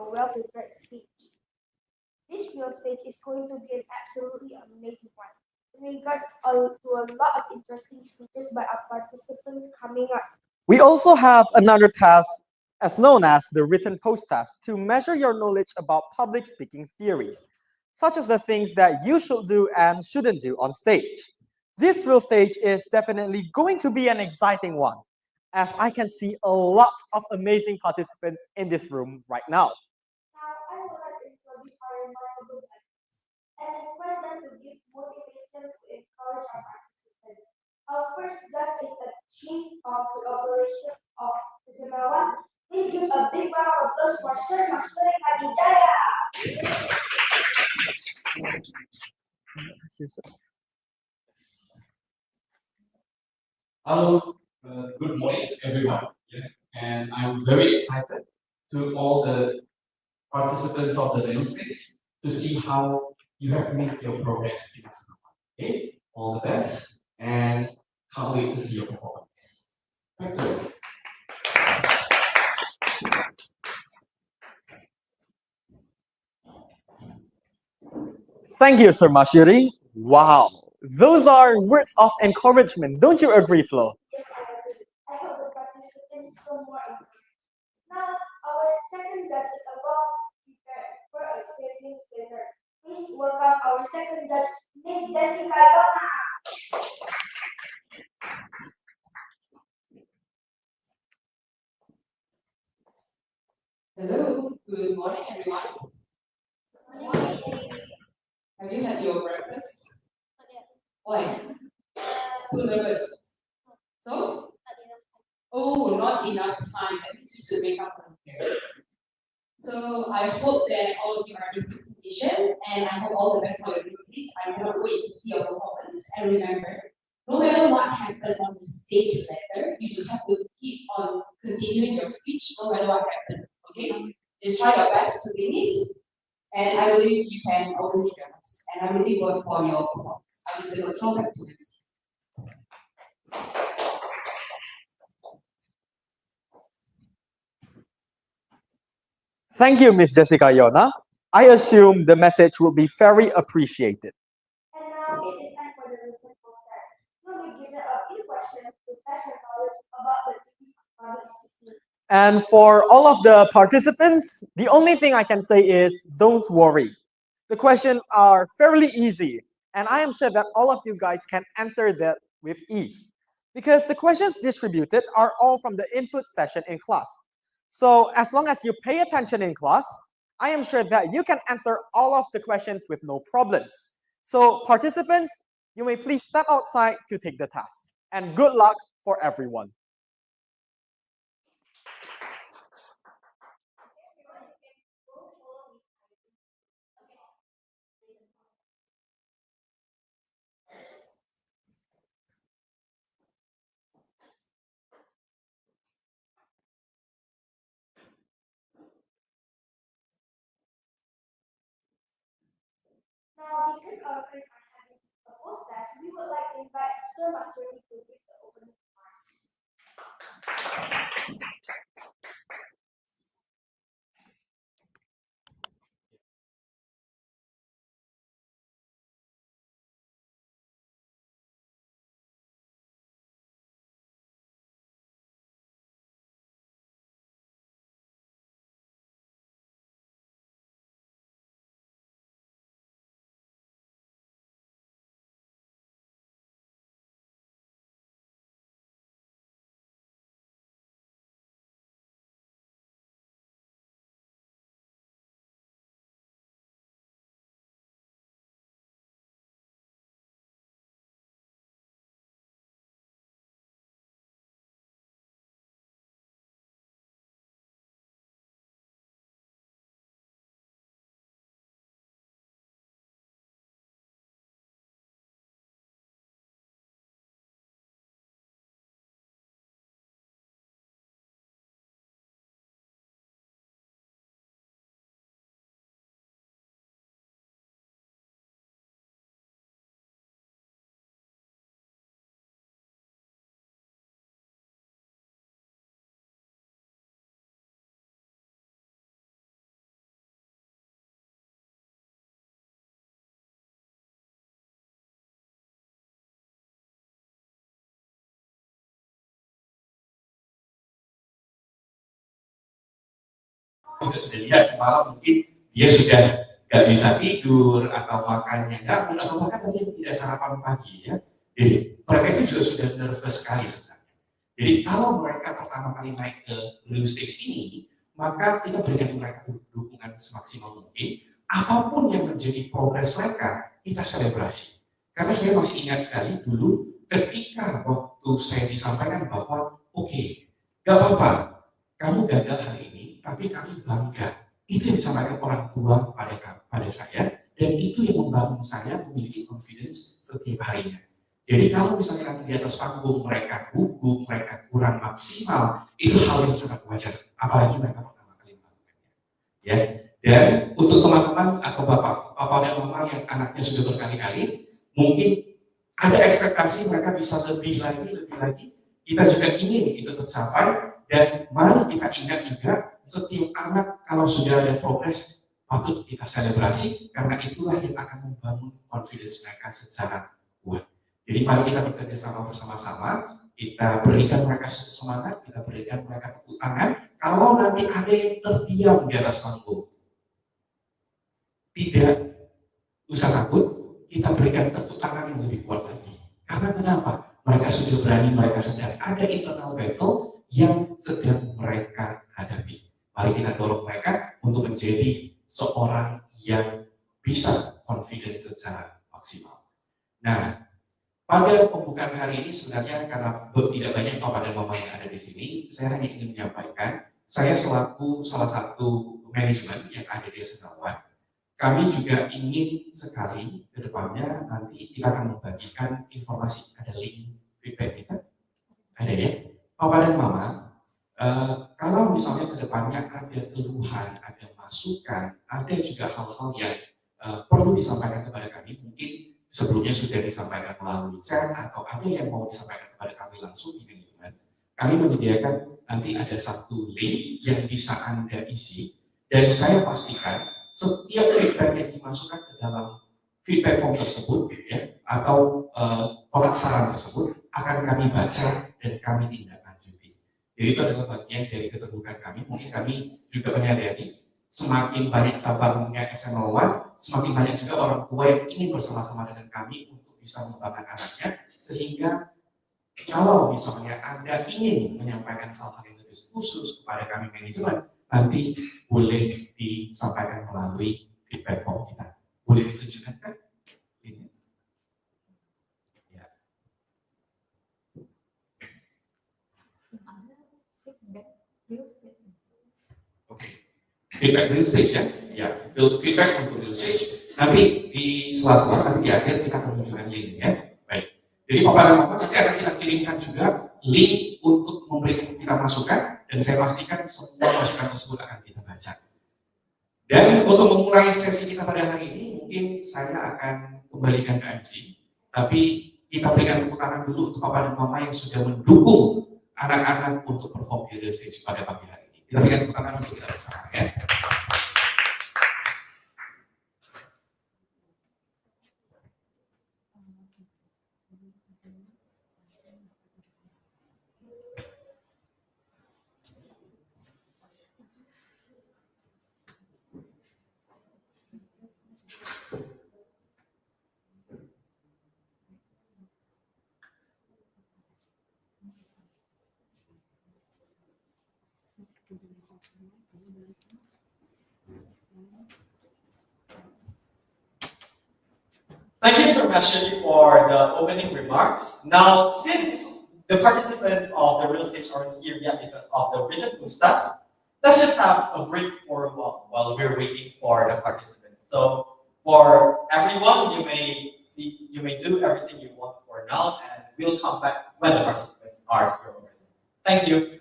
a well-prepared speech. This real stage is going to be an absolutely amazing one. In regards to a lot of interesting speeches by our participants coming up. We also have another task as known as the written post test to measure your knowledge about public speaking theories, such as the things that you should do and shouldn't do on stage. This real stage is definitely going to be an exciting one, as I can see a lot of amazing participants in this room right now. Now, I would like to introduce our remarkable judges and request them to give motivations to encourage our participants. Our first judge is the Chief of the Operation of Isabella. Please give a big round of applause for Sir Master Kadijaya. Hello, good morning, everyone. Yeah, and I'm very excited to all the participants of the real stage to see how you have made your progress in Asana. Okay, all the best, and can't wait to see your performance. Back to it. Thank you, Sir Mashiri. Wow, those are words of encouragement. Don't you agree, Flo? Yes, I agree. I hope the participants feel more encouraged. Now, our second judge is about prepared for experienced learner. Please welcome our second judge, Miss Jessica Lona. Hello, good morning everyone. Have you had your breakfast? Why? Too nervous. So? Oh, not enough time. That means you should make up for it. So I hope that all of you are in good condition and I hope all the best for your speech. I cannot wait to see your performance. And remember, no matter what happened on the stage later, you just have to keep on continuing your speech no matter what happened. Okay? Just try your best to finish. And I believe you can always give your best. And I really vote for your performance. I will the control back to it. Thank you, Miss Jessica Yona. I assume the message will be very appreciated. And now it is time for the written process. You'll be given a few questions to test your knowledge about the duties of public speaking. And for all of the participants, the only thing I can say is don't worry. The questions are fairly easy, and I am sure that all of you guys can answer that with ease. Because the questions distributed are all from the input session in class. So as long as you pay attention in class, I am sure that you can answer all of the questions with no problems. So participants, you may please step outside to take the test. And good luck for everyone. Now, because our friends are having a post test, we would like to invite Sir Master to give the opening remarks. juga sudah lihat semalam mungkin dia sudah nggak bisa tidur atau makannya nggak atau bahkan mungkin tidak sarapan pagi ya. Jadi mereka itu juga sudah nervous sekali sebenarnya. Jadi kalau mereka pertama kali naik ke real stage ini, maka kita berikan mereka dukungan semaksimal mungkin. Apapun yang menjadi progres mereka, kita selebrasi. Karena saya masih ingat sekali dulu ketika waktu saya disampaikan bahwa oke, gak apa-apa, kamu gagal hari ini, tapi kami bangga. Itu yang disampaikan orang tua pada saya, dan itu yang membangun saya memiliki confidence setiap harinya. Jadi kalau misalnya nanti di atas panggung mereka gugup, mereka kurang maksimal, itu hal yang sangat wajar. Apalagi mereka pertama kali melakukannya. Ya. Dan untuk teman-teman atau bapak dan mama yang anaknya sudah berkali-kali, mungkin ada ekspektasi mereka bisa lebih lagi. Kita juga ingin itu tercapai, dan mari kita ingat juga setiap anak kalau sudah ada progres patut kita selebrasi karena itulah yang akan membangun confidence mereka secara kuat. Jadi mari kita bekerja sama bersama-sama, kita berikan mereka semangat, kita berikan mereka tepuk tangan. Kalau nanti ada yang terdiam di atas panggung, tidak usah takut, kita berikan tepuk tangan yang lebih kuat lagi. Karena kenapa? Mereka sudah berani, mereka sedang ada internal battle yang sedang mereka hadapi. Mari kita dorong mereka untuk menjadi seorang yang bisa confident secara maksimal. Nah, pada pembukaan hari ini sebenarnya karena tidak banyak papa dan mama yang ada di sini, saya hanya ingin menyampaikan, saya selaku salah satu manajemen yang ada di Senawan, kami juga ingin sekali ke depannya nanti kita akan membagikan informasi, ada link feedback kita, ada ya, papa dan mama, kalau misalnya ke depannya ada keluhan, ada masukan, ada juga hal-hal yang perlu disampaikan kepada kami, mungkin sebelumnya sudah disampaikan melalui chat atau ada yang mau disampaikan kepada kami langsung di manajemen, kami menyediakan nanti ada satu link yang bisa Anda isi, dan saya pastikan setiap feedback yang dimasukkan ke dalam feedback form tersebut ya, atau kotak saran tersebut akan kami baca dan kami tindak lanjuti. Jadi itu adalah bagian dari keterbukaan kami. Mungkin kami juga menyadari semakin banyak cabangnya SMA1, semakin banyak juga orang tua yang ingin bersama-sama dengan kami untuk bisa mengembangkan anaknya, sehingga kalau misalnya Anda ingin menyampaikan hal-hal yang lebih khusus kepada kami manajemen, nanti boleh disampaikan melalui feedback form kita. Boleh ditunjukkan kan? Ini. Ya. Oke. Feedback real stage ya? Ya, feedback untuk real stage. Nanti di sela-sela, nanti di akhir kita akan tunjukkan link ya. Baik. Jadi Bapak dan Bapak nanti akan kita kirimkan juga link untuk memberikan kita masukan, dan saya pastikan semua masukan tersebut akan kita baca. Dan untuk memulai sesi kita pada hari ini, mungkin saya akan kembalikan ke MC, tapi kita berikan tepuk tangan dulu untuk Bapak dan Mama yang sudah mendukung anak-anak untuk perform di real stage pada pagi hari ini. Kita berikan tepuk tangan untuk kita bersama ya. Thank you so much, Sesi, for the opening remarks. Now, since the participants of the real stage aren't here yet because of the written boostas, let's just have a break for a while we're waiting for the participants. So, for everyone, you may do everything you want for now, and we'll come back when the participants are here already. Thank you.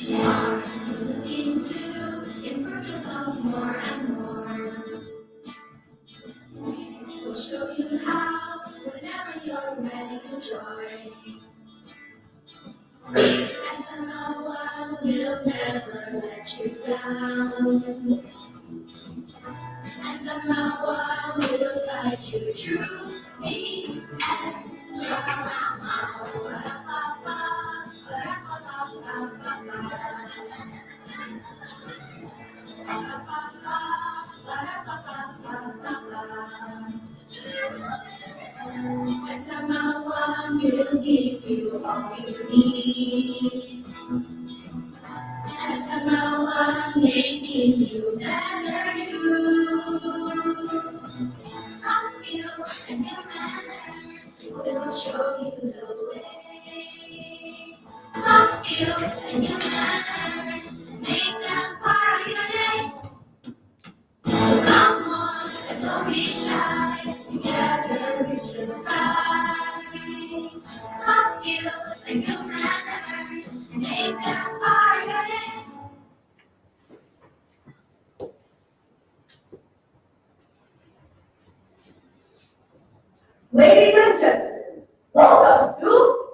Are you looking to improve yourself more and more? We will show you how whenever you're ready to join. SML1 will never let you down. SML1 will guide you through the extra SML1 will give you all you need. SML1 making you better you. Some skills and new manners will show you the way. Some skills and new manners make them part of your day. So come on, and don't be shy. Together reach the sky. Some skills and new manners make them part of your day. Ladies and gentlemen, welcome to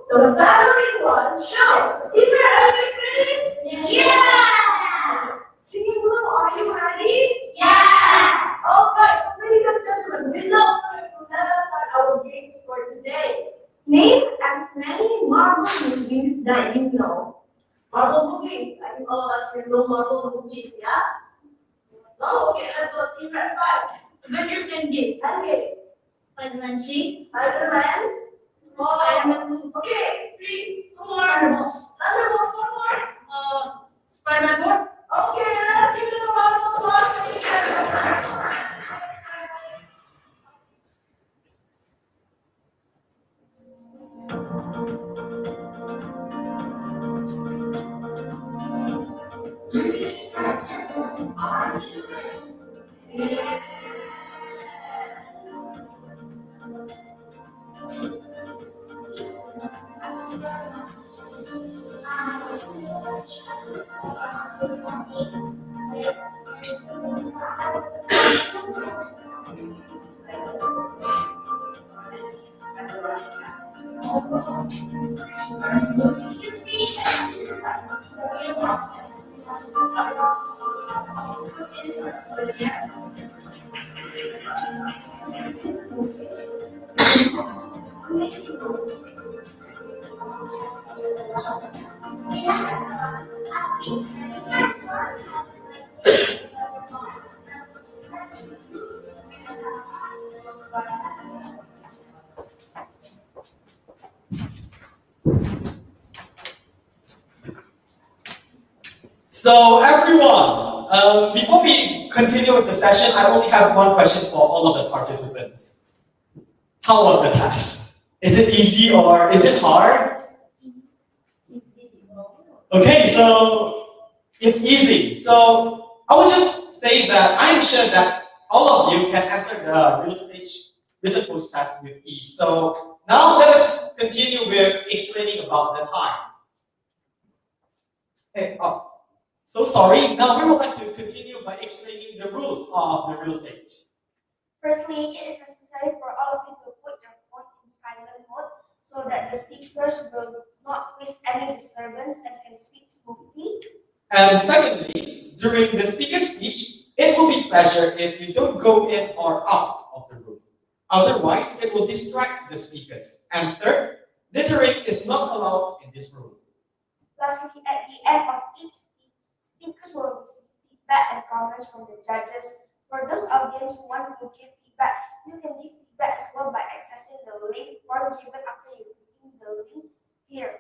the Family One Show. Team, are you ready? Yeah! Team Blue, are you ready? Yeah! Alright, ladies and gentlemen, without further ado, let us start our games for today. Name as many Marvel movies that you know. Marvel movies, I think all of us here know Marvel movies, yeah? Oh, okay, let's go. Team Red 5. Avengers Endgame. Endgame. Spider-Man 3. Spider-Man. Spider-Man 2. Okay, 3, 2 more. Thunderbolts. Thunderbolts, 1 more. Spider-Man 4. Okay, let's give them a round of applause. So everyone, before we continue with the session, I only have one question for all of the participants. How was the class? Is it easy or is it hard? Okay, so it's easy. So I will just say that I'm sure that all of you can answer the real stage written post test with ease. So now let us continue with explaining about the time. Hey, so sorry. Now we would like to continue by explaining the rules of the real stage. Firstly, it is necessary for all of you to put your phone in silent mode so that the speakers will not face any disturbance and can speak smoothly. And secondly, during the speaker's speech, it will be pleasure if you don't go in or out of the room. Otherwise, it will distract the speakers. And third, littering is not allowed in this room. Lastly, at the end of each speech, speakers will receive feedback and comments from the judges. For those audience who want to give feedback, you can give feedback as well by accessing the link form given after you read the link here.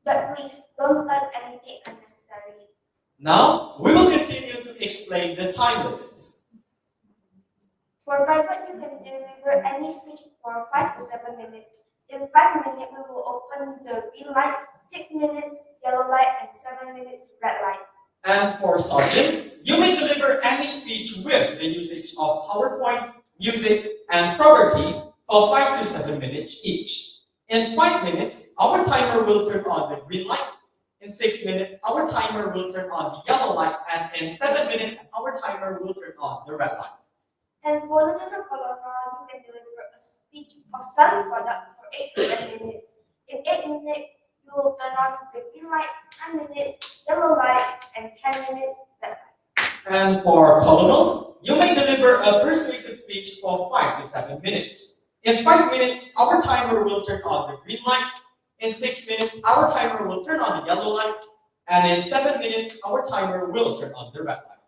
But please don't type anything unnecessary. Now, we will continue to explain the time limits. For private, you can deliver any speech for 5 to 7 minutes. In 5 minutes, we will open the green light, 6 minutes yellow light, and 7 minutes red light. And for sergeants, you may deliver any speech with the usage of PowerPoint, music, and property for 5 to 7 minutes each. In 5 minutes, our timer will turn on the green light. In 6 minutes, our timer will turn on the yellow light, and in 7 minutes, our timer will turn on the red light. And for the general colonna, you can deliver a speech of selling product for 8 to 10 minutes. In 8 minutes, you will turn on the green light, 10 minutes, yellow light, and 10 minutes, red light. And for colonels, you may deliver a persuasive speech for 5 to 7 minutes. In 5 minutes, our timer will turn on the green light. In 6 minutes, our timer will turn on the yellow light. And in 7 minutes, our timer will turn on the red light.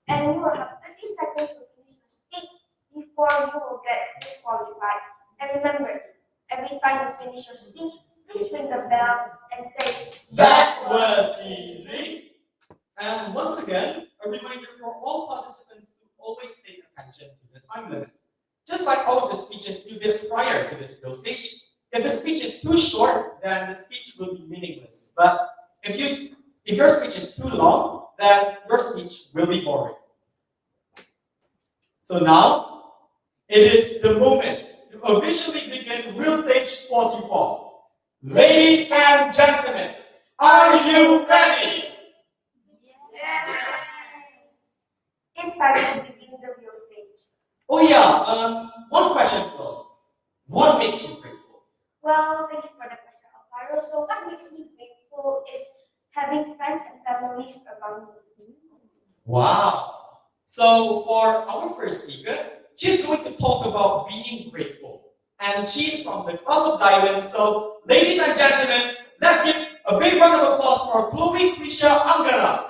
And you will have 30 seconds to finish your speech before you will get disqualified. And remember, every time you finish your speech, please ring the bell and say, That was easy. And once again, a reminder for all participants to always pay attention to the time limit. Just like all of the speeches you did prior to this real speech, if the speech is too short, then the speech will be meaningless. But if your speech is too long, then your speech will be boring. So now, it is the moment to officially begin Real Stage 44. Ladies and gentlemen, are you ready? yes. It's time to begin the real stage. Oh yeah, one question, Phil. What makes you grateful? Well, thank you for the question, Alvaro. So what makes me grateful is having friends and families around me. Wow. So for our first speaker, she's going to talk about being grateful. And she's from the class of Diamond. So ladies and gentlemen, let's give a big round of applause for Chloe Krisha Angara.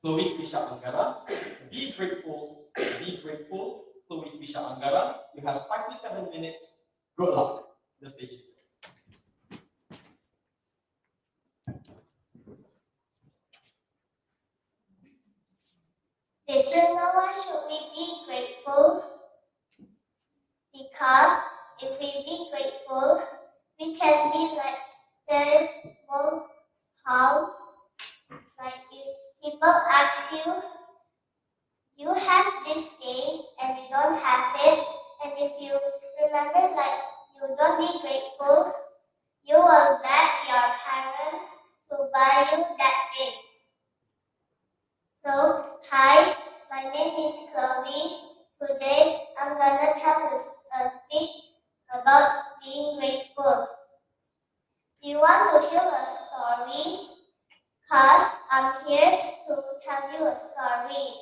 Chloe Krisha Angara, be grateful, Chloe Krisha Angara. You have 5 to 7 minutes. Good luck. The stage is yours. Did you know why should we be grateful? Because if we be grateful, we can be like thankful how, like if people ask you, you have this thing and you don't have it, and if you remember like you don't be grateful, you will beg your parents to buy you that thing. So, hi, my name is Chloe. Today, I'm gonna tell a speech about being grateful. Do you want to hear a story? Cause I'm here to tell you a story.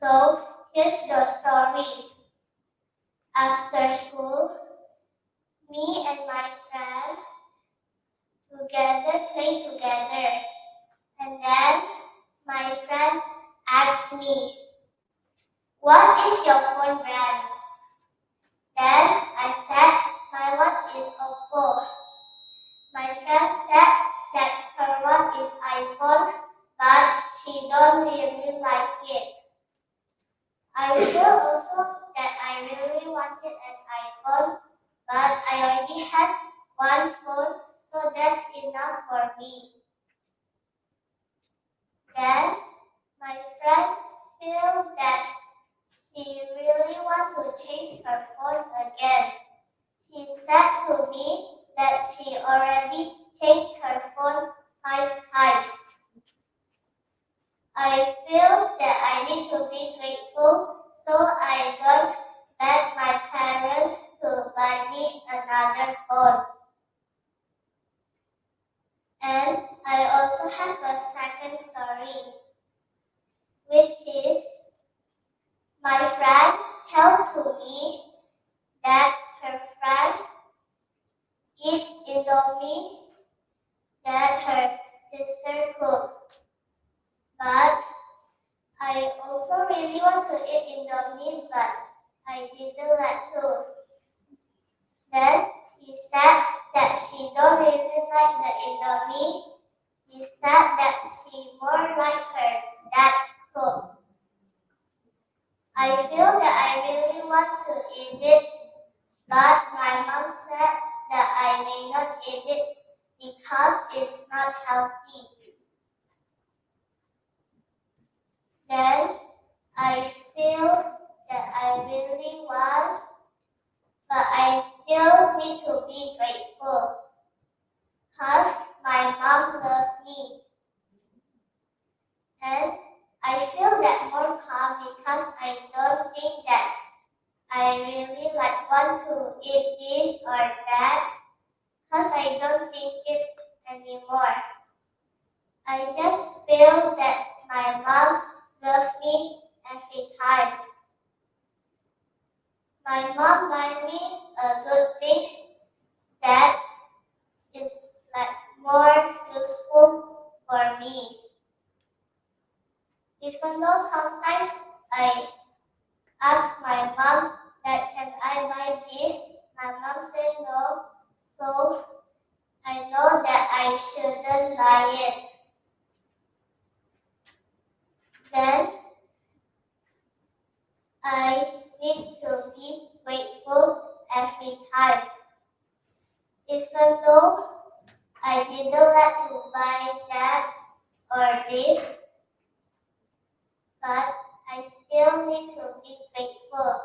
So, here's the story. After school, me and my friends play together. And then my friend asked me, "What is your phone brand?" Then I said, "My one is Oppo." My friend said that her one is iPhone, but she don't really like it. I feel also that I really wanted an iPhone, but I already had one phone, so that's enough for me. Then my friend feel that she really want to change her phone again. She said to me that she already changed her phone 5 times. I feel that I need to be grateful, so I don't beg my parents to buy me another phone. And I also have a second story, which is my friend told to me that her friend eat Indomie that her sister cooked. But I also really want to eat Indomie, but I didn't like to. Then she said that she don't really like the Indomie. She said that she more like her dad's cook. I feel that I really want to eat it, but my mom said that I may not eat it because it's not healthy. then I feel that I really want, but I still need to be grateful because my mom loved me. And I feel that more calm because I don't think that I really want to eat this or that because I don't think it anymore. I just feel that my mom loves me every time. My mom buy me good things that is more useful for me. Even though sometimes I ask my mom that can I buy this, my mom say no, so I know that I shouldn't buy it. Then I need to be grateful every time. Even though I didn't want to buy that or this, but I still need to be grateful.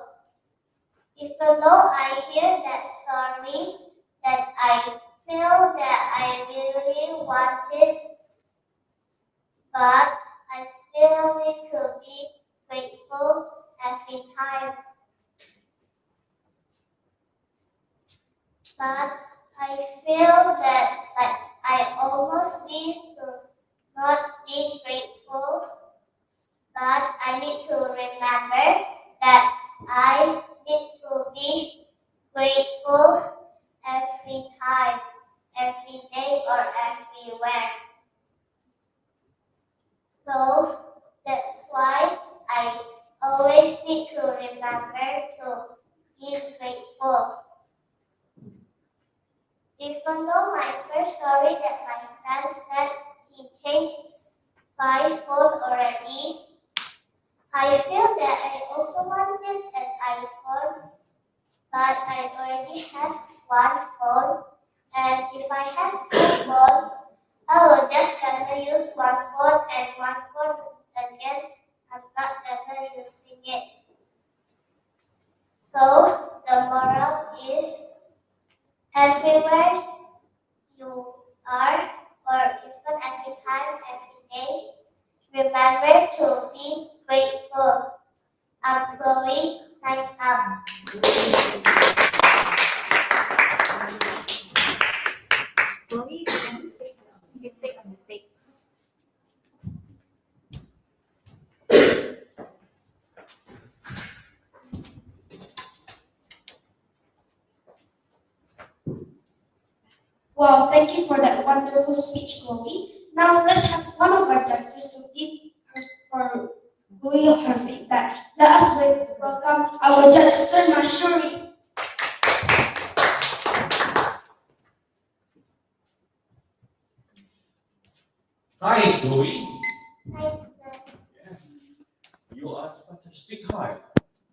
Even though I hear that story, that I feel that I really want it, but I still need to be grateful every time. But I feel that I almost need to not be grateful, but I need to remember that I need to be grateful every time, every day, or everywhere. So that's why I always need to remember to be grateful. Even though my first story that my friend said he changed 5 phone already, I feel that I also wanted an iPhone, but I already have 1 phone, and if I have 2 phones, I will just gonna use 1 phone and 1 phone again. I'm not gonna using it. So the moral is everywhere you are, or even every time, every day, remember to be grateful. I'm Chloe, sign up. Chloe, you can stay on the stage. Wow, thank you for that wonderful speech, Chloe. Now let's have one of our judges to give her Chloe her feedback. Let us welcome our judge, Sir Mashuri. Hi, Chloe. Hi, sir. Yes, you are such a sweetheart,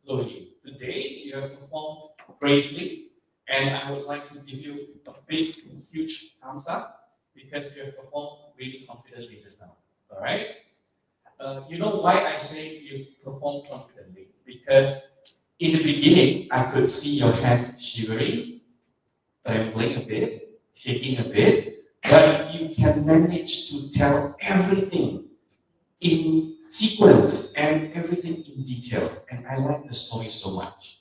Chloe. Today you have performed bravely, and I would like to give you a big, huge thumbs up because you have performed really confidently just now. All right. You know why I say you performed confidently? Because in the beginning, I could see your hand shivering, trembling a bit, shaking a bit, but you can manage to tell everything in sequence and everything in details. And I like the story so much.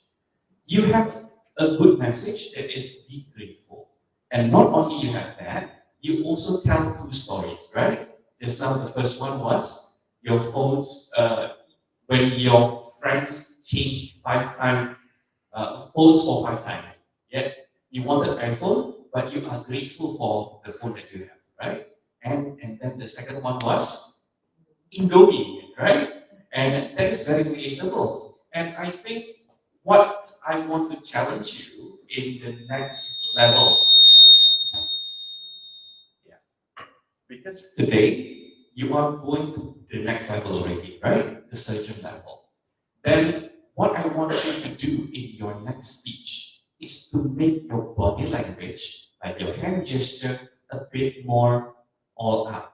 You have a good message that is be grateful. And not only you have that, you also tell 2 stories, right? Just now the first one was your phones, when your friends change 5 times, phones for 5 times. Yet you want an iPhone, but you are grateful for the phone that you have, right? And then the second one was Indomie, right? And that is very relatable. And I think what I want to challenge you in the next level, yeah, because today you are going to the next level already, right? The surgeon level. Then what I want you to do in your next speech is to make your body language, like your hand gesture, a bit more all out.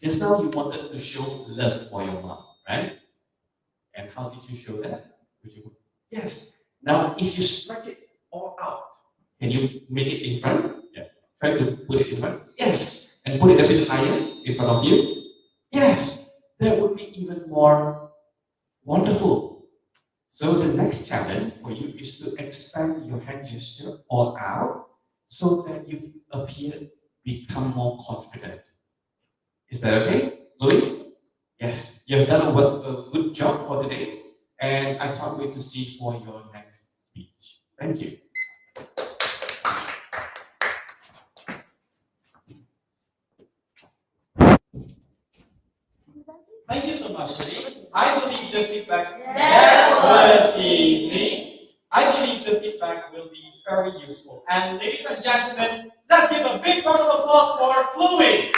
Just now you wanted to show love for your mom, right? And how did you show that? Yes. Now, if you stretch it all out, can you make it in front? Yeah. Try to put it in front. Yes. And put it a bit higher in front of you. Yes. That would be even more wonderful. So the next challenge for you is to expand your hand gesture all out so that you become more confident. Is that okay, Louis? Yes, you have done a good job for today, and I can't wait to see for your next speech. Thank you. Thank you so much, Lee. I believe the feedback That was easy. I believe the feedback will be very useful. And ladies and gentlemen, let's give a big round of applause for Chloe.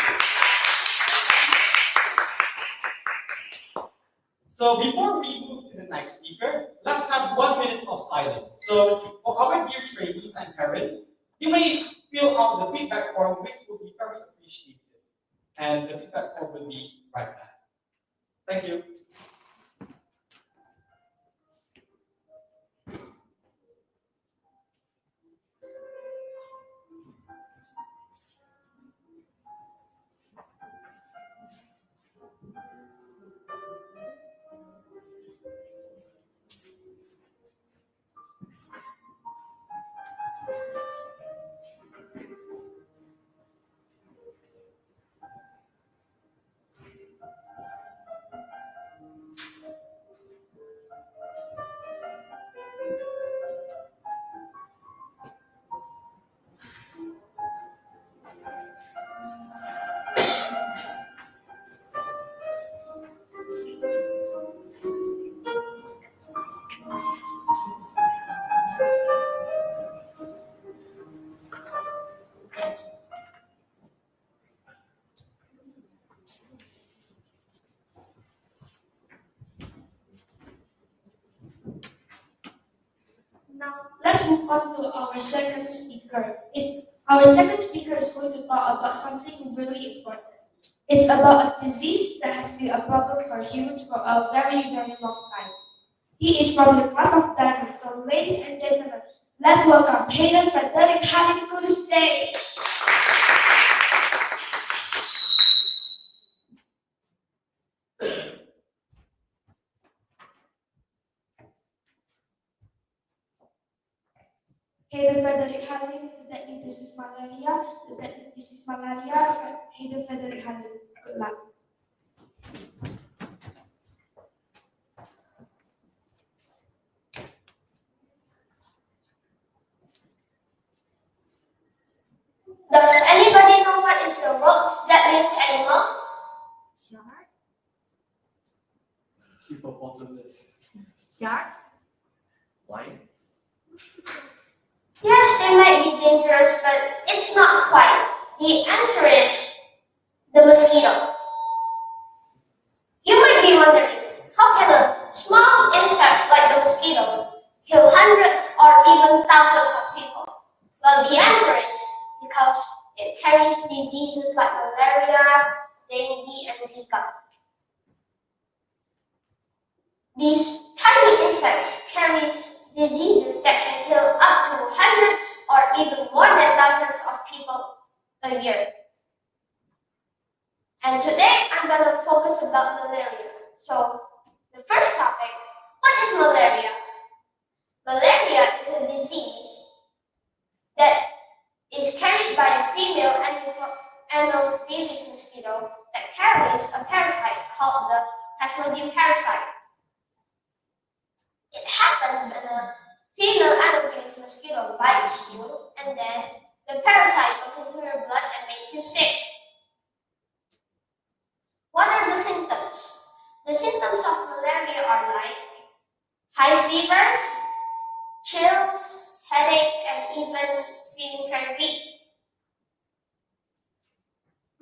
So before we move to the next speaker, let's have 1 minute of silence. So for our dear trainees and parents, you may fill out the feedback form, which will be very appreciated. And the feedback form will be right back. Thank you. Now, let's move on to our second speaker. Our second speaker is going to talk about something really important. It's about a disease that has been a problem for humans for a very, very long time. He is from the class of Diamond. So, ladies and gentlemen, let's welcome Hayden Frederick Hanning to the stage. Hayden Frederick Hanning, the this is malaria, this is malaria, Hayden Frederick Hanning. Good luck. Does anybody know what is the world's deadliest animal? Shark? Hippopotamus. Shark? Lion. Yes, they might be dangerous, but it's not quite. The answer is the mosquito. You might be wondering, how can a small insect like the mosquito kill hundreds or even thousands of people? Well, the answer is because it carries diseases like malaria, dengue, and Zika. These tiny insects carry diseases that can kill up to hundreds or even more than thousands of people a year. And today I'm going to focus about malaria. So the first topic, what is malaria? Malaria is a disease that is carried by a female Anopheles mosquito that carries a parasite called the Plasmodium parasite. It happens when a female Anopheles mosquito bites you, and then the parasite goes into your blood and makes you sick. What are the symptoms? The symptoms of malaria are like high fevers, chills, headache, and even feeling very weak.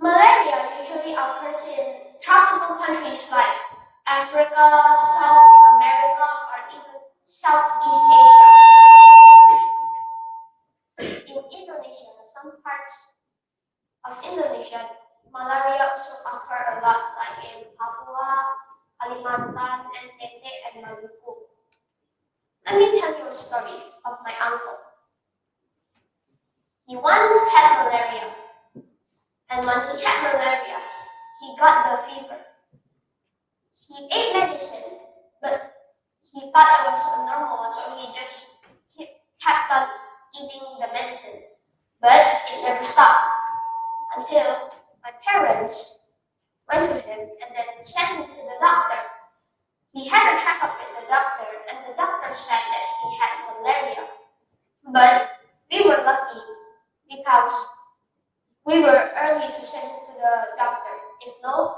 Malaria usually occurs in tropical countries like Africa, South America, or even Southeast Asia. In Indonesia, some parts of Indonesia, malaria also occur a lot, like in Papua, Kalimantan, NTT, and Maluku. Let me tell you a story of my uncle. He once had malaria, and when he had malaria, he got the fever. He ate medicine, but he thought it was a normal one, so he just kept on eating the medicine. But it never stopped until my parents went to him and then sent him to the doctor. He had a checkup with the doctor, and the doctor said that he had malaria. But we were lucky because we were early to send him to the doctor. If no,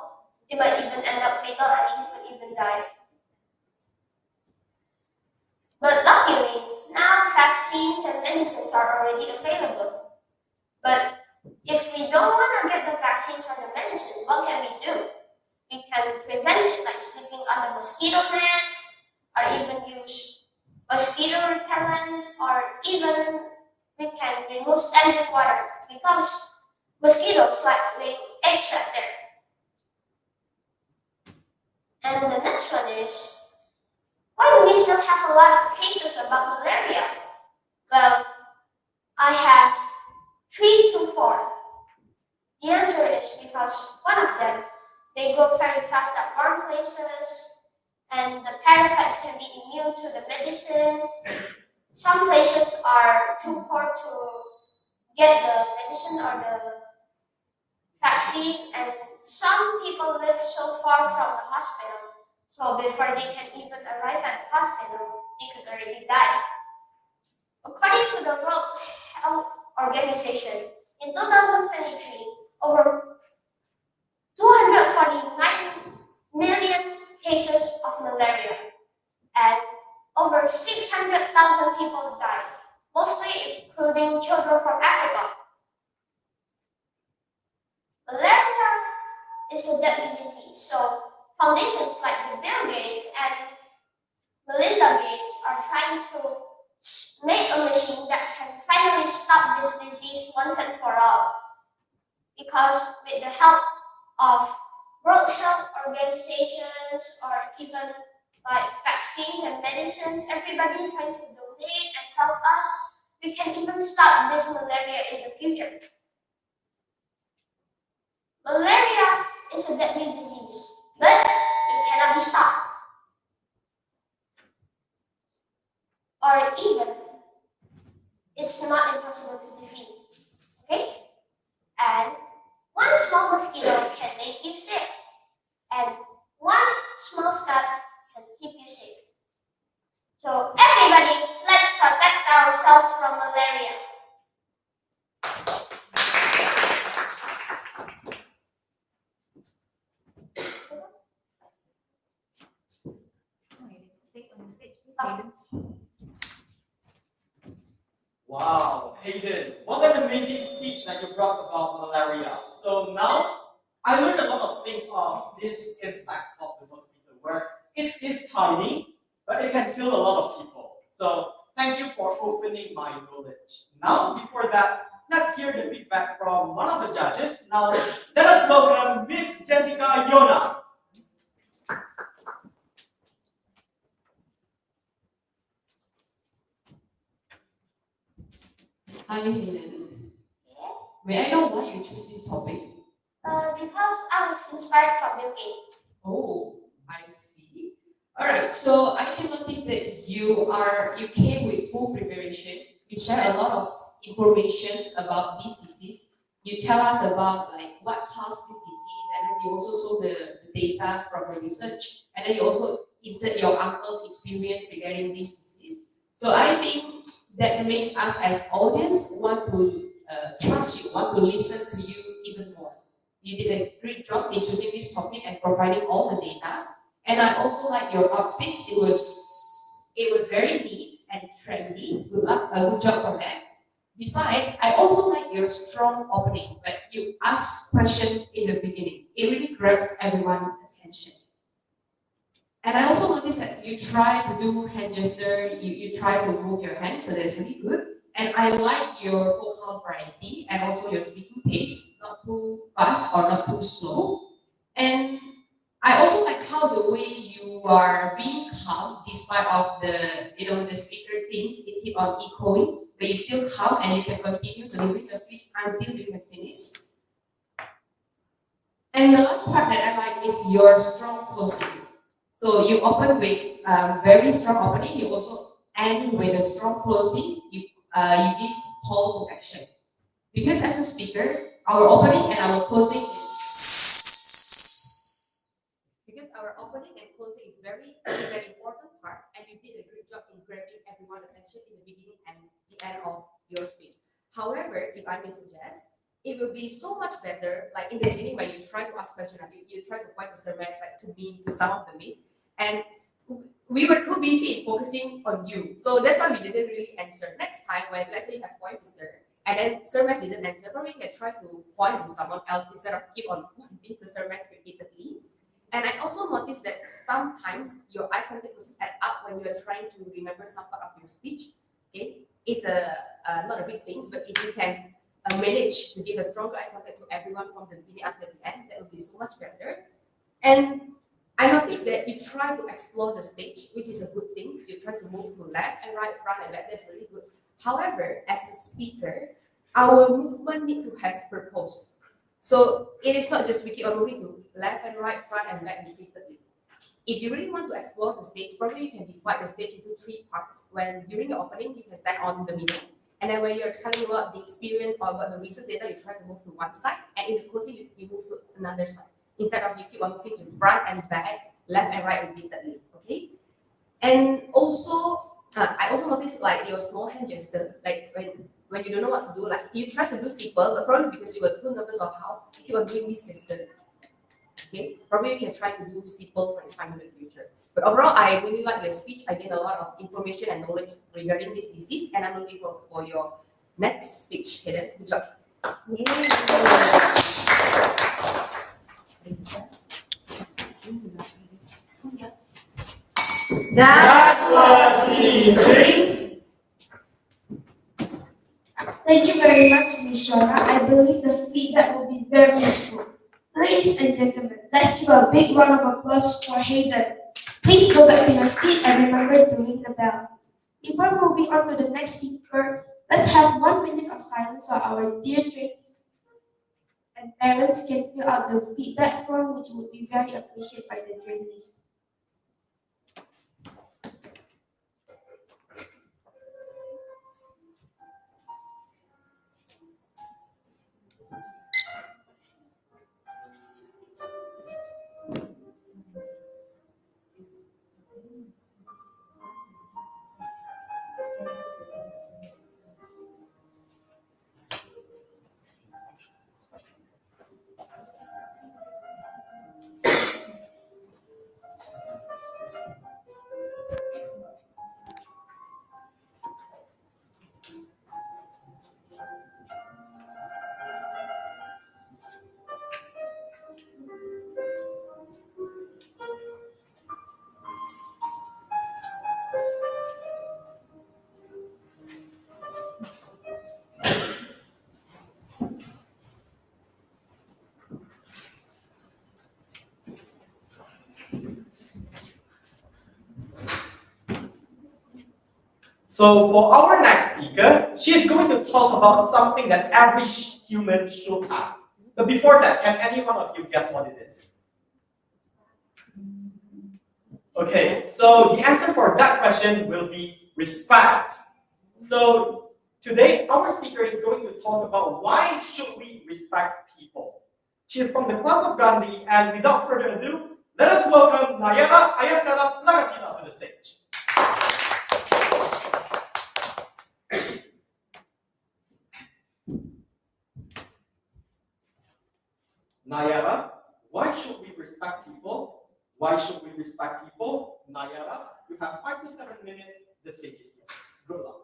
it might even end up fatal and he could even die. But luckily, now vaccines and medicines are already available. But if we don't want to get the vaccines or the medicine, what can we do? We can prevent it like sleeping under mosquito nets, or even use mosquito repellent, or even we can remove standing water because mosquitoes like laying eggs out there. And the next one is, why do we still have a lot of cases about malaria? Well, I have 3 to 4. The answer is because one of them, they grow very fast at warm places, and the parasites can be immune to the medicine. Some places are too poor to get the medicine or the vaccine, and some people live so far from the hospital, so before they can even arrive at the hospital, they could already die. According to the World Health Organization, in 2023, over 249 million cases of malaria and over 600,000 people died, mostly including children from Africa. Malaria is a deadly disease, so foundations like the Bill Gates and Melinda Gates are trying to make a machine that can finally stop this disease once and for all. Because with the help of World Health Organizations or even like vaccines and medicines, everybody trying to donate and help us, we can even stop this malaria in the future. Malaria is a deadly disease, but it cannot be stopped. Or even, it's not impossible to defeat. Okay? And one small mosquito can make you sick. And one small step can keep you safe. So everybody, let's protect ourselves from malaria. Wow, Hayden, what an amazing speech that you brought about malaria. So now I learned a lot of things of this insect called the mosquito, where it is tiny, but it can kill a lot of people. So thank you for opening my knowledge. Now, before that, let's hear the feedback from one of the judges. Now, let us welcome Miss Jessica Yona. Hi, Helen. May I know why you choose this topic? Because I was inspired from Bill Gates. Oh, I see. All right. So I can notice that you came with full preparation. You share a lot of information about this disease. You tell us about like what caused this disease, and then you also saw the data from the research, and then you also insert your uncle's experience regarding this disease. So I think that makes us as audience want to trust you, want to listen to you even more. You did a great job in choosing this topic and providing all the data. And I also like your outfit. It was very neat and trendy. Good luck, good job for that. Besides, I also like your strong opening. Like you ask questions in the beginning. It really grabs everyone's attention. And I also noticed that you try to do hand gesture, you try to move your hand, so that's really good. And I like your vocal variety and also your speaking pace, not too fast or not too slow. And I also like how the way you are being calm despite of the speaker things, it keep on echoing, but you still calm and you can continue delivering your speech until you can finish. And the last part that I like is your strong closing. So you open with very strong opening, you also end with a strong closing, you give call to action. Because as a speaker, our opening and our closing is because our opening and closing is an important part, and you did a great job in grabbing everyone's attention in the beginning and the end of your speech. However, if I may suggest, it will be so much better, like in the beginning when you try to ask questions, like you try to point to surveys, like to me, to some of the miss, and we were too busy in focusing on you. So that's why we didn't really answer. Next time, when let's say you have point to Sir, and then Sir Max didn't answer, probably you can try to point to someone else instead of keep on pointing to Sir Max repeatedly. And I also noticed that sometimes your eye contact will set up when you are trying to remember some part of your speech. Okay, it's not a big thing, but if you can manage to give a stronger eye contact to everyone from the beginning until the end, that would be so much better. And I noticed that you try to explore the stage, which is a good thing. So you try to move to left and right, front and back. That's really good. However, as a speaker, our movement need to have purpose. So it is not just we keep on moving to left and right, front and back repeatedly. If you really want to explore the stage, probably you can divide the stage into 3 parts. When during the opening, you can stand on the middle. And then when you're telling about the experience or about the research data, you try to move to one side. And in the closing, you move to another side. Instead of you keep on moving to front and back, left and right repeatedly. Okay? And also, I also noticed like your small hand gesture, like when you don't know what to do, like you try to do steeple, but probably because you were too nervous of how you keep on doing this gesture. Okay, probably you can try to do steeple next time in the future. But overall, I really like your speech. I gained a lot of information and knowledge regarding this disease, and I'm looking forward for your next speech, Hayden. Good job. That was easy. Thank you very much, Ms. Shona. I believe the feedback will be very useful. Ladies and gentlemen, let's give a big round of applause for Hayden. Please go back to your seat and remember to ring the bell. Before moving on to the next speaker, let's have 1 minute of silence so our dear trainees and parents can fill out the feedback form, which would be very appreciated by the trainees. So for our next speaker, she is going to talk about something that every human should have. But before that, can any one of you guess what it is? Okay, so the answer for that question will be respect. So today, our speaker is going to talk about why should we respect people. She is from the class of Gandhi, and without further ado, let us welcome Nayara Ayaskala Lagasina to the stage. Nayara, why should we respect people? Why should we respect people? Nayara, you have 5 to 7 minutes. The stage is yours. Good luck.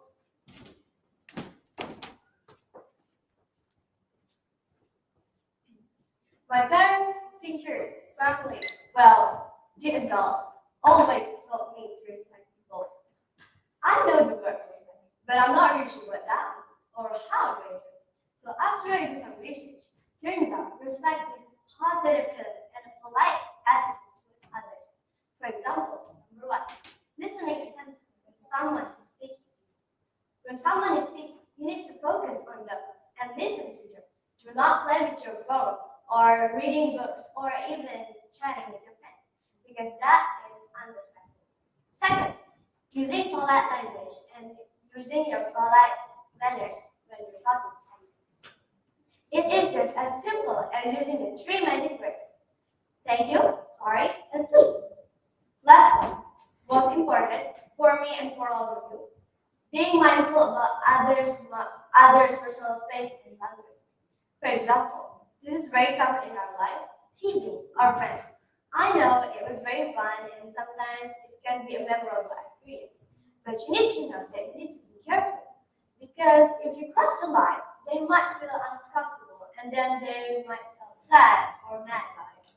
My parents, teachers, family, well, the adults always taught me to respect people. I know the word respect, but I'm not really sure what that means or how to do it. So after I do some research, turns out respect is positive feeling and a polite attitude someone is speaking. When someone is speaking, you need to focus on them and listen to them. Do not play with your phone or reading books or even chatting with your friends because that is unrespectful. Second, using polite language and using your polite manners when you're talking to someone. It is just as simple as using the three magic words. Thank you, sorry, and please. Last one, most important for me and for all of you, being mindful about others' personal space and boundaries. For example, this is very common in our life, teasing our friends. I know it was very fun and sometimes it can be a memorable experience. But you need to know that you need to be careful. Because if you cross the line, they might feel uncomfortable and then they might feel sad or mad about it.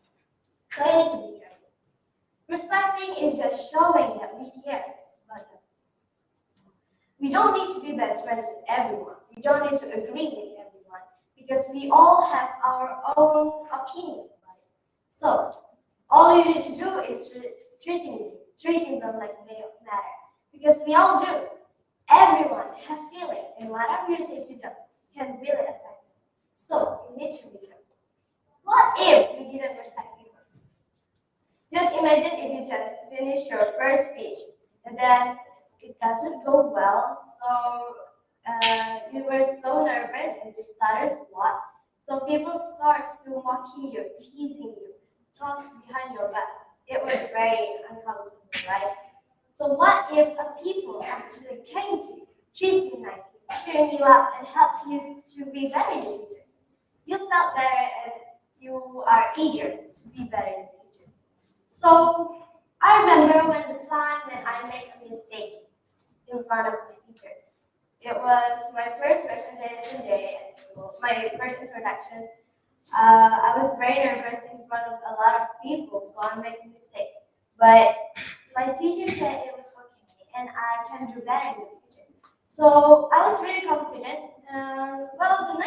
So you need to be careful. Respecting is just showing that we care about them. We don't need to be best friends with everyone. We don't need to agree with everyone because we all have our own opinion about it. So all you need to do is treating them like they matter because we all do. Everyone has feeling, and whatever you say to them can really affect them. So you need to be careful. What if we didn't respect people? Just imagine if you just finish your first speech and then it doesn't go well, so you were so nervous and you stutter a lot. So people start to mocking you, teasing you, talks behind your back. It was very uncomfortable, right? So what if people actually came to you, treat you nicely, cheering you up, and help you to be better in the future? You felt better and you are eager to be better in the future. So I remember when the time when I made a mistake in front of the teacher. It was my first presentation day at school, my first introduction. I was very nervous in front of a lot of people, so I made a mistake. But my teacher said it was okay and I can do better in the future. So I was really confident. Well,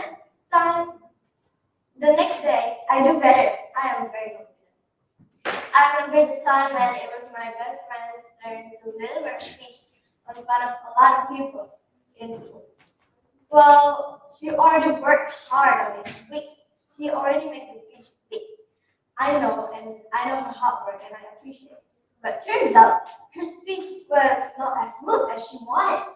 the next day, I do better. I am very confident. I remember the time when it was my best friend's turn to deliver a speech in front of a lot of people in school. Well, she already worked hard on it weeks. She already made the speech weeks. I know, and I know her hard work, and I appreciate it. But turns out, her speech was not as smooth as she wanted.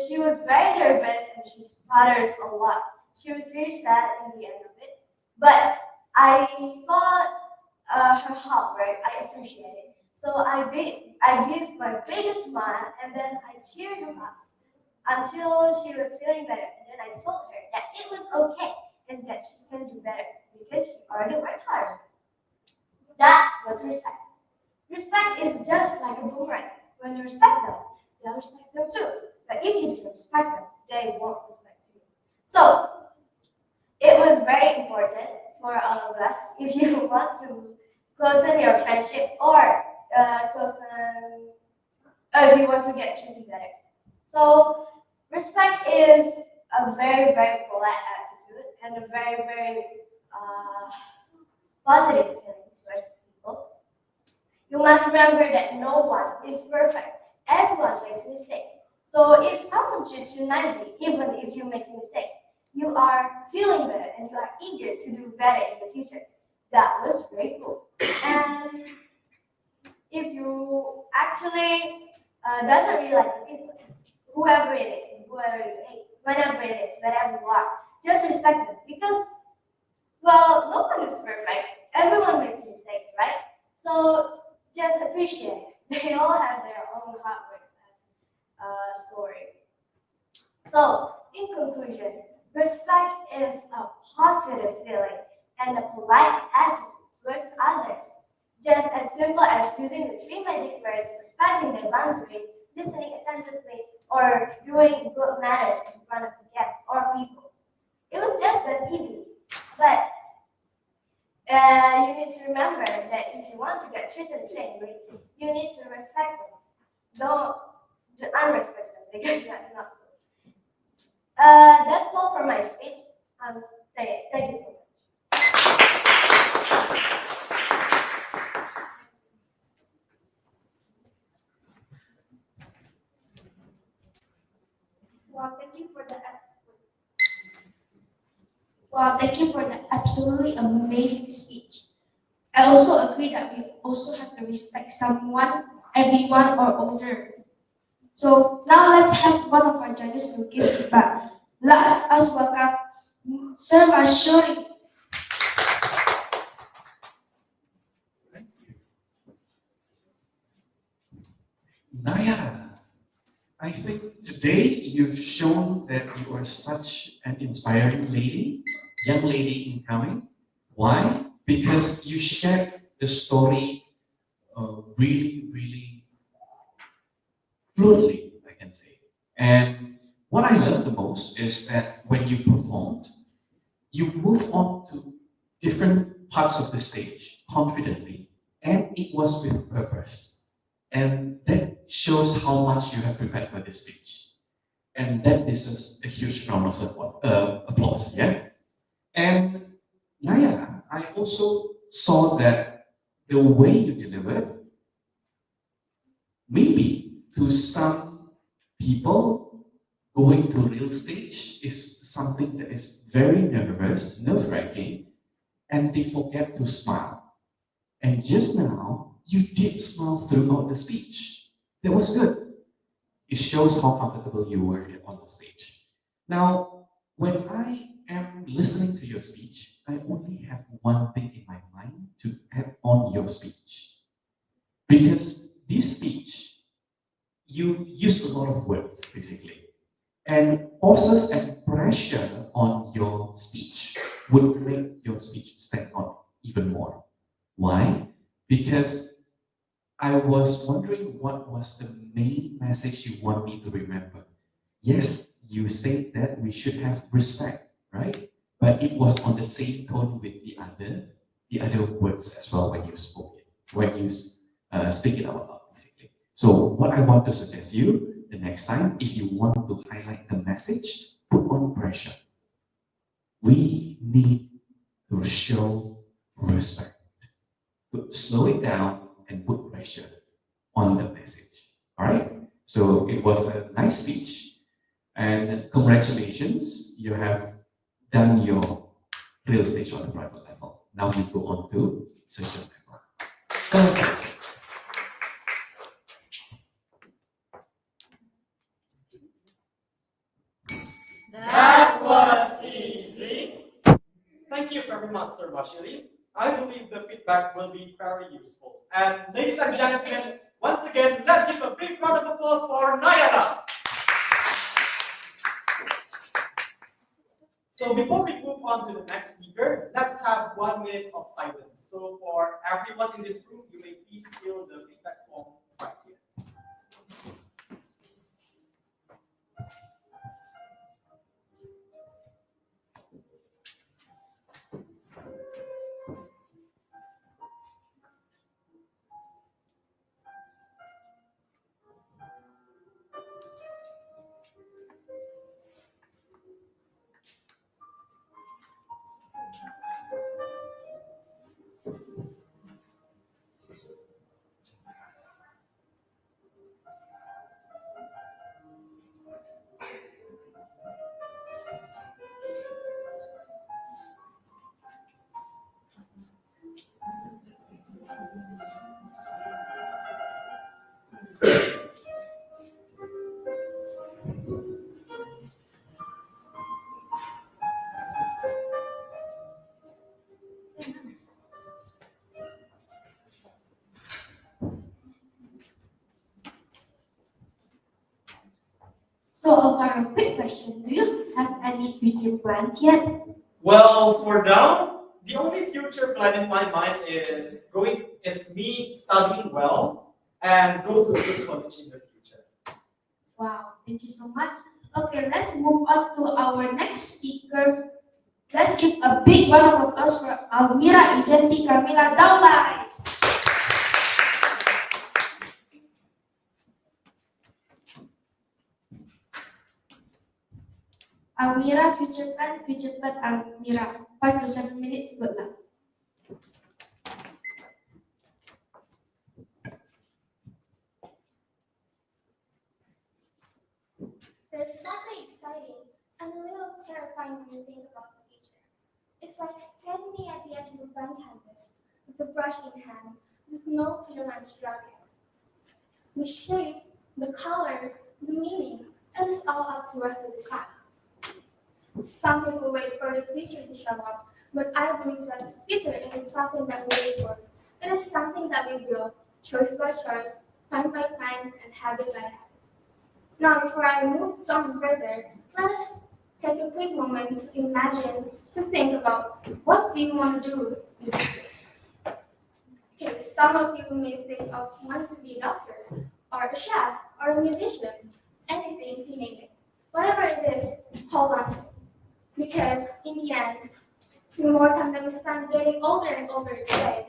She was very nervous and she stutters a lot. She was very sad in the end of it. But I saw her hard work. I appreciate it. So I gave my biggest smile and then I cheered her up until she was feeling better. And then I told her that it was okay and that she can do better because she already worked hard. That was respect. Respect is just like a boomerang. When you respect them, they'll respect them too. But if you don't respect them, they won't respect you. So it was very important for all of us if you want to closen your friendship or if you want to get treated better. So respect is a very, very polite attitude and a very, very positive feeling towards people. You must remember that no one is perfect. Everyone makes mistakes. So if someone treats you nicely, even if you make mistakes, you are feeling better and you are eager to do better in the future. That was very cool. And if you actually doesn't really like the people, whoever it is, whoever you hate, whenever it is, wherever you are, just respect them because, well, no one is perfect. Everyone makes mistakes, right? So just appreciate it. They all have their own hard work and story. So, in conclusion, respect is a positive feeling and a polite attitude towards others. Just as simple as using the three magic words, respecting their boundaries, listening attentively, or doing good manners in front of the guests or people. It was just as easy. But you need to remember that if you want to get treated the same way, you need to respect them. Don't unrespect them because that's not good. That's all for my speech. Thank you so much. thank you for that absolutely amazing speech. I also agree that we also have to respect someone, everyone, or older. So now let's have one of our judges to give feedback. Let us welcome Sir Mashuri. Thank you. Naya, I think today you've shown that you are such an inspiring lady, young lady incoming. Why? Because you shared the story really, really fluently, I can say. And what I love the most is that when you performed, you moved on to different parts of the stage confidently, and it was with purpose. And that shows how much you have prepared for this speech. And that deserves a huge round of applause. Yeah. And Naya, I also saw that the way you delivered, maybe to some people, going to real stage is something that is very nervous, nerve-wracking, and they forget to smile. And just now, you did smile throughout the speech. That was good. It shows how comfortable you were on the stage. Now, when I am listening to your speech, I only have one thing in my mind to add on your speech. Because this speech, you used a lot of words, basically. And pauses and pressure on your speech would make your speech stand out even more. Why? Because I was wondering what was the main message you want me to remember. Yes, you said that we should have respect, right? But it was on the same tone with the other words as well when you spoke it, when you speak it out loud, basically. So what I want to suggest you the next time, if you want to highlight the message, put on pressure. We need to show respect. To slow it down and put pressure on the message. All right. So it was a nice speech, and congratulations, you have done your real stage on the private level. Now you go on to social level. Congratulations. That was easy. Thank you very much, Sir Bashiri. I believe the feedback will be very useful. And ladies and gentlemen, once again, let's give a big round of applause for Nayara. So before we move on to the next speaker, let's have 1 minute of silence. So for everyone in this room, you may please fill the feedback form right here. So, Alvaro, quick question. Do you have any future plans yet? Well, for now, the only future plan in my mind is me studying well and go to a good college in the future. Wow, thank you so much. Okay, let's move on to our next speaker. Let's give a big round of applause for Almira Izenti Camila Daulay. Almira, future plan, Almira. 5 to 7 minutes, good luck. There's something exciting and a little terrifying when you think about the future. like standing at the edge of a blank canvas with a brush in hand with no clear lines dragging. The shape, the color, the meaning, it is all up to us to decide. Some people wait for the future to show up, but I believe that the future isn't something that we wait for. It is something that we build, choice by choice, time by time, and habit by habit. Now, before I move on further, let us take a quick moment to imagine, to think about what do you want to do in the future. Okay, some of you may think of wanting to be a doctor, or a chef, or a musician, anything, you name it. Whatever it is, hold on to it. Because in the end, the more time that we spend getting older and older today,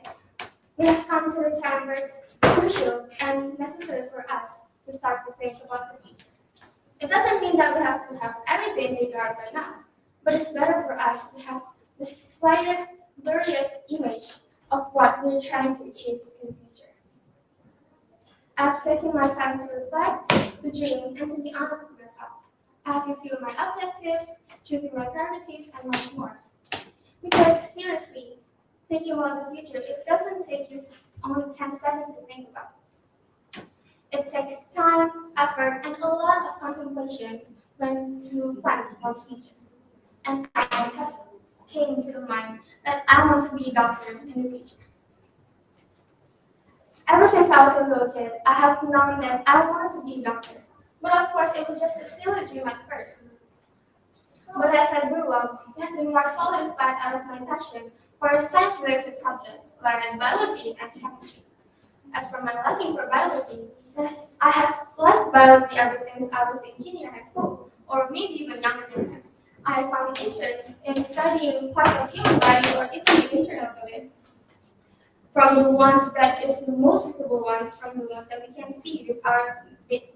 we have come to the time where it's crucial and necessary for us to start to think about the future. It doesn't mean that we have to have everything figured out right now, but it's better for us to have the slightest, blurriest image of what we're trying to achieve in the future. I've taken my time to reflect, to dream, and to be honest with myself. I have reviewed my objectives, choosing my priorities, and much more. Because seriously, thinking about the future, it doesn't take you only 10 seconds to think about. It takes time, effort, and a lot of contemplation when to plan one's future. And I have came to the mind that I want to be a doctor in the future. Ever since I was a little kid, I have known that I wanted to be a doctor. But of course, it was just a silly dream at first. But as I grew up, it has been more solidified out of my passion for science-related subjects like biology and chemistry. As for my liking for biology, yes, I have liked biology ever since I was in junior high school, or maybe even younger than that. I found interest in studying parts of human body or even the internals of it, from the ones that is the most visible ones from the ones that we can see with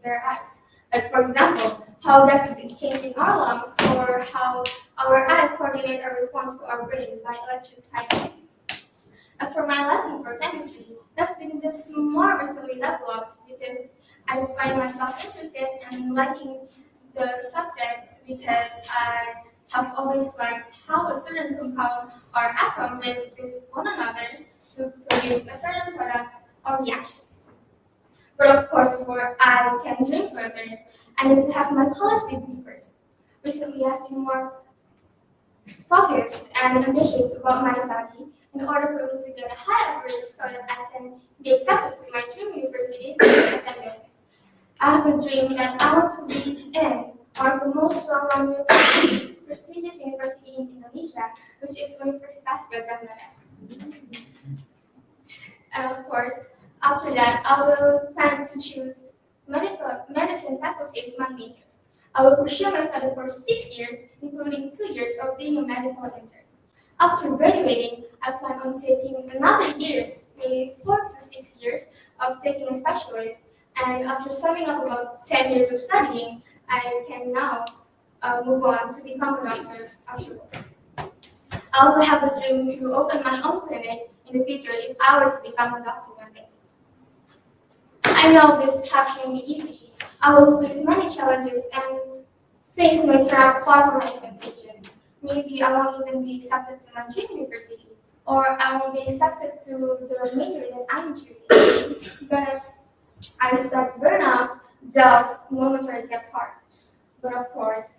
their eyes. Like for example, how gases exchange in our lungs, or how our eyes coordinate a response to our brain by electric cycling. As for my liking for chemistry, that's been just more recently developed because I find myself interested in liking the subject because I have always liked how a certain compound or atom relates with one another to produce a certain product or reaction. But of course, before I can dream further, I need to have my college degree first. Recently, I've been more focused and ambitious about my study in order for me to get a high average so that I can be accepted to my dream university as I go. I have a dream that I want to be in one of the most well-known prestigious university in Indonesia, which is Universitas Gadjah Mada. And of course, after that, I will plan to choose medicine faculty as my major. I will pursue my study for 6 years, including 2 years of being a medical intern. After graduating, I plan on taking another years, maybe 4 to 6 years, of taking a specialist. And after summing up about 10 years of studying, I can now move on to become a doctor afterwards. I also have a dream to open my own clinic in the future if I were to become a doctor one day. I know this task won't be easy. I will face many challenges and things may turn out far from my expectation. Maybe I won't even be accepted to my dream university, or I won't be accepted to the major that I'm choosing. But I expect burnout, doubts, moments where it gets hard. But of course,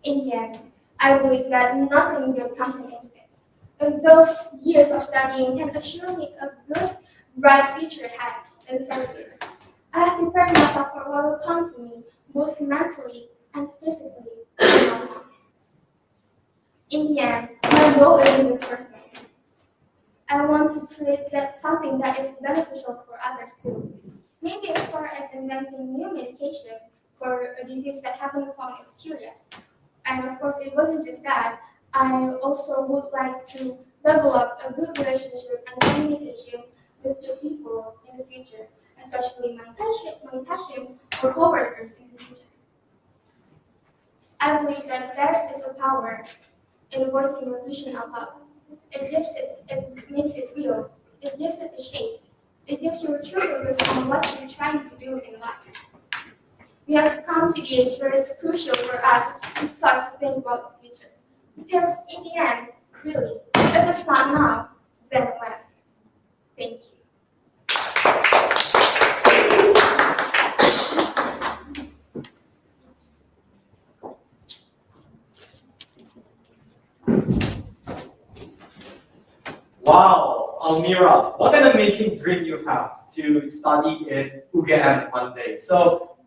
in the end, I believe that nothing good comes in instant. And those years of studying can assure me a good, bright future ahead in the career. I have prepared myself for what will come to me, both mentally and physically. In the end, my goal isn't just personal. I want to create something that is beneficial for others too. Maybe as far as inventing new medication for a disease that haven't found its cure yet. And of course, it wasn't just that. I also would like to develop a good relationship and communication with the people in the future, especially my patients or coworkers in the future. I believe that there is a power in voicing your vision out loud. It makes it real. It gives it a shape. It gives you a true purpose on what you're trying to do in life. We have come to the age where it's crucial for us to start to think about the future. Because in the end, Really? If it's not now, then when? Thank you. Wow, Almira, what an amazing dream you have to study in UGM one day. So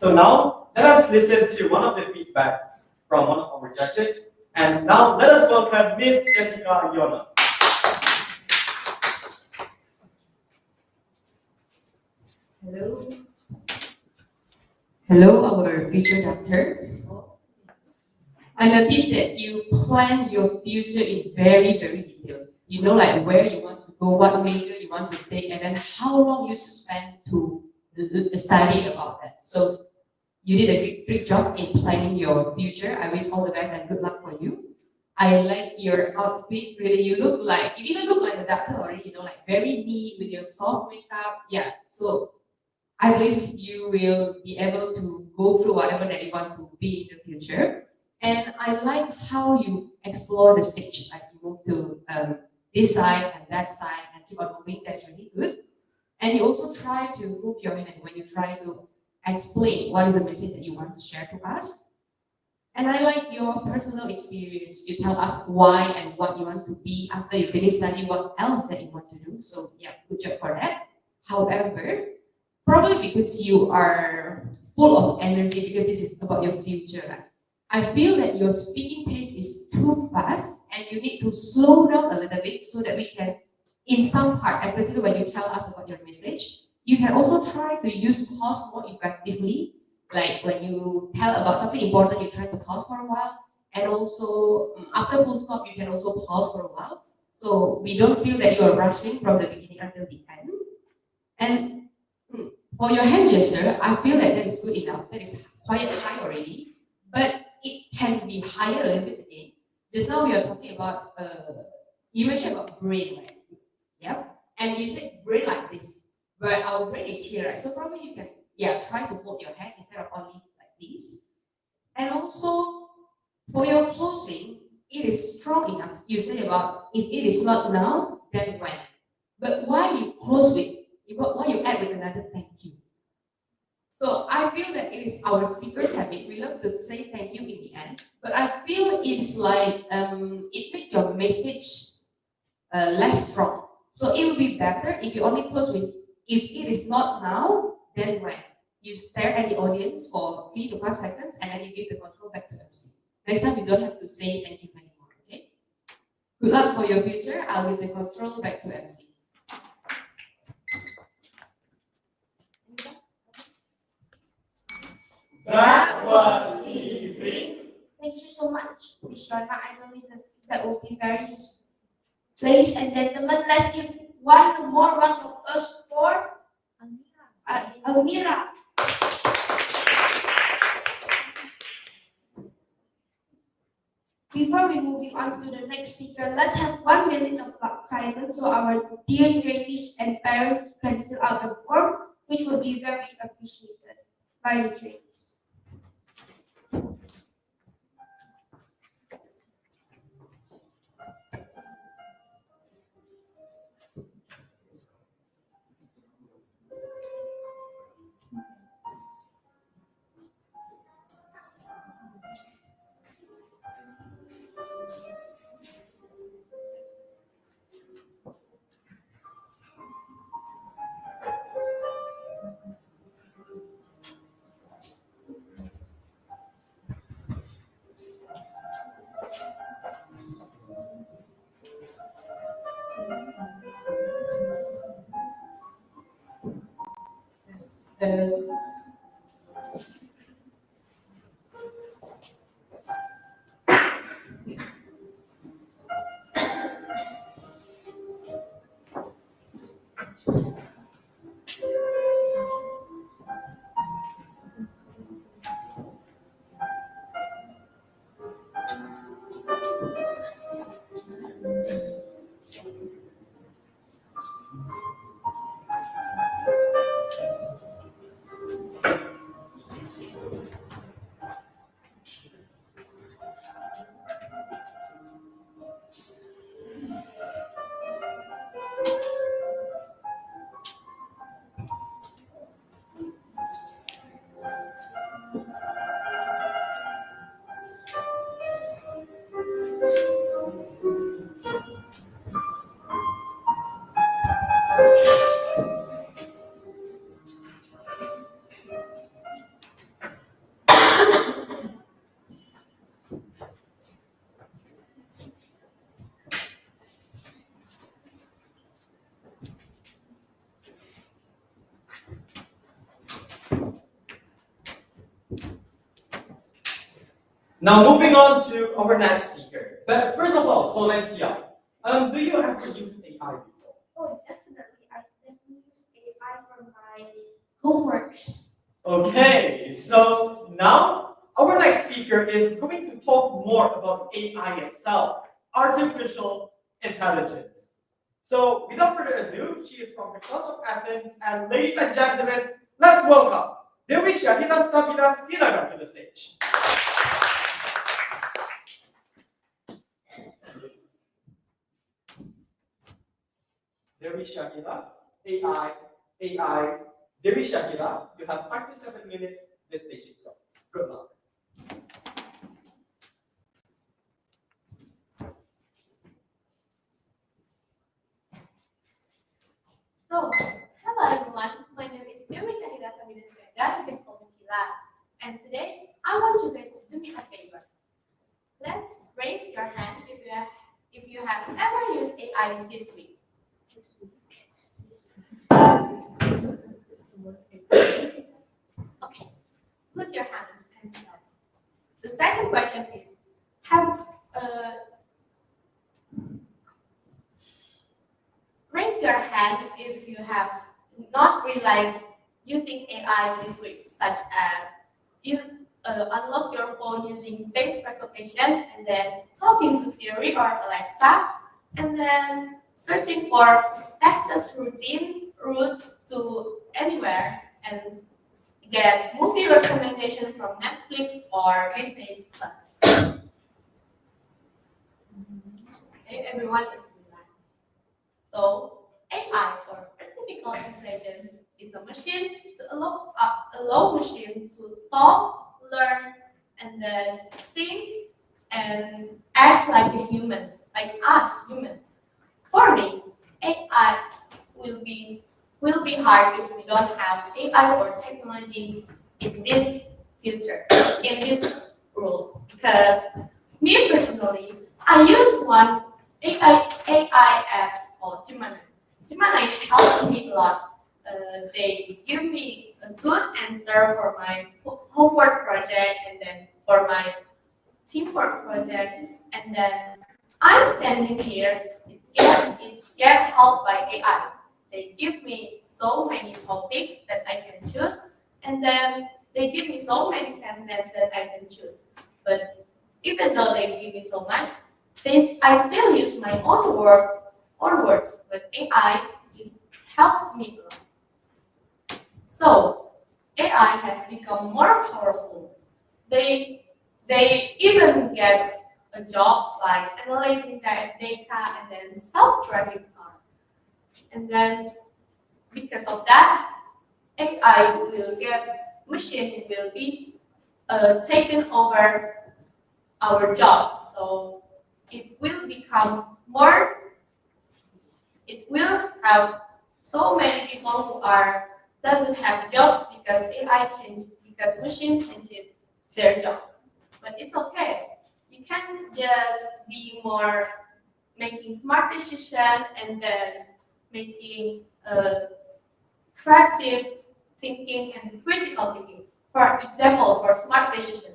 now let us listen to one of the feedbacks from one of our judges. And now let us welcome Miss Jessica Yona. Hello. Hello, our future doctor. I noticed that you plan your future in very, very detail. You know, like where you want to go, what major you want to take, and then how long you should spend to study about that. So you did a great job in planning your future. I wish all the best and good luck for you. I like your outfit. Really, you even look like a doctor already. You know, like very neat with your soft makeup. Yeah. So I believe you will be able to go through whatever that you want to be in the future. And I like how you explore the stage, like you move to this side and that side and keep on moving. That's really good. And you also try to move your hand when you try to explain what is the message that you want to share to us. And I like your personal experience. You tell us why and what you want to be after you finish studying, what else that you want to do. So yeah, good job for that. However, probably because you are full of energy, because this is about your future, right? I feel that your speaking pace is too fast and you need to slow down a little bit so that we can, in some part, especially when you tell us about your message, you can also try to use pause more effectively. Like when you tell about something important, you try to pause for a while. And also, after full stop, you can also pause for a while. So we don't feel that you are rushing from the beginning until the end. And for your hand gesture, I feel that is good enough. That is quite high already, but it can be higher a little bit again. Just now we are talking about, you mentioned about brain, right? Yeah. And you said brain like this, but our brain is here, right? So probably you can, try to hold your hand instead of only like this. And also, for your closing, it is strong enough. You say about if it is not now, then when. But why you close with, why you add with another thank you? So I feel that it is our speakers' habit. We love to say thank you in the end, but I feel it's like it makes your message less strong. So it would be better if you only close with if it is not now, then when. You stare at the audience for 3 to 5 seconds and then you give the control back to MC. Next time you don't have to say thank you anymore. Okay? Good luck for your future. I'll give the control back to MC. That was easy. Thank you so much, Miss Rana. I believe that will be very useful. Ladies and gentlemen, let's give one more round of applause for Almira. Before we moving on to the next speaker, let's have 1 minute of silence so our dear trainees and parents can fill out the form, which will be very appreciated by the trainees. Now moving on to our next speaker. But first of all, Florencia, do you ever use AI before? Oh, definitely. I definitely use AI for my homeworks. Okay, so now our next speaker is going to talk more about AI itself, artificial intelligence. So without further ado, she is from the class of Athens, and ladies and gentlemen, let's welcome Dewi Syahina Sabina Silagan to the stage. Dewi Syahina, AI, Dewi Syahina, you have 5 to 7 minutes. The stage is yours. Good luck. So, hello everyone. My name is Dewi Syahida Sabina Sweda, you can call me Chila. And today, I want you guys to do me a favor. Let's raise your hand if you have ever used AI this week. Okay, put your hand hands down. The second question is, have raise your hand if you have not realized using AI this week, such as you unlock your phone using face recognition and then talking to Siri or Alexa, and then searching for fastest route to anywhere and get movie recommendation from Netflix or Disney Plus. Okay, everyone is relaxed. So AI or artificial intelligence is a machine to allow machine to talk, learn, and then think and act like a human, like us human. For me, AI will be hard if we don't have AI or technology in this future, in this world. Because me personally, I use one AI apps called Gemini. Gemini helps me a lot. They give me a good answer for my homework project and then for my teamwork project. And then I'm standing here, it's get helped by AI. They give me so many topics that I can choose, and then they give me so many sentences that I can choose. But even though they give me so much, I still use my own words, but AI just helps me a lot. So AI has become more powerful. They even get jobs like analyzing that data and then self-driving car. And then because of that, AI will get machine will be taken over our jobs. So it will become more. It will have so many people who are doesn't have jobs because AI changed because machine changed their job. But it's okay. You can just be more making smart decisions and then making creative thinking and critical thinking. For example, for smart decision,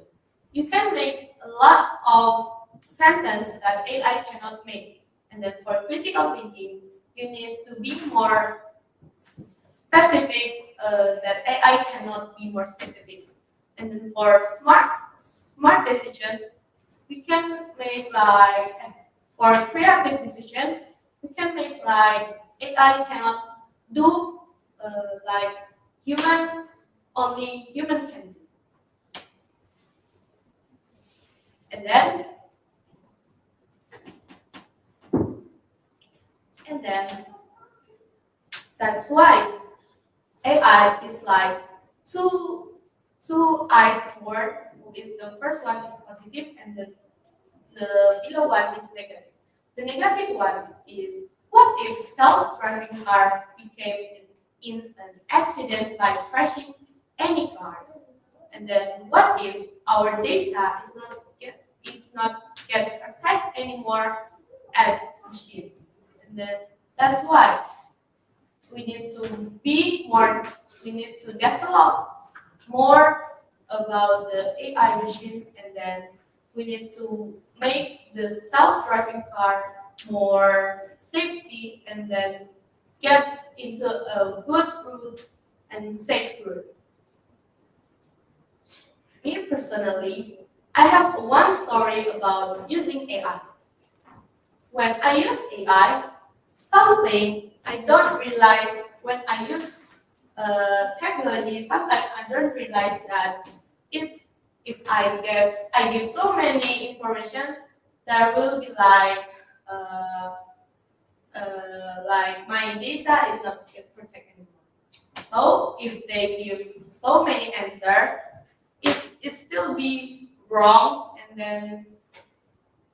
you can make a lot of sentence that AI cannot make. And then for critical thinking, you need to be more specific that AI cannot be more specific. And then for smart decision, we can make like for creative decision, we can make like AI cannot do like only human can do. And then that's why AI is like two eyes word. Is the first one is positive and the below one is negative. The negative one is what if self-driving car became in an accident by crashing any cars? And then what if our data is not get protected anymore at machine? And then that's why we need to develop more about the AI machine and then we need to make the self-driving car more safety and then get into a good route and safe route. Me personally, I have one story about using AI. When I use AI, something I don't realize when I use technology, sometimes I don't realize that it's if I give so many information, there will be like my data is not protected anymore. So if they give so many answer, it still be wrong. And then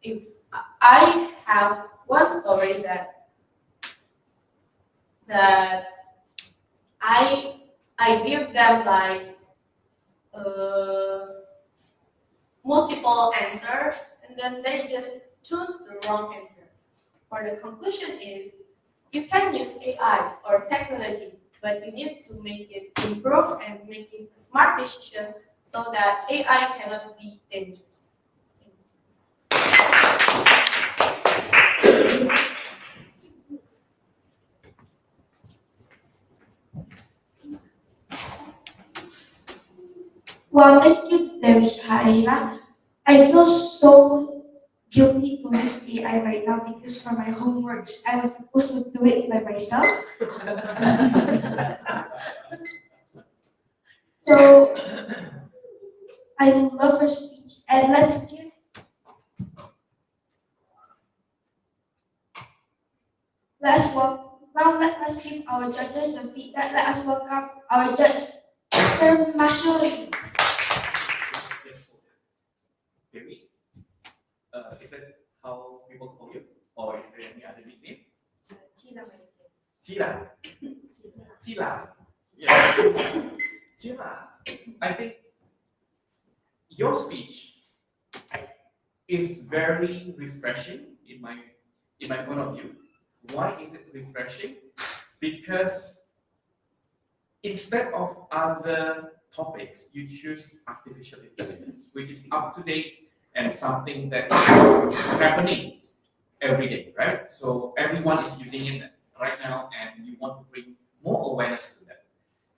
if I have one story that I give them like multiple answers, and then they just choose the wrong answer. For the conclusion is you can use AI or technology, but you need to make it improve and make it a smart decision so that AI cannot be dangerous. Wow, thank you, Dewi Shaira. I feel so guilty to use AI right now because for my homeworks, I was supposed to do it by myself. So I love her speech. And let's give let's walk now let us give our judges the feedback. Let us welcome our judge, Mr. Mashuri. Yes, Dewi, is that how people call you? Or is there any other nickname? Chila. Chila. Yes. Chila. I think your speech is very refreshing in my point of view. Why is it refreshing? Because instead of other topics, you choose artificial intelligence, which is up to date and something that is happening every day, right? So everyone is using it right now, and you want to bring more awareness to that.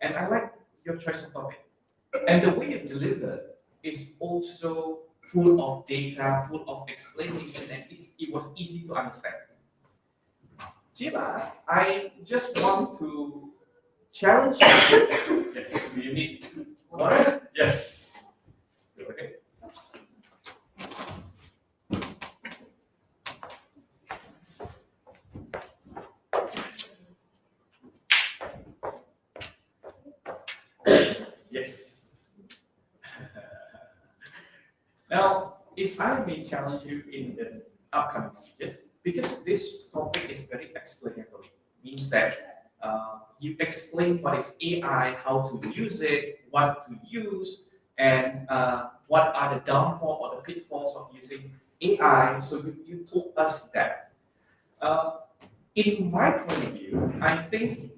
And I like your choice of topic. And the way you deliver is also full of data, full of explanation, and it was easy to understand. Chila, I just want to challenge you. Yes, you need water? Yes. Okay. Yes. Now, if I may challenge you in the upcoming speeches, because this topic is very explanatory, means that you explain what is AI, how to use it, what to use, and what are the downfall or the pitfalls of using AI. So you told us that. In my point of view, I think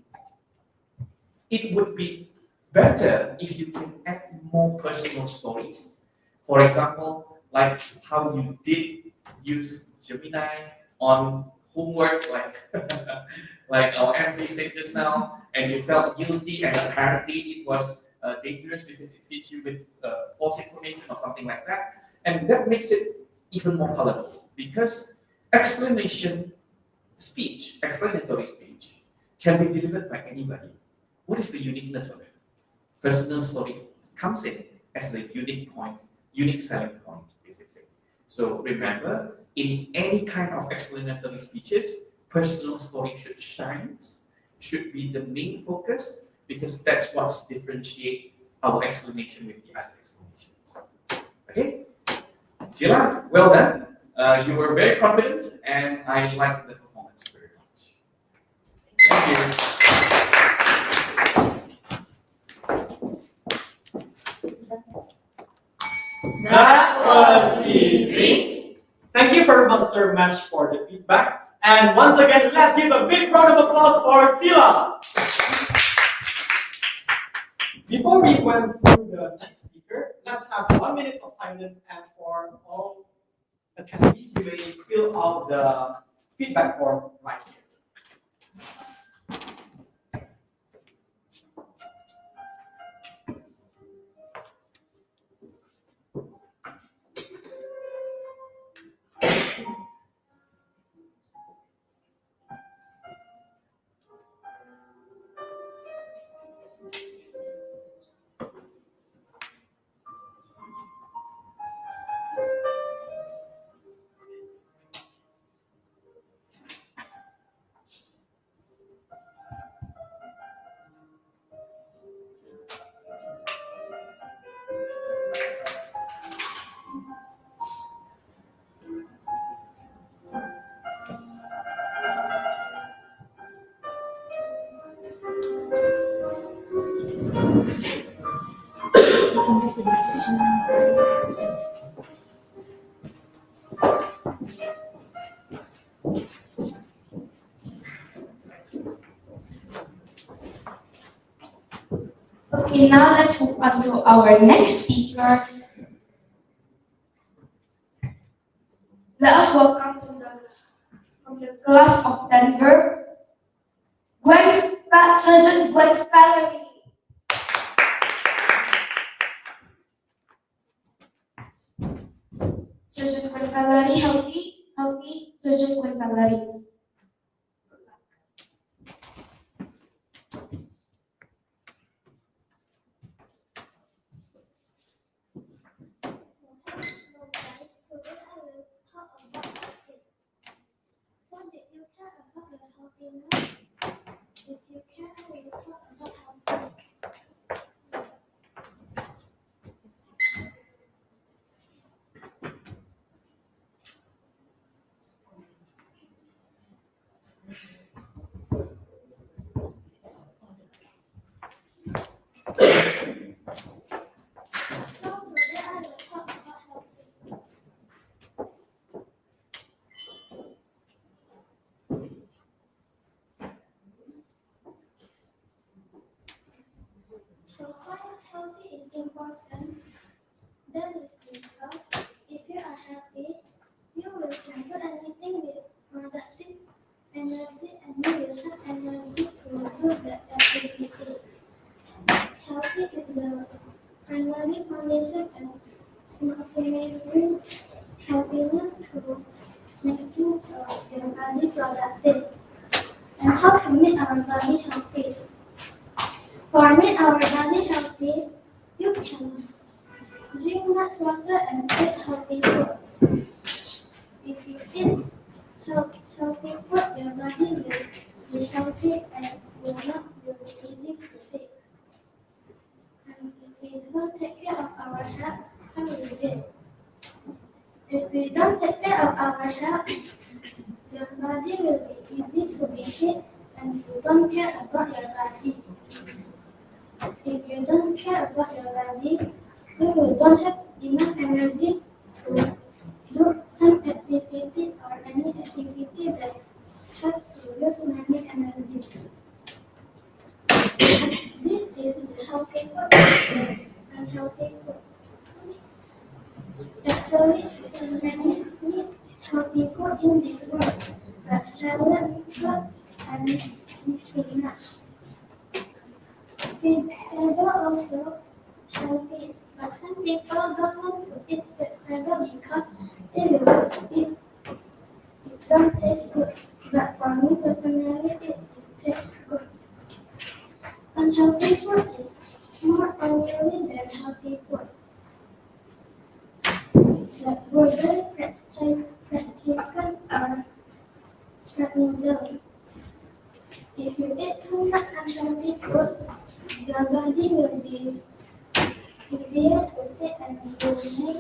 it would be better if you can add more personal stories. For example, like how you did use Gemini on homeworks, like like our MC said just now, and you felt guilty, and apparently it was dangerous because it feeds you with false information or something like that, and that makes it even more colorful because explanatory speech, can be delivered by anybody. What is the uniqueness of it? Personal story comes in as the unique selling point, basically. So remember, in any kind of explanatory speeches, personal story should be the main focus, because that's what's differentiate our explanation with the other explanations. Okay? Sheila, well done. You were very confident, and I like the performance very much. Thank you. That was easy. Thank you for Monster Mash for the feedback. And once again, let's give a big round of applause for Tila. Before we went through the next speaker, let's have 1 minute of silence and for all attendees, you may fill out the feedback form right here. Okay, now let's move on to our next speaker. Let us welcome from the class of Denver, Sergeant Gwen Valerie. Sergeant Gwen Valerie, healthy, Sergeant Gwen Valerie. Hello guys, today I will talk about healthy. So did you care about your healthiness? If you care, I will talk about healthy. So today I will talk about healthy. So why healthy is important? That is because if you are healthy, you will can do anything with productive energy and you will have energy to do the activity. Healthy is the primary foundation and maximizing happiness to making your body productive. And how to make our body healthy? For make our body healthy, you can drink much water and eat healthy food. If you eat healthy food, your body will be healthy and will not be easy to sick. And if we don't take care of our health, how will we? If we don't take care of our health, your body will be easy to be sick and you don't care about your body. If you don't care about your body, you will don't have enough energy to do some activity or any activity that have to use many energy. This is the healthy food and unhealthy food. Actually, so many healthy food in this world, but salad, fruit, and tuna. Vegetable also healthy, but some people don't want to eat vegetable because they will eat it don't taste good. But for me personally, it tastes good. Unhealthy food is more oily than healthy food. It's like burger, fried chicken, or fried noodle. If you eat too much unhealthy food, your body will be easier to sick and you may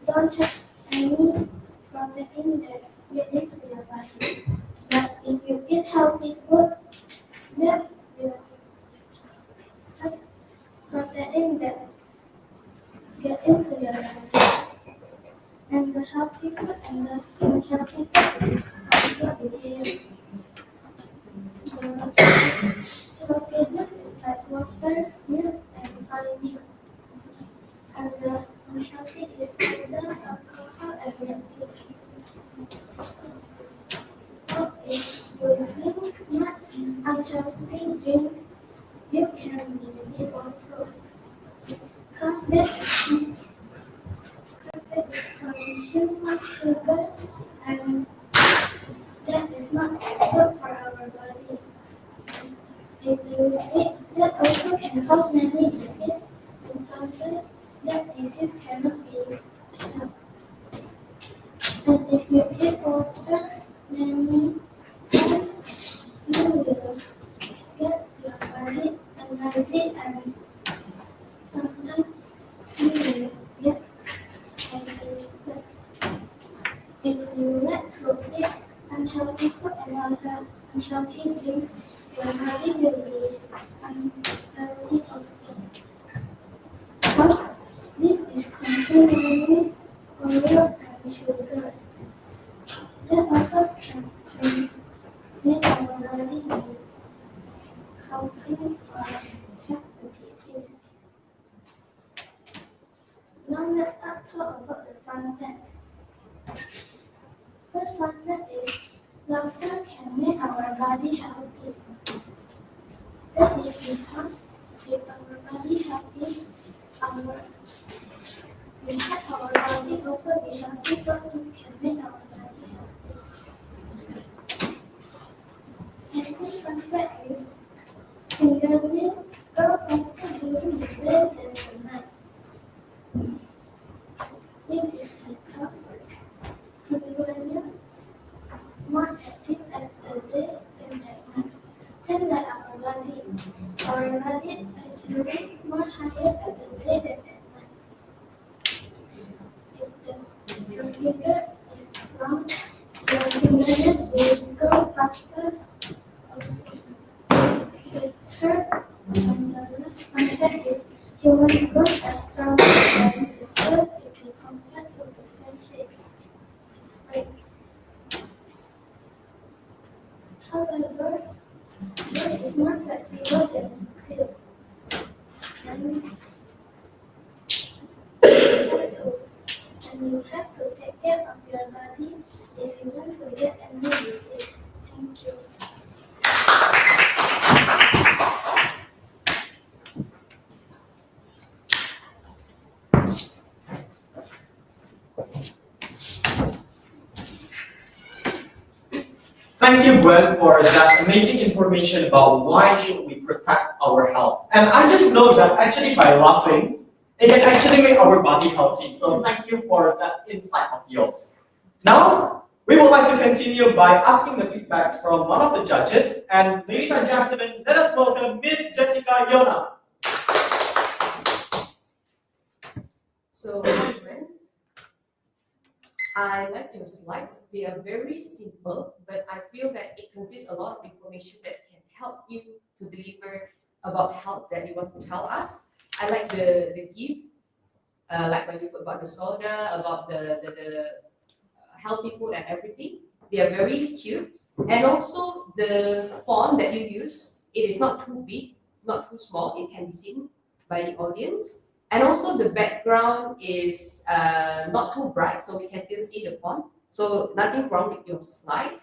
don't have any protein that get into your body. But if you eat healthy food, that will have protein that get into your body. And the healthy food and the unhealthy food also behave. Healthy food like water, milk, and soy milk. And the unhealthy is sugar, alcohol, and milk. unhealthy drinks, you can be sick also. Because that consume much sugar and that is not good for our body. If you sleep, that also can cause many diseases, and sometimes that disease cannot be helped. And if you drink water many times, you will get your body energy and sometimes you will get agitated. If you like to eat unhealthy food and unhealthy drinks, your body will be unhealthy also. But this is consuming oil and sugar. That also can make our body be causing or have a disease. Now let's talk about the fun facts. First fun fact is laughter can make our body healthy. That is because if our body healthy, our body also be healthy, so it can make our body healthy. Second fun fact is fingernails grow faster during the day than the night. It is because fingernails more active at the day than at night. Same like our body. Our body actually more higher at the day than at night. If your finger is long, your fingernails will grow faster also. The third and the last fun fact is humans grow as stronger than the stone if you compare to the same shape. Like, however, wood is more flexible than steel. And you have to take care of your body if you want to get any disease. Thank you. Thank you, Gwen, for that amazing information about why should we protect our health. And I just know that actually by laughing, it can actually make our body healthy. So thank you for that insight of yours. Now, we would like to continue by asking the feedbacks from one of the judges. And ladies and gentlemen, let us welcome Miss Jessica Yona. So, hi, Gwen. I like your slides. They are very simple, but I feel that it consists a lot of information that can help you to deliver about health that you want to tell us. I like the gift, like when you put about the soda, about the healthy food and everything. They are very cute. And also the font that you use, it is not too big, not too small. It can be seen by the audience. And also the background is not too bright, so we can still see the font. So nothing wrong with your slide.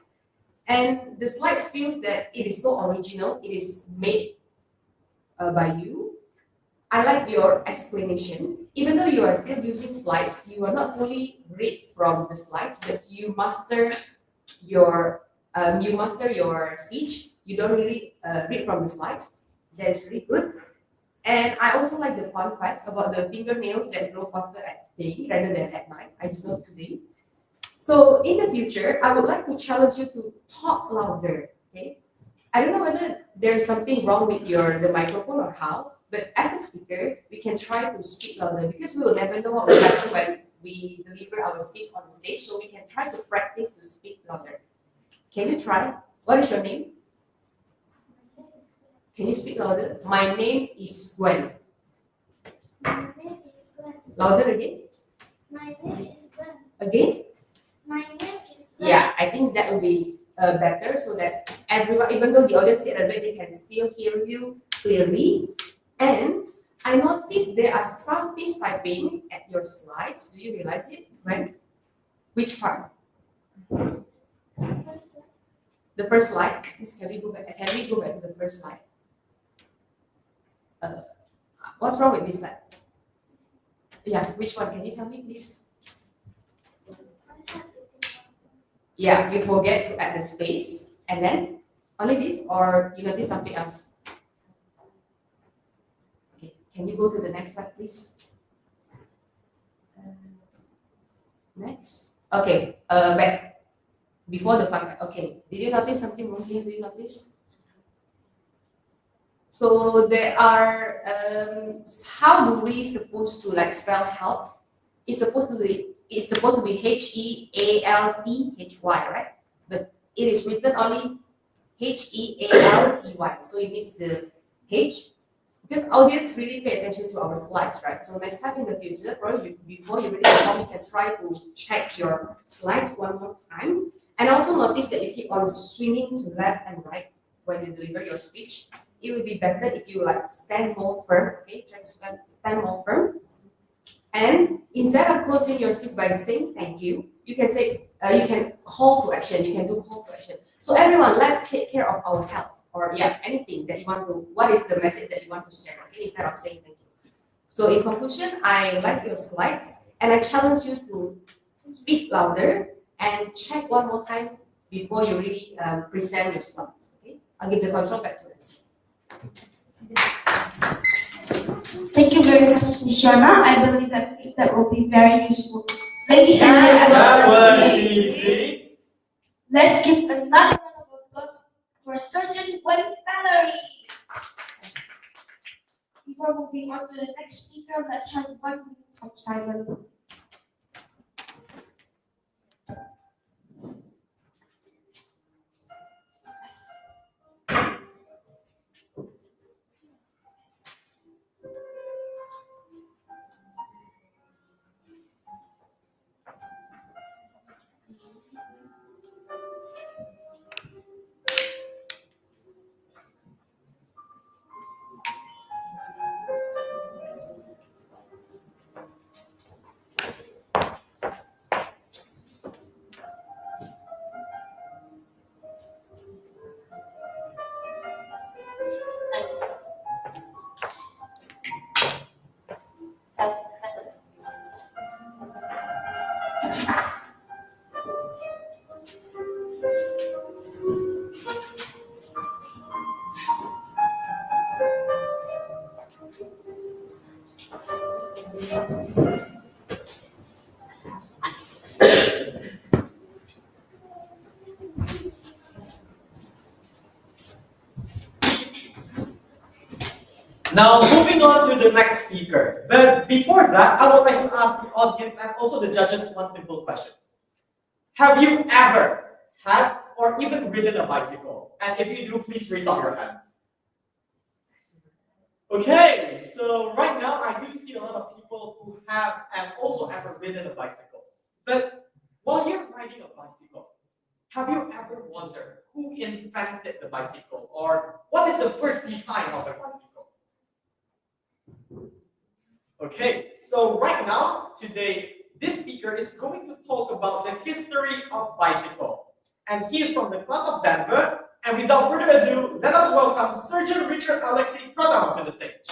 And the slides feels that it is so original. It is made by you. I like your explanation. Even though you are still using slides, you are not fully read from the slides, but you master your speech. You don't really read from the slides. That's really good. And I also like the fun fact about the fingernails that grow faster at day rather than at night. I just know today. So in the future, I would like to challenge you to talk louder. Okay. I don't know whether there's something wrong with the microphone or how, but as a speaker, we can try to speak louder because we will never know what will happen when we deliver our speech on the stage. So we can try to practice to speak louder. Can you try? What is your name? Can you speak louder? My name is Gwen. My name is Gwen. Louder again. My name is Gwen. Again? My name is Gwen. Yeah, I think that will be better so that everyone, even though the audience sit away, they can still hear you clearly. And I noticed there are some piece typing at your slides. Do you realize it? When? Which part? the first slide. Please, can we go back? Can we go back to the first slide? What's wrong with this slide? Yeah, which one? Can you tell me, please? Yeah, you forget to add the space, and then only this, or you notice something else? Okay, can you go to the next slide, please? Next. Okay, back before the fun. Okay, did you notice something wrong here? Do you notice? So there are. How do we supposed to like spell health? It's supposed to be HEALTHY, right? But it is written only HEALTY. So you miss the H. Because audience really pay attention to our slides, right? So next time in the future, probably before you really perform, you can try to check your slides one more time. And also notice that you keep on swinging to left and right when you deliver your speech. It would be better if you like stand more firm, okay? Try to stand more firm. And instead of closing your speech by saying thank you, you can say, you can call to action, you can do call to action. So everyone, let's take care of our health. Or yeah, anything that you want to, what is the message that you want to share, okay, instead of saying thank you. So in conclusion, I like your slides and I challenge you to speak louder and check one more time before you really present your slides, okay? I'll give the control back to us. Thank you very much, Ms. Shona. I believe that will be very useful. Ladies and That was gentlemen, easy. let's give another round of applause for Surgeon Gwen Valerie. Before moving on to the next speaker, let's have 1 minute of silence. Now, moving on to the next speaker. But before that, I would like to ask the audience and also the judges one simple question. Have you ever had or even ridden a bicycle? And if you do, please raise up your hands. Okay, so right now I do see a lot of people who have and also ever ridden a bicycle. But while you're riding a bicycle, have you ever wondered who invented the bicycle or what is the first design of a bicycle? Okay, so right now, today, this speaker is going to talk about the history of bicycle. And he is from the class of Denver. And without further ado, let us welcome Surgeon Richard Alexei Pradhan to the stage.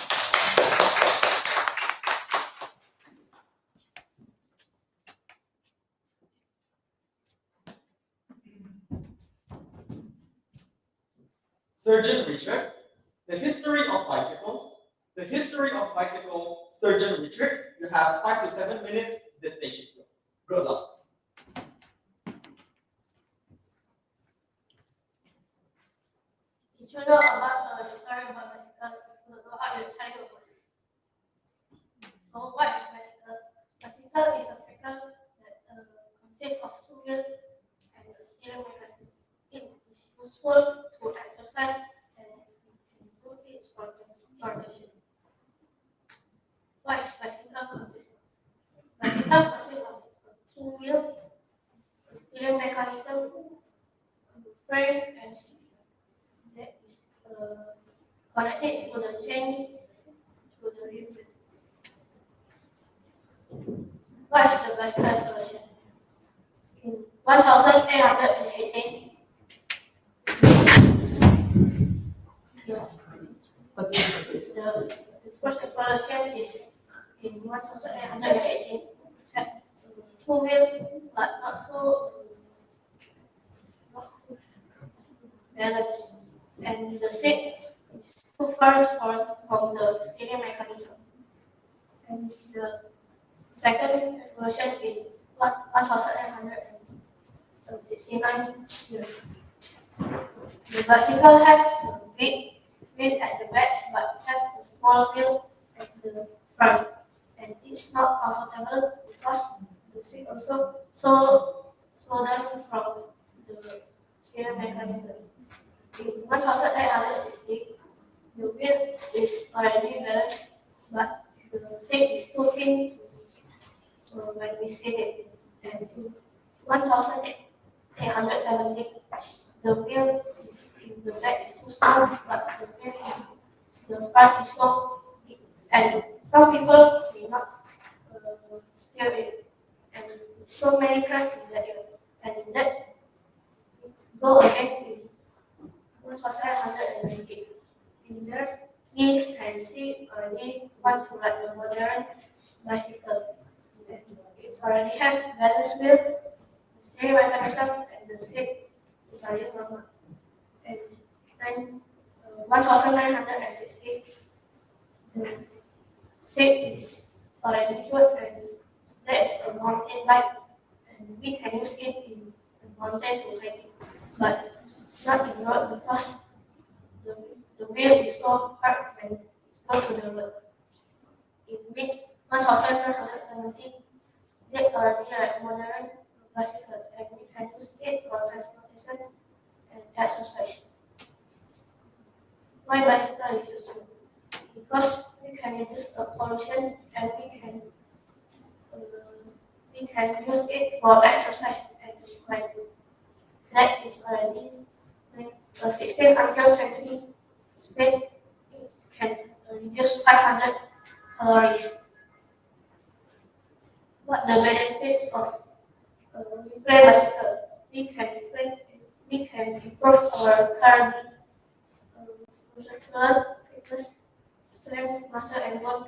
Surgeon Richard, the history of bicycle. The history of bicycle, Surgeon Richard. You have 5 to 7 minutes. The stage is yours. Good luck. Did you know about the story about bicycle? If you don't know, I will tell you about it. So what is bicycle? Bicycle is a vehicle that consists of two wheels and a steering mechanism. It is useful to exercise and improve its transportation. What is bicycle consist of? Bicycle consists of a two wheel, a steering mechanism, frame and seat. That is connected to the chain to the rim. What is the bicycle solution? In 1818, But The first explanation is in 1818 have two wheels but not two balance, and the seat is too far from the steering mechanism. And the second version is 1869. The bicycle has a big wheel at the back but has a small wheel at the front. And it's not comfortable because the seat also so does from the steering mechanism. In 1860, the wheel is already balanced, but the seat is too thin when we sit it. And in 1870, the wheel is in the back is too small, but the wheel in the front is so big. And some people may not steer it. And so many cars in the air. And that go again in 1890. In there, we can see already want to like a modern bicycle. It already has balance wheel, steering mechanism, and the seat is already normal. And then 1960, the seat is already good, and there is a mountain bike, and we can use it in the mountain to ride it, but not in road because the wheel is so hard when it goes to the road. In mid 1970, they already like modern bicycles, and we can use it for transportation and exercise. Why bicycle is useful? Because we can reduce the pollution and we can use it for exercise and like that is already like a 1620 speed it can reduce 500 calories. What the benefit of play bicycle? We can improve our cardio, muscular fitness, strength, muscle, and bone,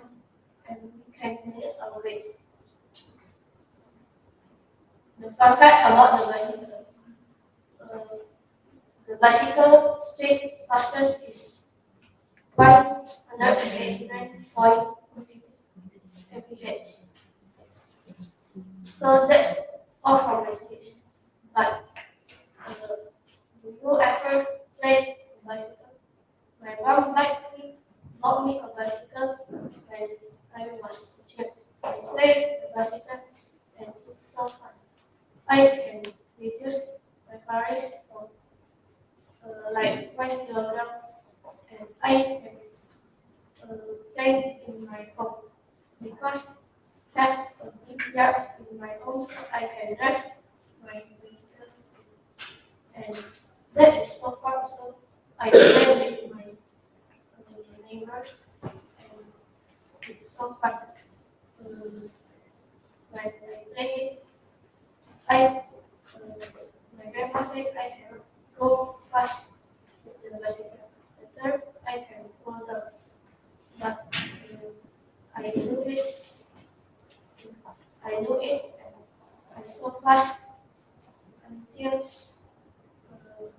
and we can manage our weight. The fun fact about the bicycle. The bicycle speed fastest is 189.40 mph. So that's all from my speech. But do you ever play bicycle? My mom bought me a bicycle when I was a child. I played the bicycle and it's so fun. I can reduce my calories from like 1 kilogram, and I can play in my home because I have a big yard in my home, so I can drive my bicycle, and that is so fun. So I play with my neighbors, and it's so fun. When I play, my grandma said I can go fast with the bicycle. The third, I can go down, but I do it. I do it, and I'm so fast until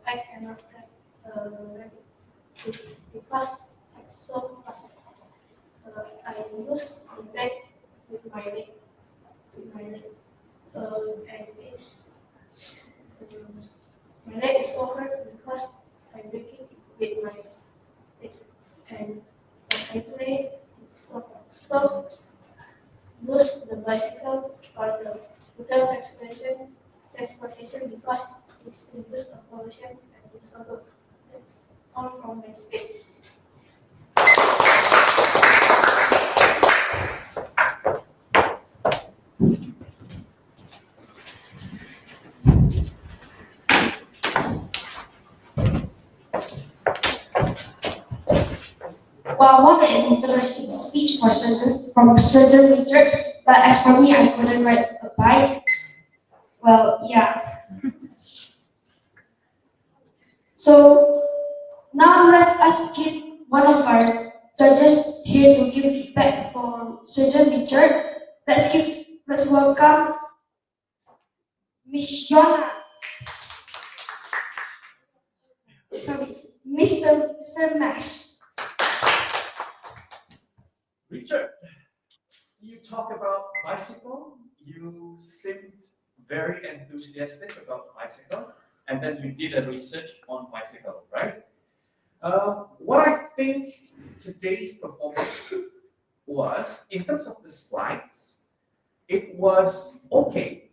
I cannot because I'm so fast. I use the brake with my leg, and my leg is so hurt because I'm breaking with my leg, and when I play, it's so hard. So use the bicycle or the without transportation because it's reduce the pollution and it's also it's all from my space. Wow, what an interesting speech from Surgeon Richard. But as for me, I couldn't ride a bike. Well, yeah. So now let us give one of our judges here to give feedback for Surgeon Richard. Let's welcome Miss Yona. Sorry, Mr. Mash. Richard, you talk about bicycle. You seemed very enthusiastic about bicycle, and then you did a research on bicycle, right? What I think today's performance was, in terms of the slides, it was okay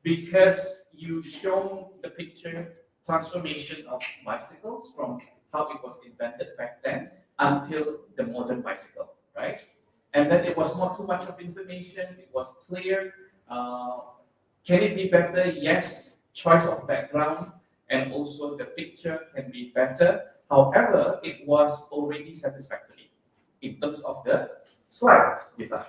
because you shown the picture transformation of bicycles from how it was invented back then until the modern bicycle, right? And then it was not too much of information, it was clear. Can it be better? Yes, choice of background and also the picture can be better. However, it was already satisfactory in terms of the slides design.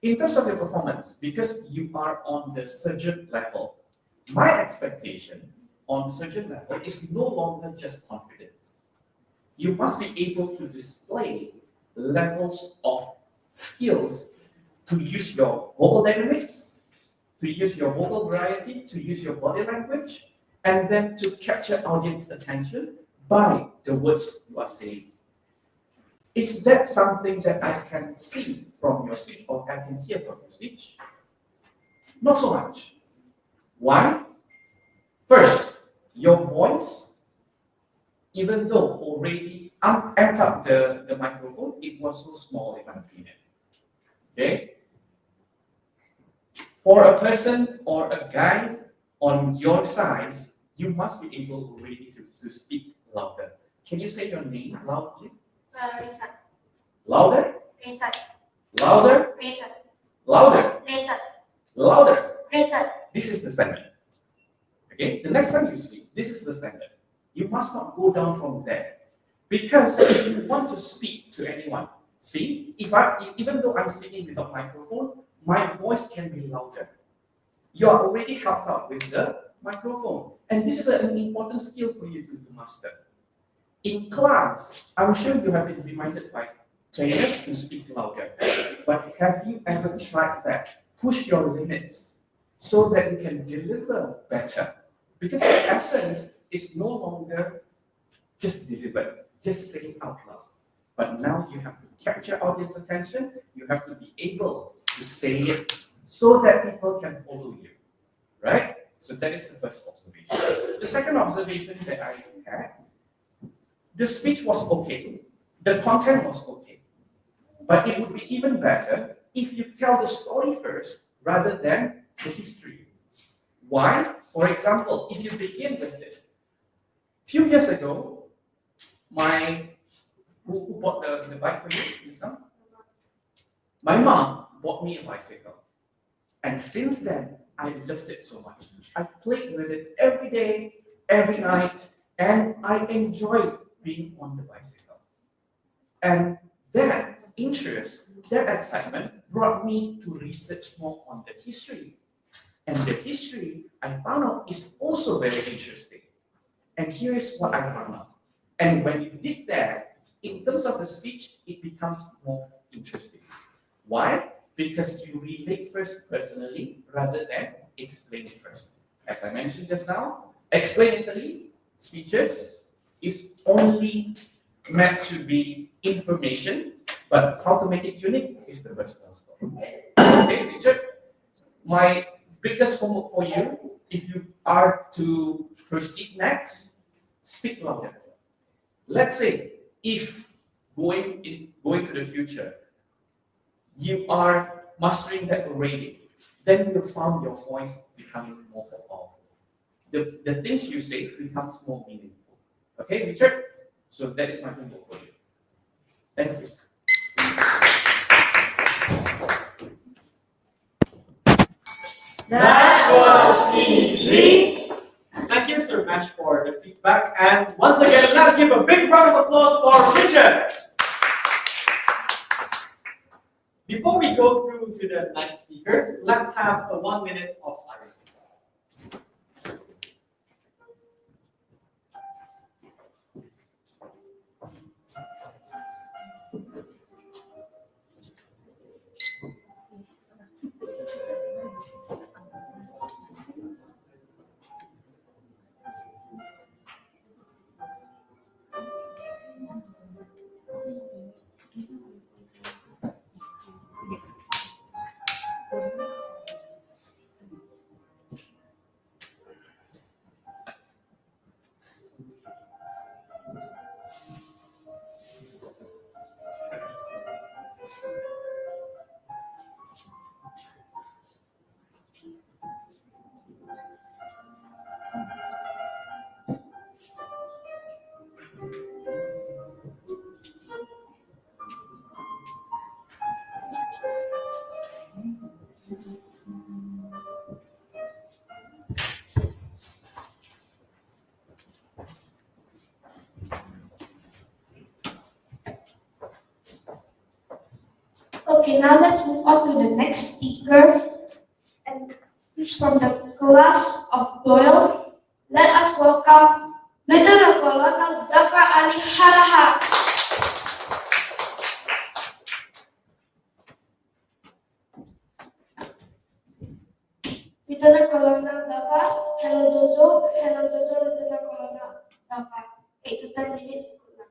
In terms of your performance, because you are on the surgeon level, my expectation on surgeon level is no longer just confidence. You must be able to display levels of skills to use your vocal dynamics, to use your vocal variety, to use your body language, and then to capture audience attention by the words you are saying. Is that something that I can see from your speech or I can hear from your speech? Not so much. Why? First, your voice, even though already amped up the microphone, it was so small in my opinion. Okay? For a person or a guy on your size, you must be able already to speak louder. Can you say your name loudly? Richard. Louder? Richard. Louder? Richard. Louder? Richard. Louder? Richard. This is the standard. Okay? The next time you speak, this is the standard. You must not go down from there. Because if you want to speak to anyone, see, even though I'm speaking without microphone, my voice can be louder. You are already helped out with the microphone. And this is an important skill for you to master. In class, I'm sure you have been reminded by trainers to speak louder. But have you ever tried that? Push your limits so that you can deliver better. Because the essence is no longer just delivered, just saying out loud. But now you have to capture audience attention, you have to be able to say it so that people can follow you, right? So that is the first observation. The second observation that I had, the speech was okay, the content was okay, but it would be even better if you tell the story first rather than the history. Why? For example, if you begin with this, few years ago, who bought the bike for you just now? My mom bought me a bicycle. And since then, I loved it so much. I played with it every day, every night, and I enjoyed being on the bicycle. And that interest, that excitement brought me to research more on the history. And the history I found out is also very interesting. And here is what I found out. And when you did that, in terms of the speech, it becomes more interesting. Why? Because you relate first personally rather than explain it first. As I mentioned just now, explanatory speeches is only meant to be information, but how to make it unique is the personal story. Okay, Richard? My biggest homework for you, if you are to proceed next, speak louder. Let's say if going to the future, you are mastering that already, then you will find your voice becoming more powerful. The things you say becomes more meaningful. Okay, Richard? So that is my homework for you. Thank you. That was easy. Thank you, Sir Mash, for the feedback. And once again, let's give a big round of applause for Richard. Before we go through to the next speakers, let's have a 1 minute of silence. Okay, now let's move on to the next speaker. And he's from the class of Doyle. Let us welcome Lieutenant Colonel Dafra Ali Haraha. Lieutenant Colonel Dafra, hello Jojo, Lieutenant Colonel Dafra. 8 to 10 minutes. Good luck.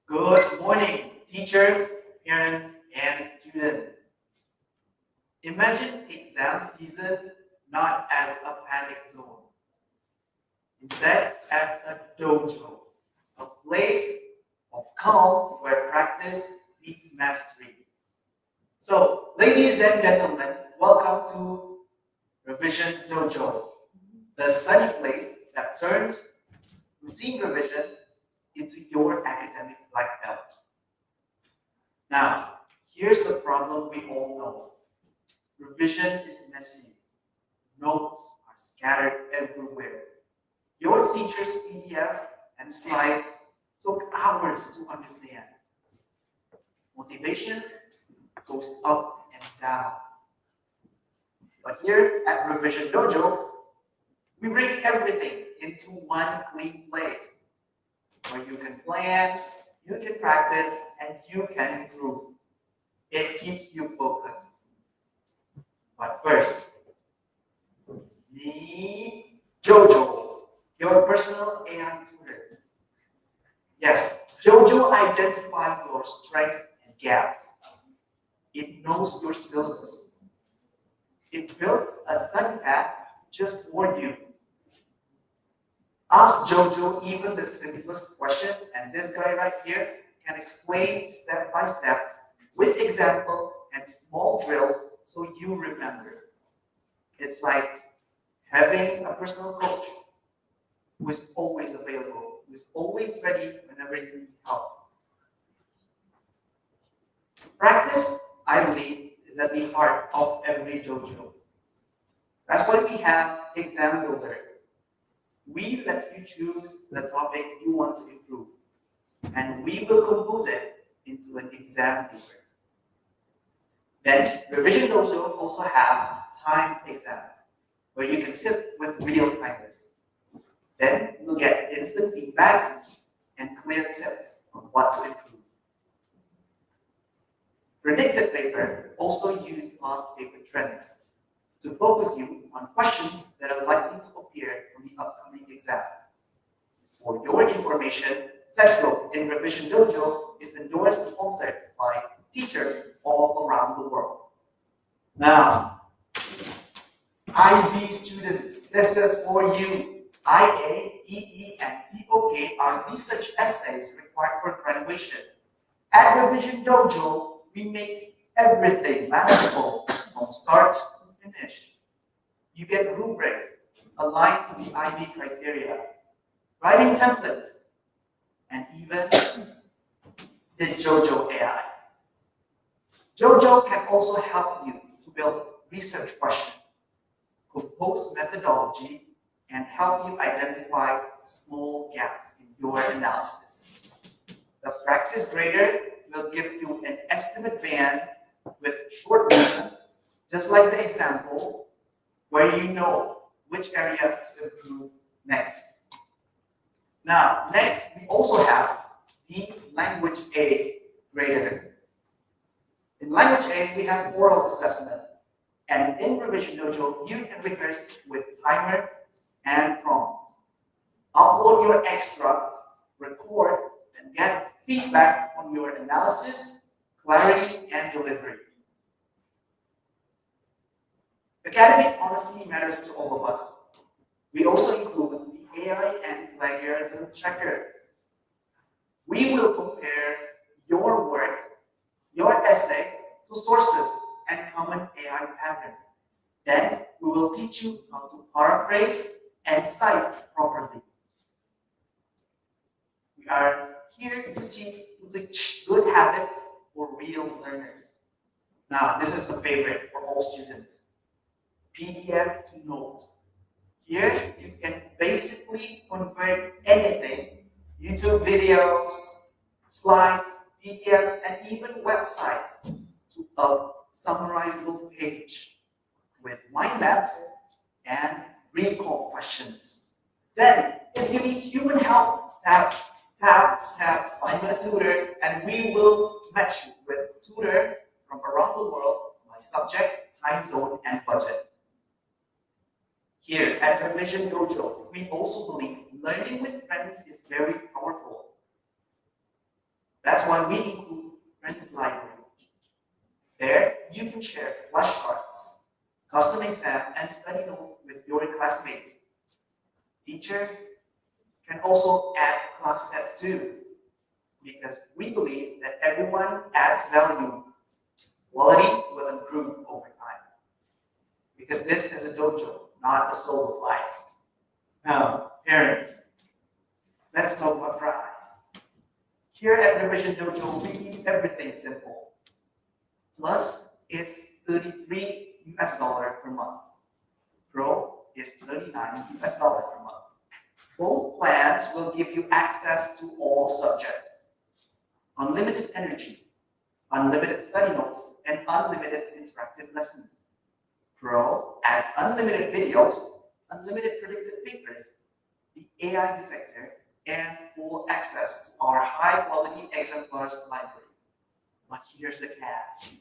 Good morning, teachers, parents, and students. Imagine exam season not as a panic zone, instead as a dojo, a place of calm where practice meets mastery. So, ladies and gentlemen, welcome to Revision Dojo, the study place that turns routine revision into your academic black belt. Now, here's the problem we all know. Revision is messy. Notes are scattered everywhere. Your teacher's PDF and slides took hours to understand. Motivation goes up and down. But here at Revision Dojo, we bring everything into one clean place where you can plan, you can practice, and you can improve. It keeps you focused. But first, meet Jojo, your personal AI tutor. Yes, Jojo identifies your strengths and gaps. It knows your syllabus. It builds a study path just for you. Ask Jojo even the simplest question, and this guy right here can explain step by step with example and small drills so you remember. It's like having a personal coach who is always available, who is always ready whenever you need help. Practice, I believe, is at the heart of every dojo. That's why we have Exam Builder. We let you choose the topic you want to improve, and we will compose it into an exam paper. Then Revision Dojo also have time exam, where you can sit with real timers. Then you'll get instant feedback and clear tips on what to improve. Predicted paper also use past paper trends to focus you on questions that are likely to appear on the upcoming exam. For your information, textbook in Revision Dojo is endorsed and authored by teachers all around the world. Now, IB students, this is for you. IA, EE, and TOK are research essays required for graduation. At Revision Dojo, we make everything manageable from start to finish. You get rubrics aligned to the IB criteria, writing templates, and even the Jojo AI. Jojo can also help you to build research questions, compose methodology, and help you identify small gaps in your analysis. The practice grader will give you an estimate band with short reason, just like the example, where you know which area to improve next. Now, next, we also have the Language A grader. In Language A, we have oral assessment. And in Revision Dojo, you can rehearse with timer and prompts. Upload your extract, record, and get feedback on your analysis, clarity, and delivery. Academic honesty matters to all of us. We also include the AI and plagiarism checker. We will compare your work, your essay, to sources and common AI patterns. Then we will teach you how to paraphrase and cite properly. We are here to teach good habits for real learners. Now, this is the favorite for all students. PDF to notes. Here, you can basically convert anything, YouTube videos, slides, PDF, and even websites to a summarizable page with mind maps and recall questions. Then, if you need human help, tap, find a tutor, and we will match you with a tutor from around the world by subject, time zone, and budget. Here at Revision Dojo, we also believe learning with friends is very powerful. That's why we include Friends Library. There, you can share flashcards, custom exam, and study note with your classmates. Teacher can also add class sets too, because we believe that everyone adds value. Quality will improve over time. Because this is a dojo, not a solo fight. Now, parents, let's talk about price. Here at Revision Dojo, we keep everything simple. Plus is 33 US dollar per month. Pro is 39 US dollar per month. Both plans will give you access to all subjects. Unlimited energy, unlimited study notes, and unlimited interactive lessons. Pro adds unlimited videos, unlimited predicted papers, the AI detector, and full access to our high-quality exemplars library. But here's the catch.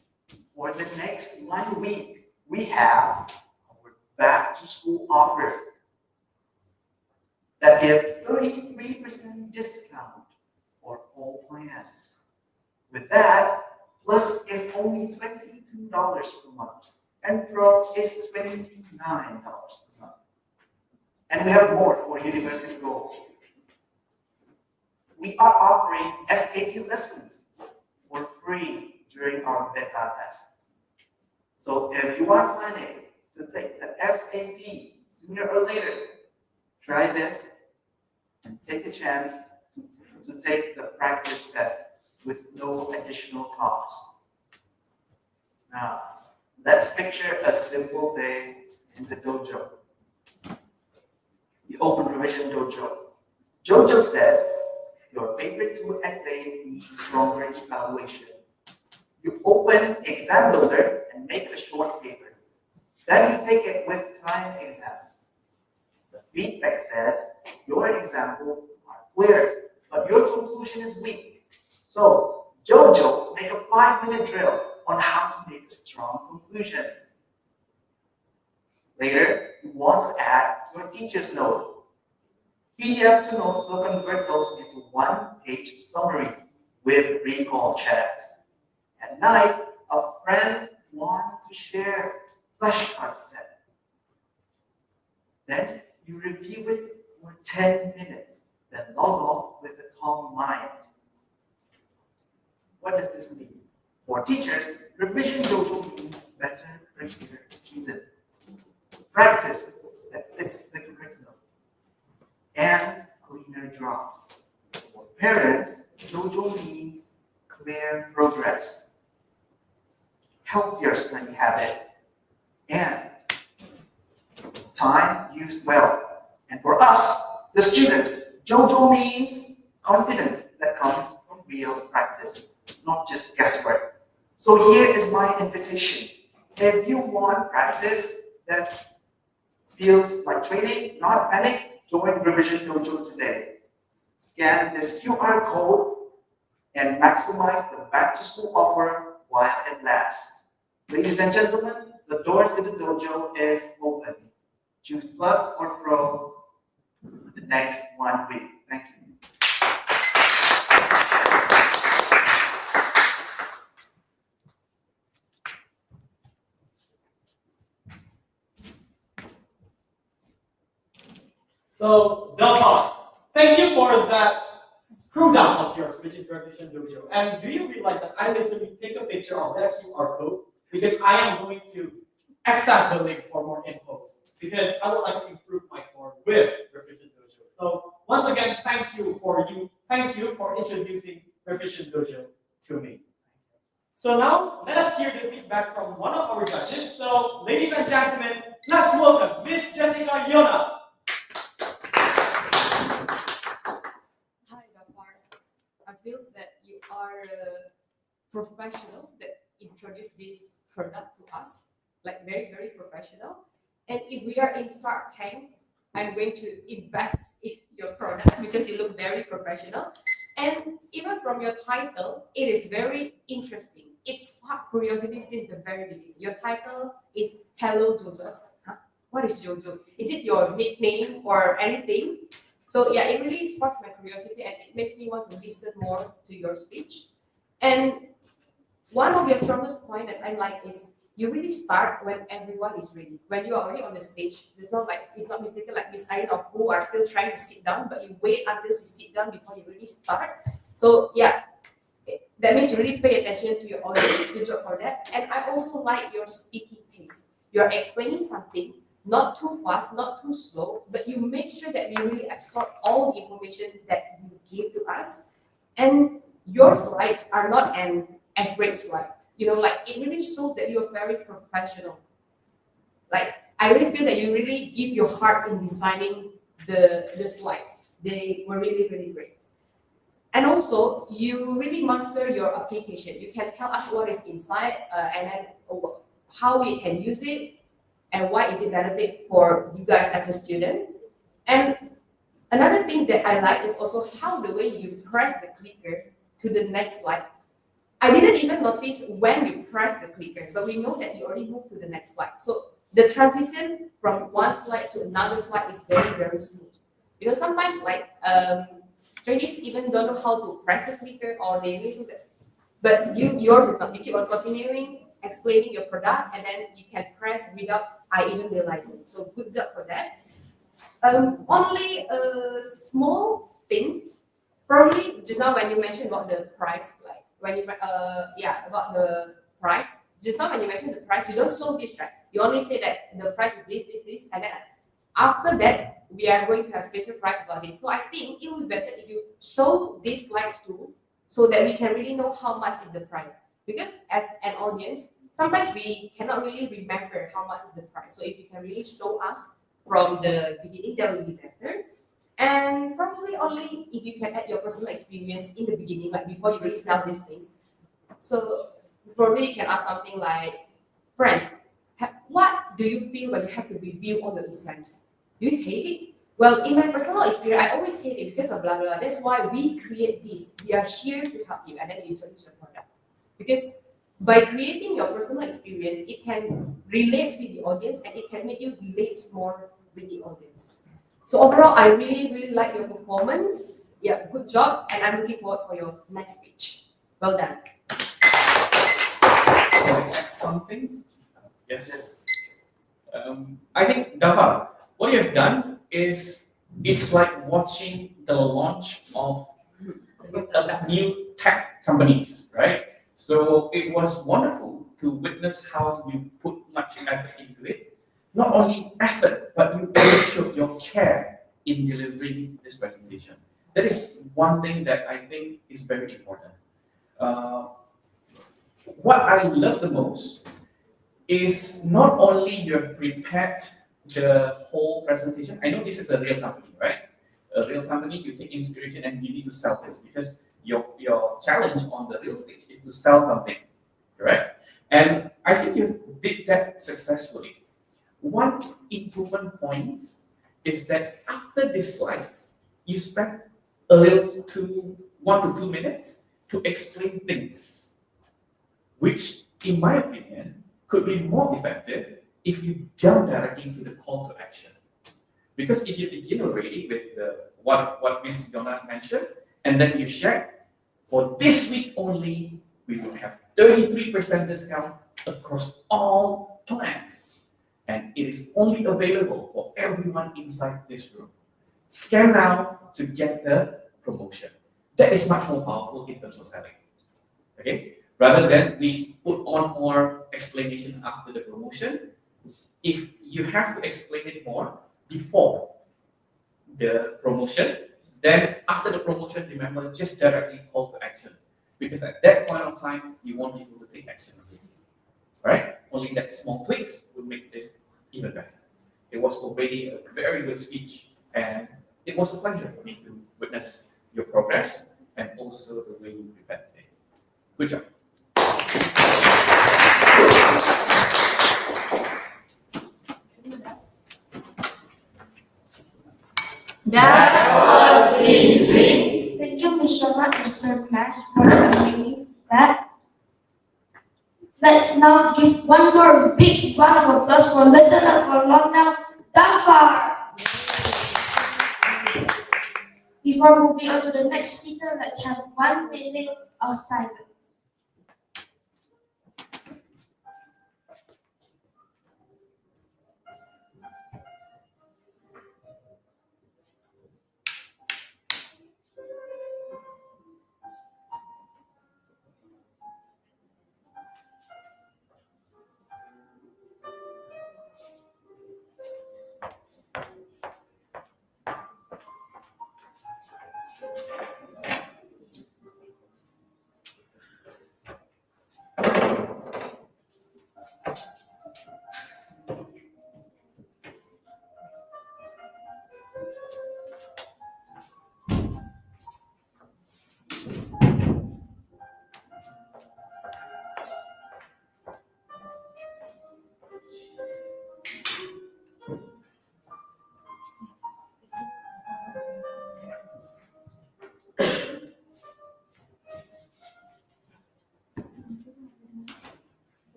For the next 1 week, we have our back-to-school offer that give 33% discount for all plans. With that, Plus is only $22 per month, and Pro is $29 per month. And we have more for university goals. We are offering SAT lessons for free during our beta test. So if you are planning to take the SAT sooner or later, try this and take a chance to take the practice test with no additional cost. Now, let's picture a simple day in the dojo. The Open Revision Dojo. Jojo says, your favorite two essays need stronger evaluation. You open Exam Builder and make a short paper. Then you take it with time exam. The feedback says, your examples are clear, but your conclusion is weak. So, Jojo make a 5-minute drill on how to make a strong conclusion. Later, you want to add your teacher's note. PDF to notes will convert those into one-page summary with recall checks. At night, a friend wants to share flashcard set. Then you review it for 10 minutes, then log off with a calm mind. What does this mean? For teachers, Revision Dojo means better prepared student. Practice that fits the curriculum. And cleaner draft. For parents, Dojo means clear progress, healthier study habit, and time used well. And for us, the student, Jojo means confidence that comes from real practice, not just guesswork. So here is my invitation. If you want practice that feels like training, not panic, join Revision Dojo today. Scan this QR code and maximize the back-to-school offer while it lasts. Ladies and gentlemen, the door to the dojo is open. Choose Plus or Pro for the next 1 week. Thank you. So, Delphi, thank you for that product of yours, which is Revision Dojo. And do you realize that I literally take a picture of that QR code because I am going to access the link for more info because I would like to improve my score with Revision Dojo. So once again, thank you for introducing Revision Dojo to me. So now let us hear the feedback from one of our judges. So ladies and gentlemen, let's welcome Miss Jessica Yona. Hi, Gafar. I feel that you are a professional that introduced this product to us, like very, very professional. And if we are in Shark Tank, I'm going to invest in your product because you look very professional. And even from your title, it is very interesting. It sparked curiosity since the very beginning. Your title is Hello Jojo. I was like, huh? What is Jojo? Is it your nickname or anything? So yeah, it really sparks my curiosity and it makes me want to listen more to your speech. And one of your strongest point that I like is you really start when everyone is ready. When you are already on the stage, it's not mistaken like Miss Irene or who are still trying to sit down, but you wait until you sit down before you really start. So yeah, that means you really pay attention to your audience. Good job for that. And I also like your speaking pace. You're explaining something not too fast, not too slow, but you make sure that we really absorb all the information that you give to us. And your slides are not an average slide. Like it really shows that you're very professional. Like I really feel that you really give your heart in designing the slides. They were really, really great. And also, you really master your application. You can tell us what is inside and then how we can use it and why is it benefit for you guys as a student. And another thing that I like is also how the way you press the clicker to the next slide. I didn't even notice when you press the clicker, but we know that you already moved to the next slide. So the transition from one slide to another slide is very, very smooth. Sometimes trainees even don't know how to press the clicker or they listen to, but yours is not. You keep on continuing explaining your product and then you can press without I even realizing. So good job for that. Only small things. Probably just now when you mentioned about the price, like when you about the price. Just now when you mentioned the price, you don't show this, right? You only say that the price is this, and then after that we are going to have special price about this. So I think it would be better if you show these slides too, so that we can really know how much is the price. Because as an audience, sometimes we cannot really remember how much is the price. So if you can really show us from the beginning, that will be better. And probably only if you can add your personal experience in the beginning, like before you really sell these things. So probably you can ask something like, friends, what do you feel when you have to review all your exams? Do you hate it? Well, in my personal experience, I always hate it because of blah, blah, blah. That's why we create this. We are here to help you, and then you introduce your product. Because by creating your personal experience, it can relate with the audience and it can make you relate more with the audience. So overall, I really, really like your performance. Yeah, good job. And I'm looking forward for your next speech. Well done. Can I add something? Yes. I think, Dava, what you have done is it's like watching the launch of new tech companies, right? So it was wonderful to witness how you put much effort into it. Not only effort, but you also showed your care in delivering this presentation. That is one thing that I think is very important. What I love the most is not only you have prepared the whole presentation. I know this is a real company, right? A real company, you take inspiration and you need to sell this because your challenge on the real stage is to sell something, correct? And I think you did that successfully. One improvement point is that after this slides, you spend a little 1 to 2 minutes to explain things, which, in my opinion, could be more effective if you jump directly into the call to action. Because if you begin already with what Ms. Yona mentioned, and then you share, for this week only, we will have 33% discount across all plans. And it is only available for everyone inside this room. Scan now to get the promotion. That is much more powerful in terms of selling. Okay? Rather than we put on more explanation after the promotion, if you have to explain it more before the promotion, then after the promotion, remember, just directly call to action. Because at that point of time, you won't be able to take action. Right? Only that small tweaks will make this even better. It was already a very good speech, and it was a pleasure for me to witness your progress and also the way you prepared today. Good job. That was easy. Thank you, Ms. Sharma and Sir Mash, for the amazing feedback. Let's now give one more big round of applause for Lieutenant Colonel Dafar. Before moving on to the next speaker, let's have 1 minute of silence.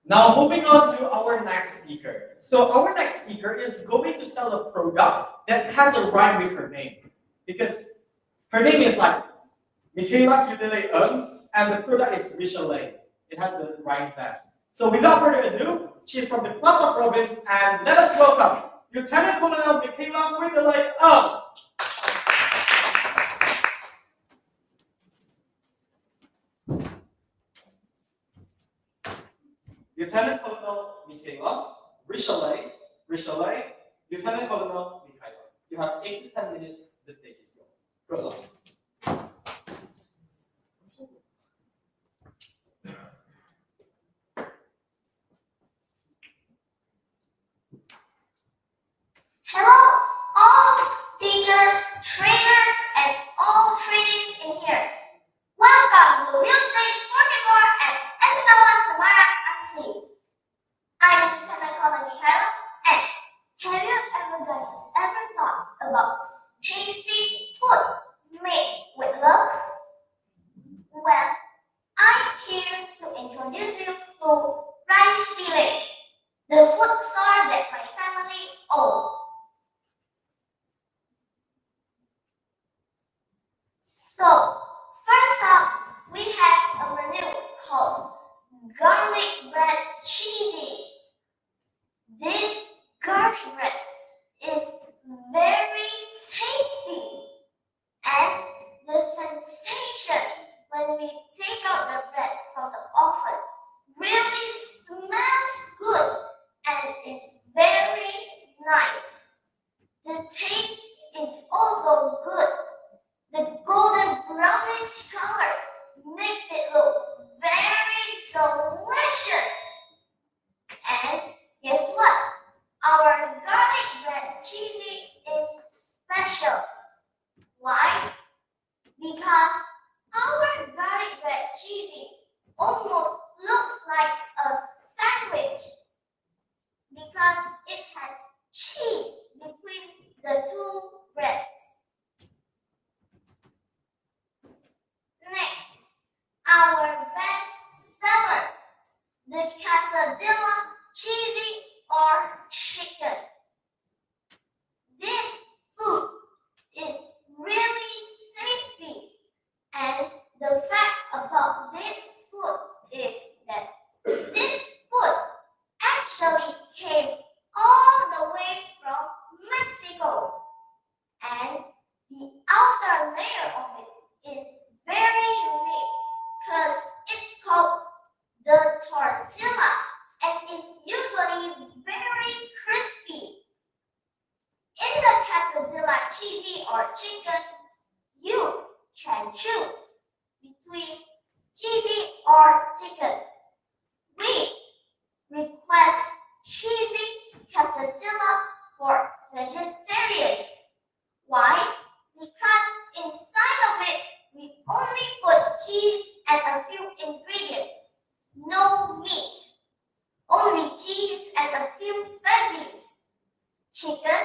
Now moving on to our next speaker. So our next speaker is going to sell a product that has a rhyme with her name. Because her name is like Michaela Fidele and the product is Michelin. It has the rhyme there. So without further ado, she's from the Plaza province and let us welcome Lieutenant Colonel Michaela Fidele. Lieutenant Colonel Michaela, Richelieu, Lieutenant Colonel Michaela. You have 8 to 10 minutes. The stage is yours. Prologue. Hello, all teachers, trainers, and all trainees in here. Welcome to Real Stage 44 at Esinawan Semarang Asmi. I'm Lieutenant Colonel Michaela, and have you guys ever thought about tasty food made with love? Well, I'm here to introduce you to Rice Fillet, the food store that my family owns. So, first up, we have a menu called garlic bread cheesy. This garlic bread is very tasty, and the sensation when we take out the bread from the oven really smells good and is very nice. The taste is also good. The golden brownish color makes it look very delicious. And guess what? Our garlic bread cheesy is special. Why? Because our garlic bread cheesy almost looks like a sandwich because it has cheese between the two breads. Next, our best seller, the quesadilla cheesy or chicken. This food is really tasty, and the fact about this food is that this food actually came all the way from Mexico, and the outer layer of it is very unique because it's called the tortilla and is usually very crispy. In the quesadilla cheesy or chicken, you can choose between cheesy or chicken. We and a few ingredients. No meat. Only cheese and a few veggies. Chicken?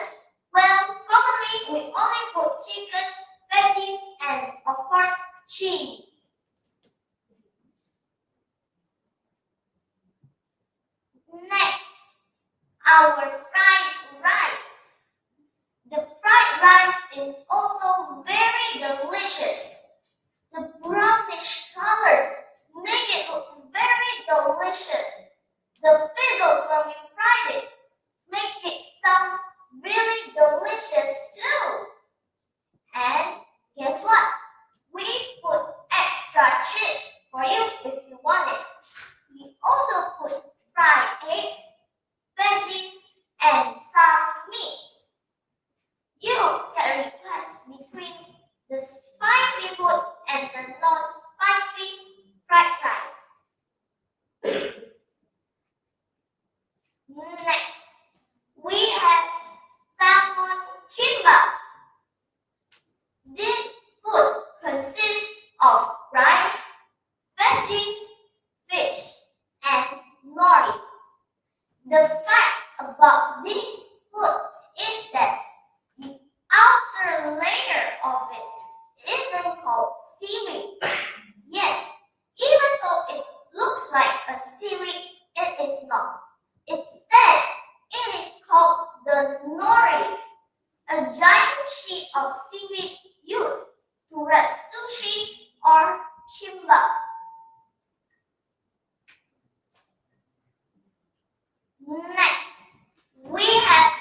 Well, commonly we only put chicken, veggies, and of course cheese. Next, our fried rice. The fried rice is also very delicious. The brownish colors make it look very delicious. The fizzles when we fried it make it sound really delicious too. And guess what? We put extra chips for you if you want it. We also put fried eggs, veggies, and some meats. You can request between the spicy food and the non-spicy fried rice. Next, we have salmon kimbap. This food consists of rice, veggies, fish, and nori. The fact about this food is that the outer layer of it isn't called seaweed. Yes, even though it looks like a seaweed, it is not. Instead, it is called the nori, a giant sheet of seaweed used to wrap sushis or kimbap. Next, we have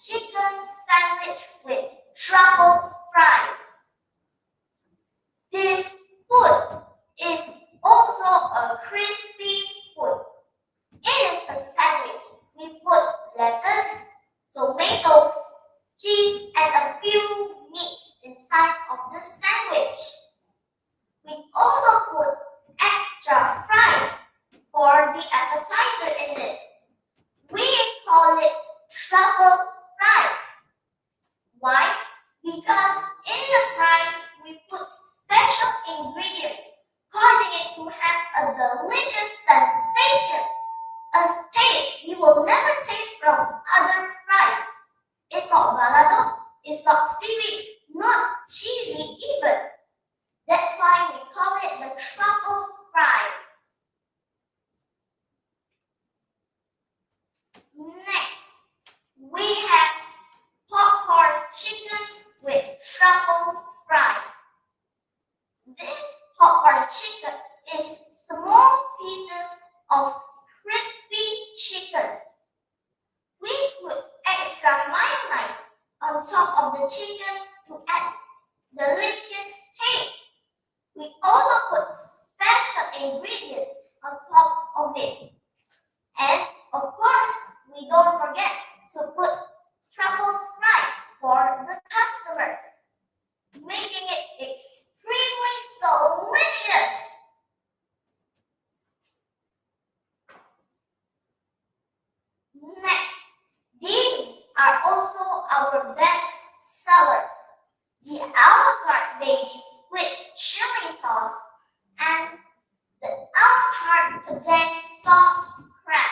chicken sandwich with truffle fries. This food is also a crispy food. It is a sandwich. We put lettuce, tomatoes, cheese, and a few meats inside of the sandwich. We also put extra fries for the appetizer in it. We call it truffle fries. Why? Because in the fries we put special ingredients, causing it to have a delicious sensation, a taste you will never taste from other fries. It's not balado, it's not seaweed, not cheesy even. That's why we call it the truffle fries. Next, we have popcorn chicken with truffle fries. This popcorn chicken is small pieces of crispy chicken. We put extra mayonnaise on top of the chicken to add delicious taste. We also put special ingredients on top of it. And of course, we don't forget to put truffle fries for the customers, making it extremely delicious. Next, these are also our best sellers. The a la carte baby squid chili sauce and the a la carte padang sauce crab.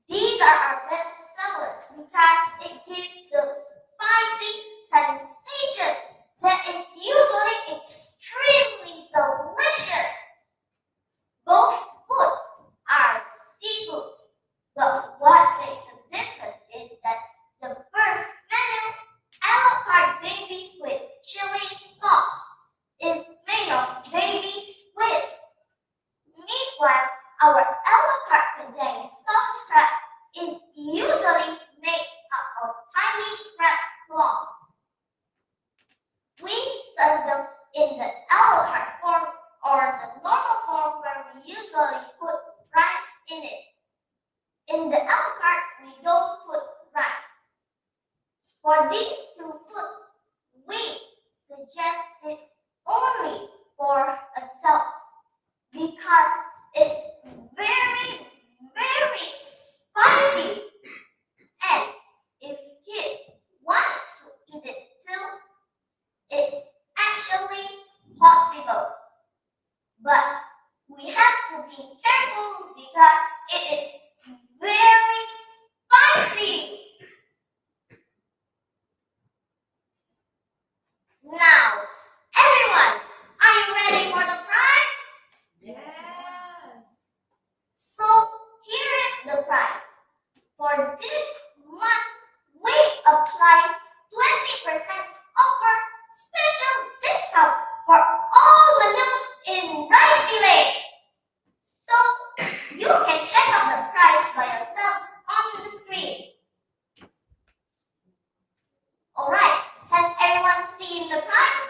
These are our best sellers because it gives the spicy sensation that is usually extremely delicious. Both foods are seafoods, but what makes them different is that the first menu, a la carte baby squid chili sauce, is made of baby squids. be careful because it is very spicy. Now, everyone, are you ready for the prize? Yes. So, here is the prize. For this month, we apply 20% offer special discount for all menus in Rice Delay. So, you can check out the price by yourself on the screen. Alright, has everyone seen the price?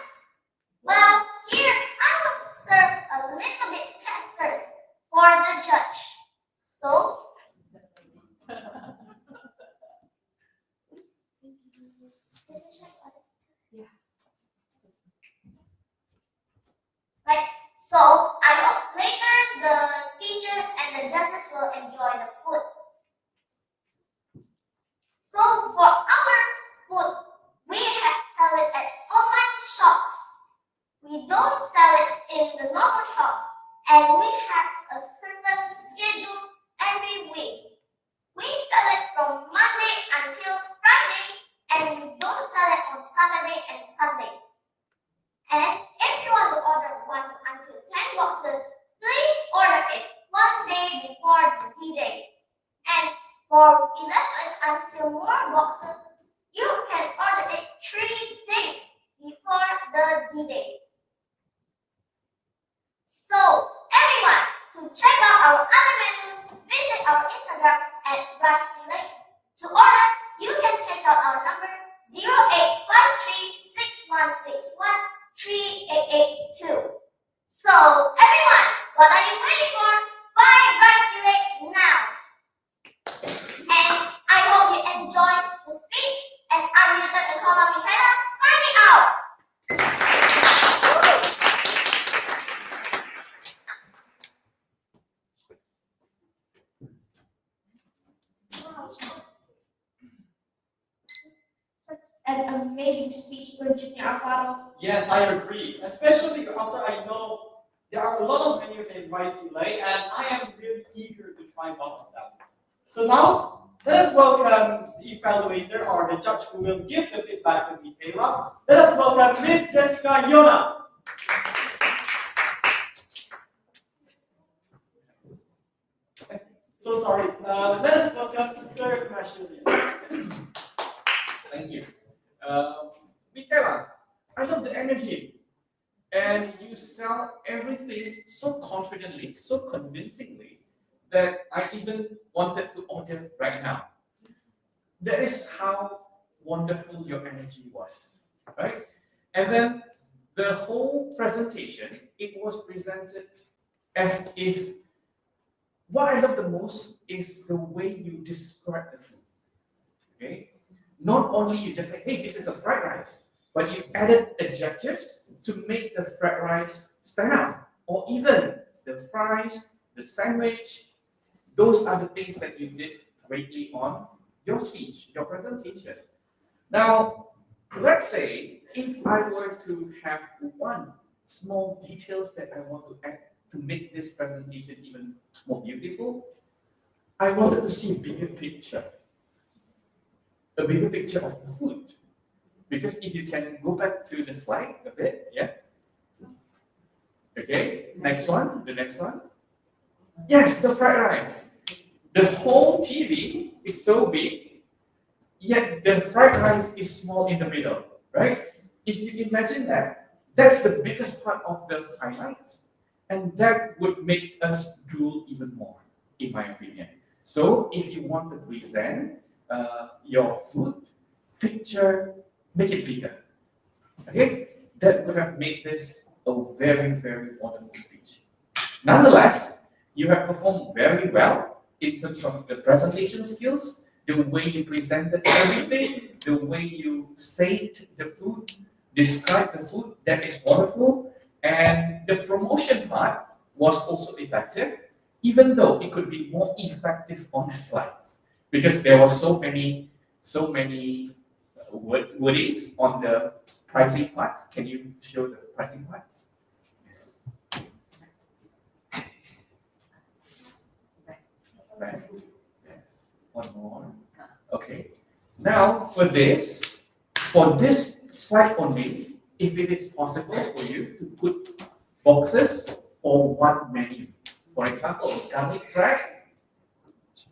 Well, here I will serve a little bit testers for the judge. So, right, so I hope later the teachers and the judges will enjoy the food. So for our food, we have sell it at online shops. We don't sell it in the normal shop, and we have a certain schedule every week. We sell it from Monday until Friday, and we don't sell it on Saturday and Sunday. And if you want to order 1 until 10 boxes, please order it 1 day before the D-Day. And for 11 until more boxes, you can order it 3 days before the D-Day. So, everyone, to check out our other menus, visit our Instagram at Rice Delay. To order, you can check out our number 085361613882. So, everyone, what are you waiting for? Buy Rice Delay now. And I hope you enjoyed the speech. And I'm Lieutenant Nicola Michaela signing out. Such an amazing speech, don't you think, Alvaro? Yes, I agree. Especially after I know there are a lot of menus in Rice Delay, and I am really eager to try one of them. So now, let us welcome the evaluator or the judge who will give the feedback to Michaela. Let us welcome Miss Jessica Yona. So sorry. Let us welcome Sir Mashuli. Thank you. Michaela, I love the energy. And you sell everything so confidently, so convincingly, that I even wanted to order right now. That is how wonderful your energy was, right? And then the whole presentation, it was presented as if what I love the most is the way you describe the food. Okay? Not only you just say, hey, this is a fried rice, but you added adjectives to make the fried rice stand out. Or even the fries, the sandwich, those are the things that you did greatly on your speech, your presentation. Now, let's say if I were to have one small details that I want to add to make this presentation even more beautiful, I wanted to see a bigger picture of the food. Because if you can go back to the slide a bit, yeah. Okay, next one, the next one. Yes, the fried rice. The whole TV is so big, yet the fried rice is small in the middle, right? If you imagine that, that's the biggest part of the highlights. And that would make us drool even more, in my opinion. So if you want to present your food picture, make it bigger. Okay? That would have made this a very, very wonderful speech. Nonetheless, you have performed very well in terms of the presentation skills, the way you presented everything, the way you said the food, described the food, that is wonderful. And the promotion part was also effective, even though it could be more effective on the slides, because there were so many wordings on the pricing parts. Can you show the pricing parts? Yes. Very good. Yes. One more. Okay. Now for this slide only, if it is possible for you to put boxes for one menu. For example, garlic bread,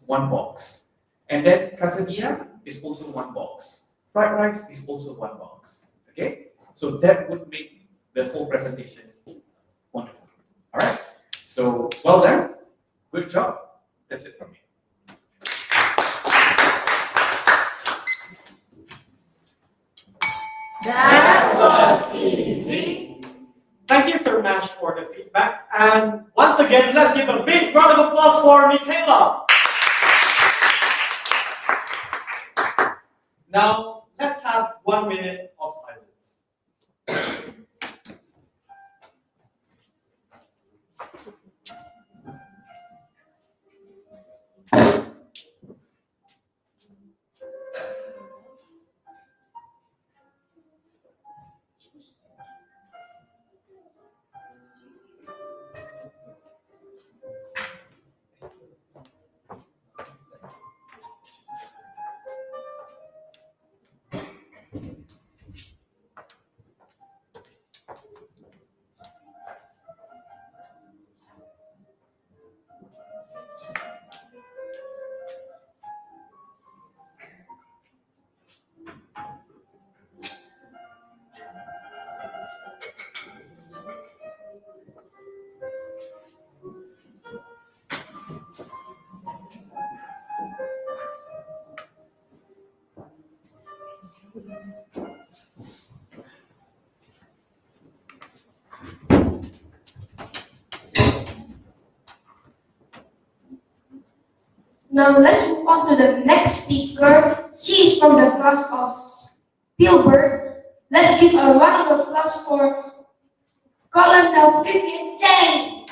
one box. And then quesadilla is also one box. Fried rice is also one box. Okay? So that would make the whole presentation wonderful. All right? So well done. Good job. That's it from me. That was easy. Thank you so much for the feedback. And once again, let's give a big round of applause for Michaela. Now, let's have 1 minute of silence. Now let's move on to the next speaker. She is from the class of Spielberg. Let's give a round of applause for Colonel Vivian Chang.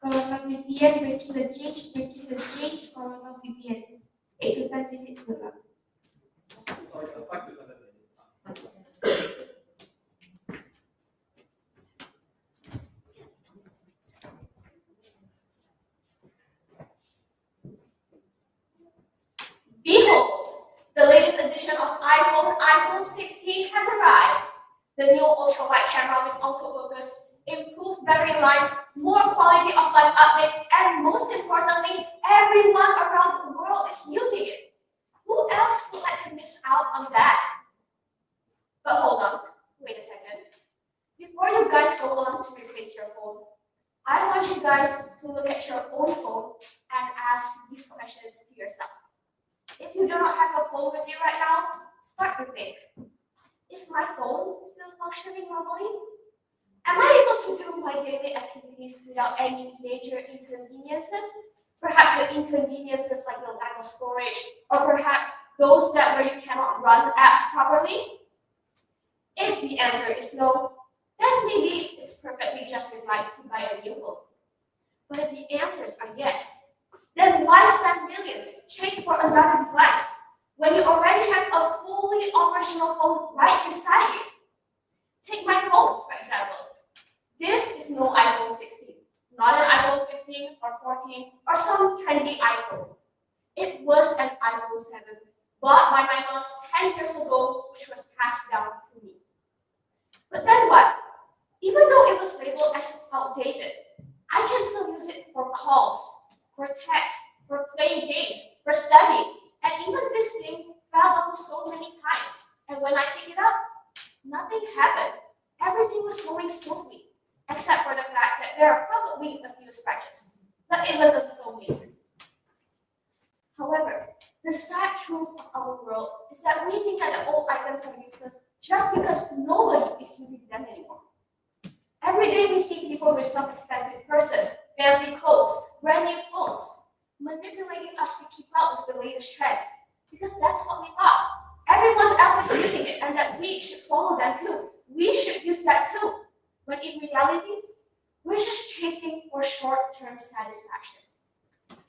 Colonel Vivian, breaking the change, Colonel Vivian. 8 to 10 minutes below. Sorry, 5 to 7 minutes. Behold, the latest edition of iPhone 16 has arrived. The new ultra-wide camera with autofocus, improved battery life, more quality of life updates, and most importantly, everyone around the world is using it. Who else would like to miss out on that? But hold on, wait a second. Before you guys go on to replace your phone, I want you guys to look at your own phone and ask these questions to yourself. If you do not have a phone with you right now, start to think. Is my phone still functioning normally? Am I able to do my daily activities without any major inconveniences? Perhaps the inconveniences like the lack of storage, or perhaps those that where you cannot run apps properly? If the answer is no, then maybe it's perfectly justified to buy a new phone. But if the answers are yes, then why spend millions chase for another device when you already have a fully operational phone right beside you? Take my phone, for example. This is no iPhone 16, not an iPhone 15 or 14 or some trendy iPhone. It was an iPhone 7 bought by my mom 10 years ago, which was passed down to me. But then what? Even though it was labeled as outdated, I can still use it for calls, for texts, for playing games, for studying, and even this thing fell down so many times. And when I picked it up, nothing happened. Everything was going smoothly, except for the fact that there are probably a few scratches, but it wasn't so major. However, the sad truth of our world is that we think that the old items are useless just because nobody is using them anymore. Every day we see people with some expensive purses, fancy clothes, brand new phones, manipulating us to keep up with the latest trend, because that's what we thought. Everyone else is using it and that we should follow them too. We should use that too. When in reality, we're just chasing for short-term satisfaction.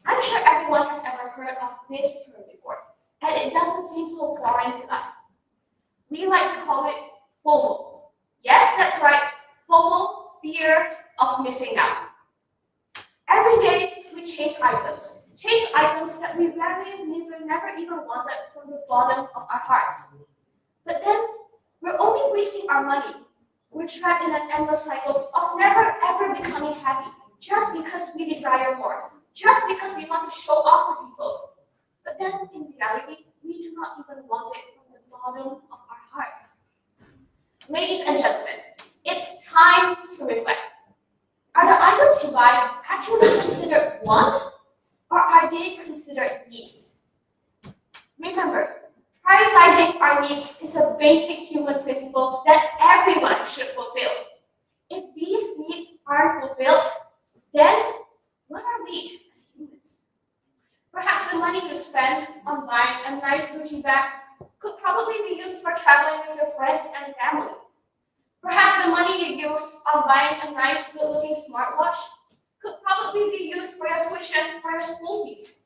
I'm sure everyone has ever heard of this term before, and it doesn't seem so foreign to us. We like to call it FOMO, Yes, that's right. FOMO, fear of missing out. Every day we chase items. Chase items that we never even wanted from the bottom of our hearts. But then we're only wasting our money. We're trapped in an endless cycle of never ever becoming happy just because we desire more, just because we want to show off to people. But then in reality, we do not even want it from the bottom of our hearts. Ladies and gentlemen, it's time to reflect. Are the items you buy actually considered wants, or are they considered needs? Remember, prioritizing our needs is a basic human principle that everyone should fulfill. If these needs aren't fulfilled, then what are we as humans? Perhaps the money you spend on buying a nice Gucci bag could probably be used for traveling with your friends and family. Perhaps the money you use on buying a nice, good-looking smartwatch could probably be used for your tuition for your school fees.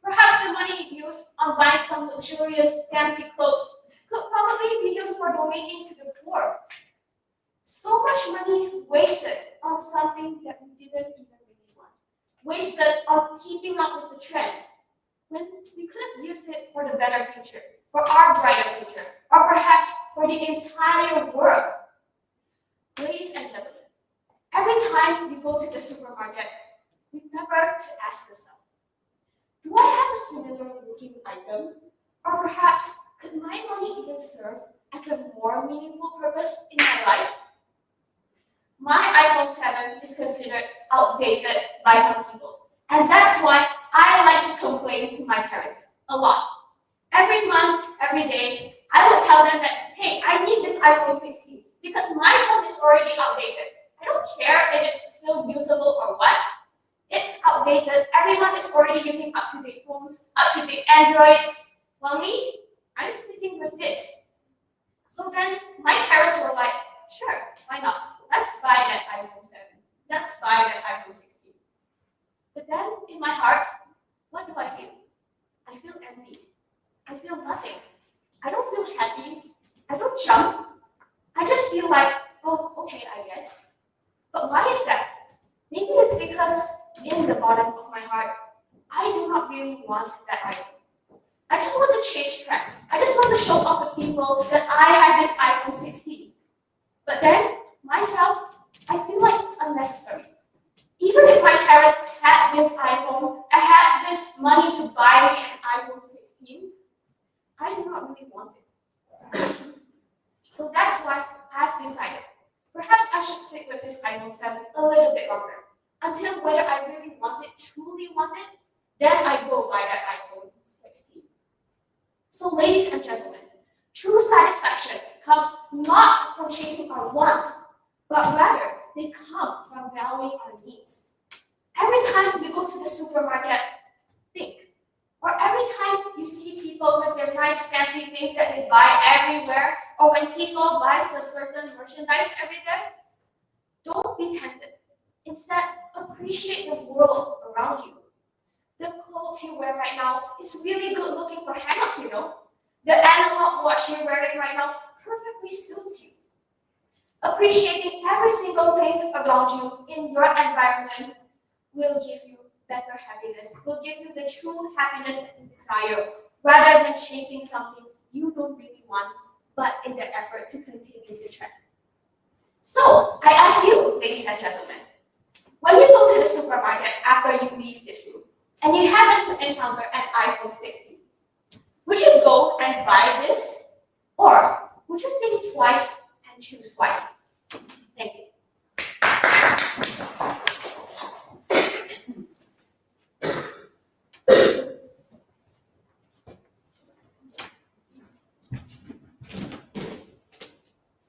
Perhaps the money you use on buying some luxurious, fancy clothes could probably be used for donating to the poor. So much money wasted on something that we didn't even really want. Wasted on keeping up with the trends, when we could have used it for the better future, for our brighter future, or perhaps for the entire world. Ladies and gentlemen, every time you go to the supermarket, remember to ask yourself, do I have a similar looking item? Or perhaps, could my money even serve as a more meaningful purpose in my life? My iPhone 7 is considered outdated by some people, and that's why I like to complain to my parents a lot. Every month, every day, I will tell them that, hey, I need this iPhone 16 because my phone is already outdated. I don't care if it's still usable or what. It's outdated. Everyone is already using up-to-date phones, up-to-date Androids. Well, me, I'm sticking with this. So then my parents were like, sure, why not? Let's buy that iPhone 7. Let's buy that iPhone 16. But then in my heart, what do I feel? I feel empty. I feel nothing. I don't feel happy. I don't jump. I just feel like, oh, okay, I guess. But why is that? Maybe it's because in the bottom of my heart, I do not really want that iPhone. I just want to chase trends. I just want to show off the people that I have this iPhone 16. But then, myself, I feel like it's unnecessary. Even if my parents had this iPhone, I had this money to buy me an iPhone 16, I do not really want it. So that's why I've decided, perhaps I should stick with this iPhone 7 a little bit longer, until whether I really want it, truly want it, then I go buy that iPhone 16. So ladies and gentlemen, true satisfaction comes not from chasing our wants, but rather they come from valuing our needs. Every time you go to the supermarket, think. Or every time you see people with their nice fancy things that they buy everywhere, or when people buy a certain merchandise every day, don't be tempted. Instead, appreciate the world around you. The clothes you wear right now is really good looking for hangouts, you know. The analog watch you're wearing right now perfectly suits you. Appreciating every single thing around you in your environment will give you better happiness, will give you the true happiness that you desire, rather than chasing something you don't really want, but in the effort to continue the trend. So, I ask you, ladies and gentlemen, when you go to the supermarket after you leave this room, and you happen to encounter an iPhone 16, would you go and buy this? Or would you think twice and choose wisely? Thank you.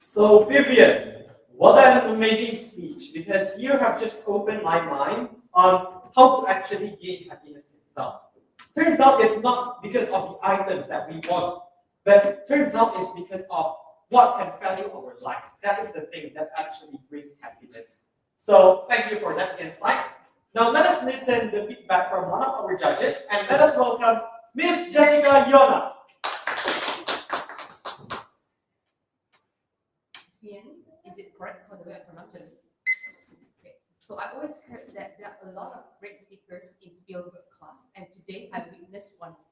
So, Vivian, what an amazing speech, because you have just opened my mind on how to actually gain happiness itself. Turns out it's not because of the items that we want, but turns out it's because of what can value our lives. That is the thing that actually brings happiness. So, thank you for that insight. Now, let us listen the feedback from one of our judges, and let us welcome Miss Jessica Yona. Yeah. Vivian, is it correct for the way I pronounce it? Okay. So I always heard that there are a lot of great speakers in Spielberg class, and today I witnessed one of them.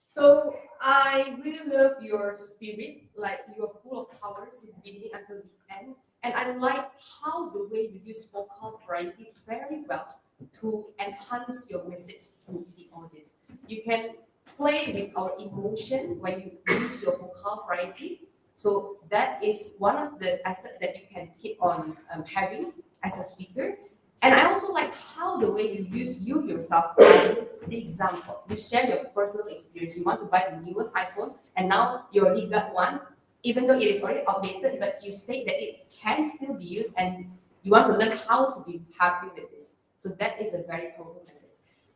So I really love your spirit, like you are full of power since the beginning until the end. And I like how the way you use vocal variety very well to enhance your message to the audience. You can play with our emotion when you use your vocal variety. So that is one of the assets that you can keep on having as a speaker. And I also like how the way you use you yourself as the example. You share your personal experience. You want to buy the newest iPhone, and now you already got one, even though it is already outdated, but you say that it can still be used, and you want to learn how to be happy with this. So that is a very powerful message.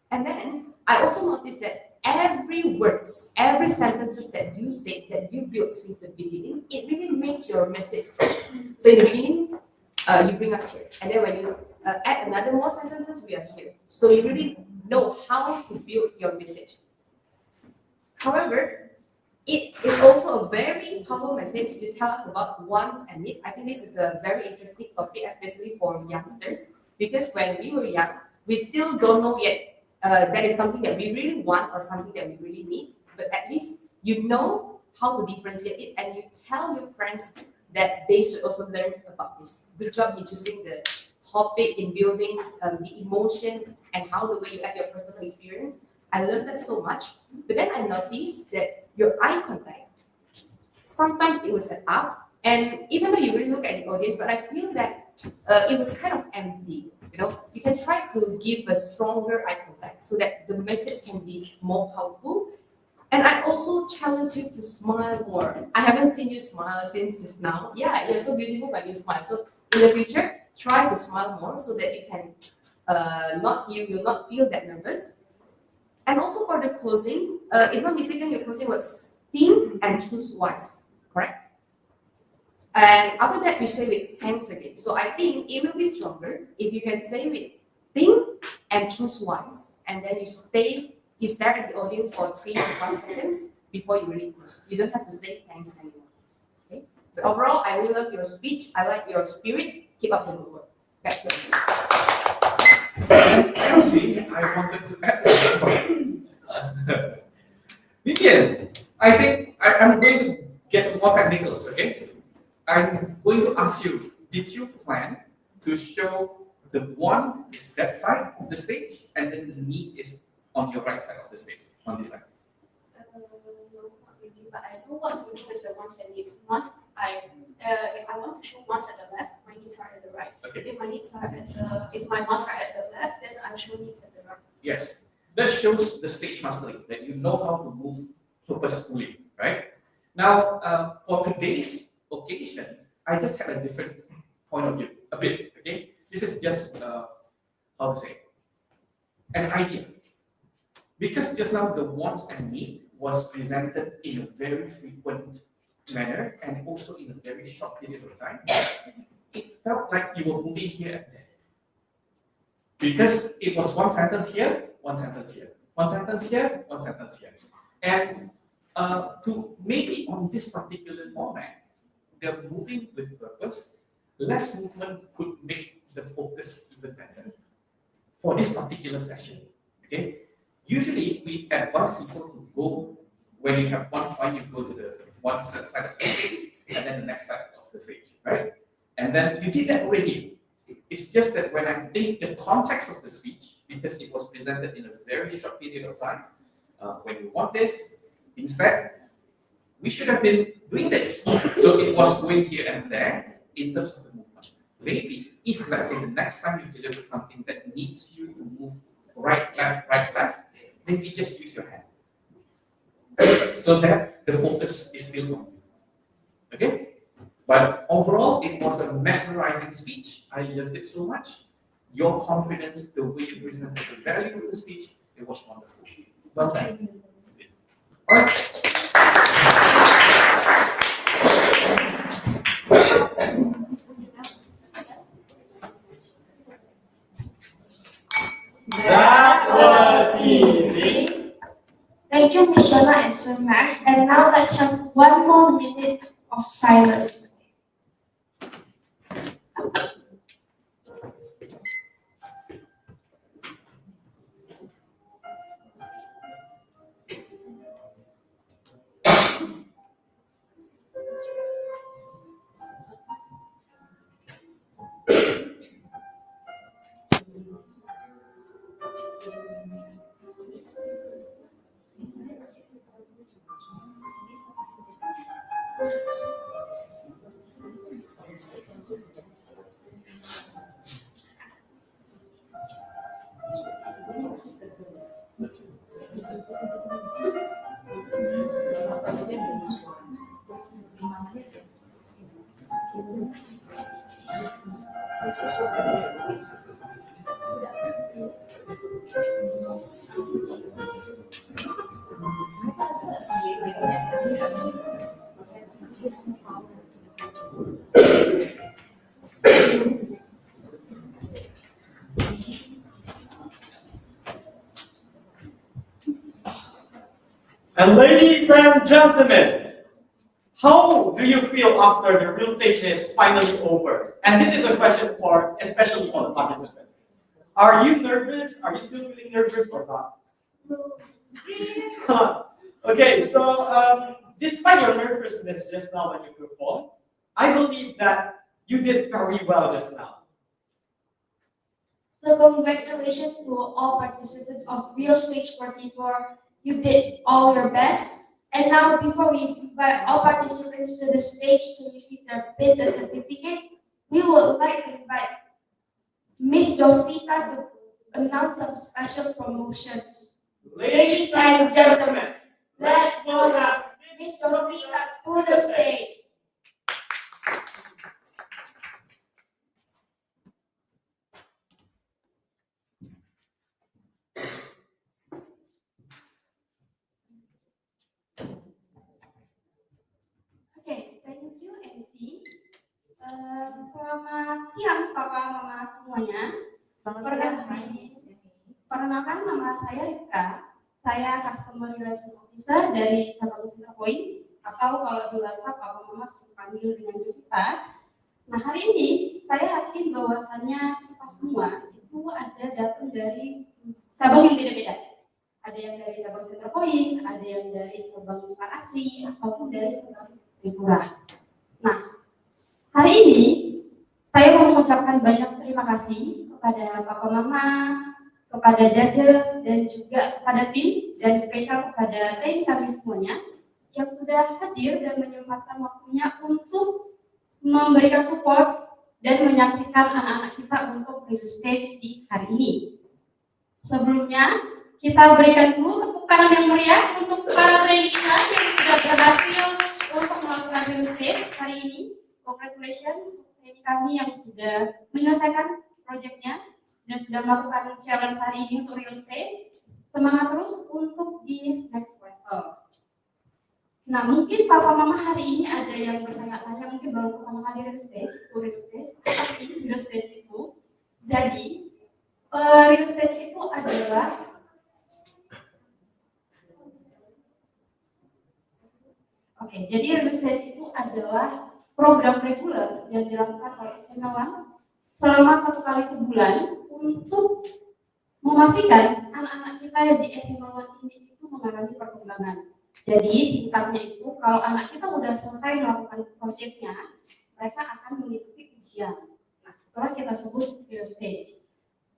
And then I also noticed that every words, every sentences that you say, that you built since the beginning, it really makes your message strong. So in the beginning, you bring us here. And then when you add another more sentences, we are here. So you really know how to build your message. However, it is also a very powerful message to tell us about wants and needs. I think this is a very interesting topic, especially for youngsters, because when we were young, we still don't know yet that is something that we really want or something that we really need. But at least you know how to differentiate it, and you tell your friends that they should also learn about this. Good job in choosing the topic, in building the emotion, and how the way you add your personal experience. I love that so much. But then I noticed that your eye contact, sometimes it was up, and even though you really look at the audience, but I feel that it was kind of empty. You know, you can try to give a stronger eye contact so that the message can be more powerful. And I also challenge you to smile more. I haven't seen you smile since just now. Yeah, you're so beautiful when you smile. So in the future, try to smile more so that you can you will not feel that nervous. And also for the closing, if I'm not mistaken, your closing was think and choose wise, correct? And after that, you say with thanks again. So I think it will be stronger if you can say with think and choose wise, and then you stare at the audience for 3 to 5 seconds before you really close. You don't have to say thanks anymore. Okay? But overall, I really love your speech. I like your spirit. Keep up the good work. Back to you. Elsie, I wanted to add to that. Vivian, I think I'm going to get more technicals, okay? I'm going to ask you, did you plan to show the one is that side of the stage, and then the need is on your right side of the stage, on this side? No, not really, but I know what to do with the ones that needs. Once if I want to show ones at the left, my needs are at the right. Okay. If my ones are at the left, then I show needs at the right. Yes, that shows the stage mastery, that you know how to move purposefully, right? Now, for today's occasion, I just had a different point of view, a bit, okay? This is just, how to say, an idea. Because just now the wants and need was presented in a very frequent manner and also in a very short period of time, it felt like you were moving here and there. Because it was one sentence here, one sentence here, one sentence here, one sentence here. And to maybe on this particular format, they're moving with purpose, less movement could make the focus even better for this particular session. Okay? Usually we advise people to go, when you have one point, you go to the one side of the stage and then the next side of the stage, right? And then you did that already. It's just that when I think the context of the speech, because it was presented in a very short period of time, when you want this, instead, we should have been doing this. So it was going here and there in terms of the movement. Maybe if, let's say, the next time you deliver something that needs you to move right, left, then we just use your hand. So that the focus is still on you. Okay? But overall, it was a mesmerizing speech. I loved it so much. Your confidence, the way you presented the value of the speech, it was wonderful. Well done. All right. That was easy. Thank you, Miss Shona and Sir Max. And now let's have 1 more minute of silence. And ladies and gentlemen, how do you feel after the real stage is finally over? And this is a question for, especially for the participants. Are you nervous? Are you still feeling nervous or not? Okay, so despite your nervousness just now when you performed, I believe that you did very well just now. So congratulations to all participants of Real Stage 44. You did all your best. And now before we invite all participants to the stage to receive their pins and certificate, we would like to invite Miss Jovita to announce some special promotions. Ladies and gentlemen, let's welcome Miss Jovita to the stage. Oke, thank you MC. Selamat siang Papa Mama semuanya. Perkenalkan nama saya Rika. Saya Customer Relation Officer dari cabang Centerpoint atau kalau di WhatsApp Papa Mama sering panggil dengan Jovita. Nah hari ini saya yakin bahwasannya kita semua itu ada datang dari cabang yang beda-beda. Ada yang dari cabang Centerpoint, ada yang dari cabang Cepat Asri, ataupun dari cabang Lingkungan. Nah, hari ini saya mau mengucapkan banyak terima kasih kepada Papa Mama, kepada judges, dan juga kepada tim, dan spesial kepada trainee kami semuanya yang sudah hadir dan menyempatkan waktunya untuk memberikan support dan menyaksikan anak-anak kita untuk real stage di hari ini. Sebelumnya, kita berikan dulu tepuk tangan yang meriah untuk para trainee kita yang sudah berhasil untuk melakukan real stage hari ini. Congratulations trainee kami yang sudah menyelesaikan proyeknya dan sudah melakukan challenge hari ini untuk real stage. Semangat terus untuk di next level. Nah, mungkin Papa Mama hari ini ada yang bertanya-tanya, mungkin baru pertama kali real stage, apa sih real stage itu? Jadi, real stage itu adalah jadi real stage itu adalah program reguler yang dilakukan oleh SMA selama 1 kali sebulan untuk memastikan anak-anak kita yang di SMA ini itu mengalami perkembangan. Jadi singkatnya itu kalau anak kita udah selesai melakukan proyeknya, mereka akan mengikuti ujian. Nah, itulah kita sebut real stage.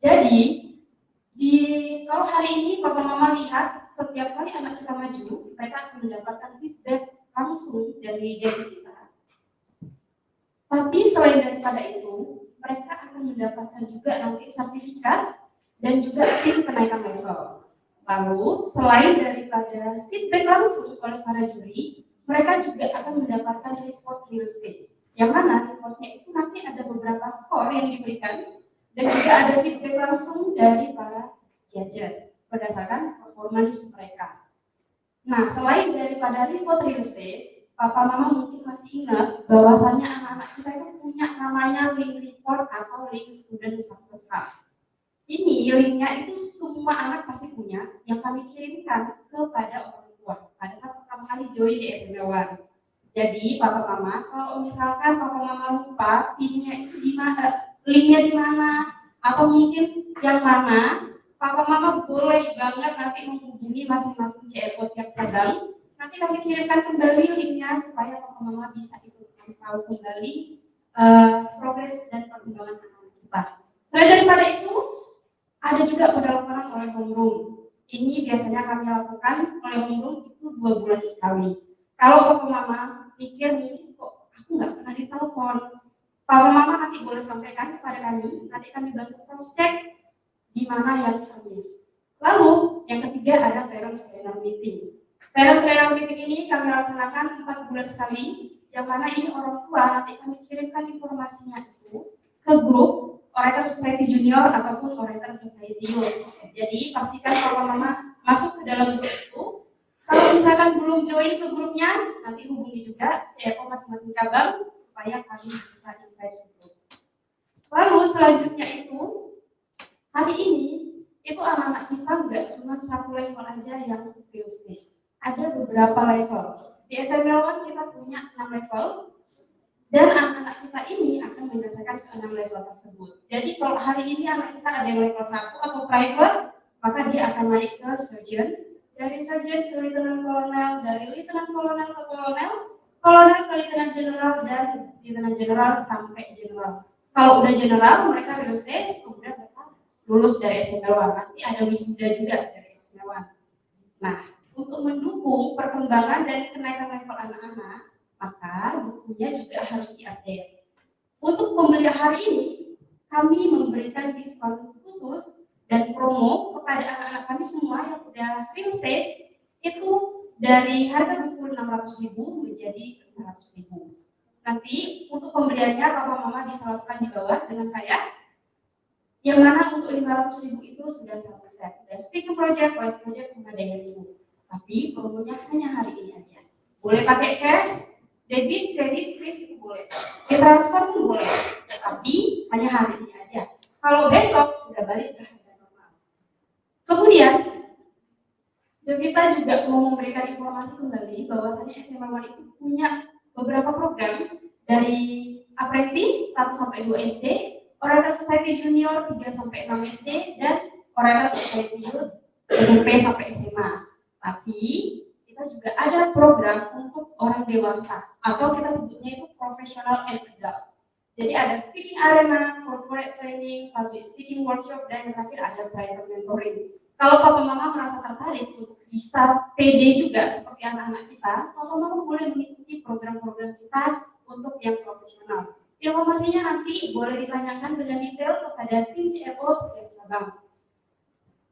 Jadi kalau hari ini Papa Mama lihat setiap kali anak kita maju, mereka akan mendapatkan feedback langsung dari judges kita. Tapi selain daripada itu, mereka akan mendapatkan juga nanti sertifikat dan juga tim kenaikan level. Lalu, selain daripada feedback langsung oleh para juri, mereka juga akan mendapatkan report real stage. Yang mana reportnya itu nanti ada beberapa skor yang diberikan dan juga ada feedback langsung dari para judges berdasarkan performance mereka. Nah, selain daripada report real estate, Papa Mama mungkin masih ingat bahwasannya anak-anak kita itu punya namanya link report atau link student success hub. Ini linknya itu semua anak pasti punya yang kami kirimkan kepada orang tua pada saat pertama kali join di SMA 1. Jadi Papa Mama, kalau misalkan Papa Mama lupa linknya itu di mana, atau mungkin yang mana, Papa Mama boleh banget nanti menghubungi masing-masing CFO tiap cabang. Nanti kami kirimkan kembali linknya supaya Papa Mama bisa tahu kembali progres dan perkembangan anak kita. Selain daripada itu, ada juga pendalaman oleh homeroom. Ini biasanya kami lakukan oleh homeroom itu 2 bulan sekali. Kalau Papa Mama mikir nih, kok aku nggak pernah ditelepon. Papa mama nanti boleh sampaikan kepada kami, nanti kami bantu cross check di mana yang kita miss. Lalu yang ketiga ada parents trainer meeting. Parents trainer meeting ini kami laksanakan 4 bulan sekali, yang mana ini orang tua nanti kami kirimkan informasinya itu ke grup Orator Society Junior ataupun Orator Society Youth. Jadi pastikan papa mama masuk ke dalam grup itu. Kalau misalkan belum join ke grupnya, nanti hubungi juga CFO masing-masing cabang supaya kami bisa invite itu. Lalu selanjutnya itu, hari ini itu anak-anak kita nggak cuma satu level aja yang real stage. Ada beberapa level. Di SML1 kita punya 6 level, dan anak-anak kita ini akan menyelesaikan ke 6 level tersebut. Jadi kalau hari ini anak kita ada yang level 1 atau private, maka dia akan naik ke surgeon, dari surgeon ke lieutenant colonel, dari lieutenant colonel ke kolonel, kolonel ke lieutenant general, dan lieutenant general sampai general. Kalau udah general, mereka real stage, kemudian mereka lulus dari SML1. Nanti ada wisuda juga dari SML1. Nah, untuk mendukung perkembangan dan kenaikan level anak-anak, maka bukunya juga harus diupdate. Untuk pembelian hari ini, kami memberikan diskon khusus dan promo kepada anak-anak kami semua yang sudah real stage, itu dari harga buku 600.000 menjadi 500.000. Nanti untuk pembeliannya papa mama bisa lakukan di bawah dengan saya, yang mana untuk 500.000 itu sudah 100%. Dan speaking project, white project, sama dengan ibu. Tapi promonya hanya hari ini aja. Boleh pakai cash, debit, kredit, kris itu boleh. Transfer pun boleh. Tapi hanya hari ini aja. Kalau besok udah balik ke harga normal. Kemudian, kita juga mau memberikan informasi kembali bahwasanya SMA1 itu punya beberapa program dari apprentice 1 sampai 2 SD, Orator Society Junior 3 sampai 6 SD, dan Orator Society Youth SMP sampai SMA. Tapi kita juga ada program untuk orang dewasa atau kita sebutnya itu professional and adult. Jadi ada speaking arena, corporate training, public speaking workshop, dan yang terakhir ada private mentoring. Kalau papa mama merasa tertarik untuk bisa PD juga seperti anak-anak kita, papa mama boleh mengikuti program-program kita untuk yang profesional. Informasinya nanti boleh ditanyakan dengan detail kepada tim CFO setiap cabang.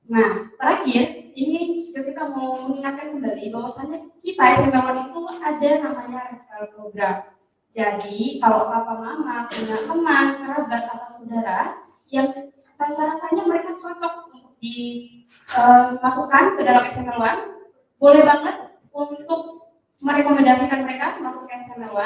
Nah, terakhir, ini kita mau mengingatkan kembali bahwasannya kita SMA1 itu ada namanya referral program. Jadi, kalau papa mama punya teman, kerabat, atau saudara yang rasa-rasanya mereka cocok untuk dimasukkan ke dalam SMA1, boleh banget untuk merekomendasikan mereka masuk ke SMA1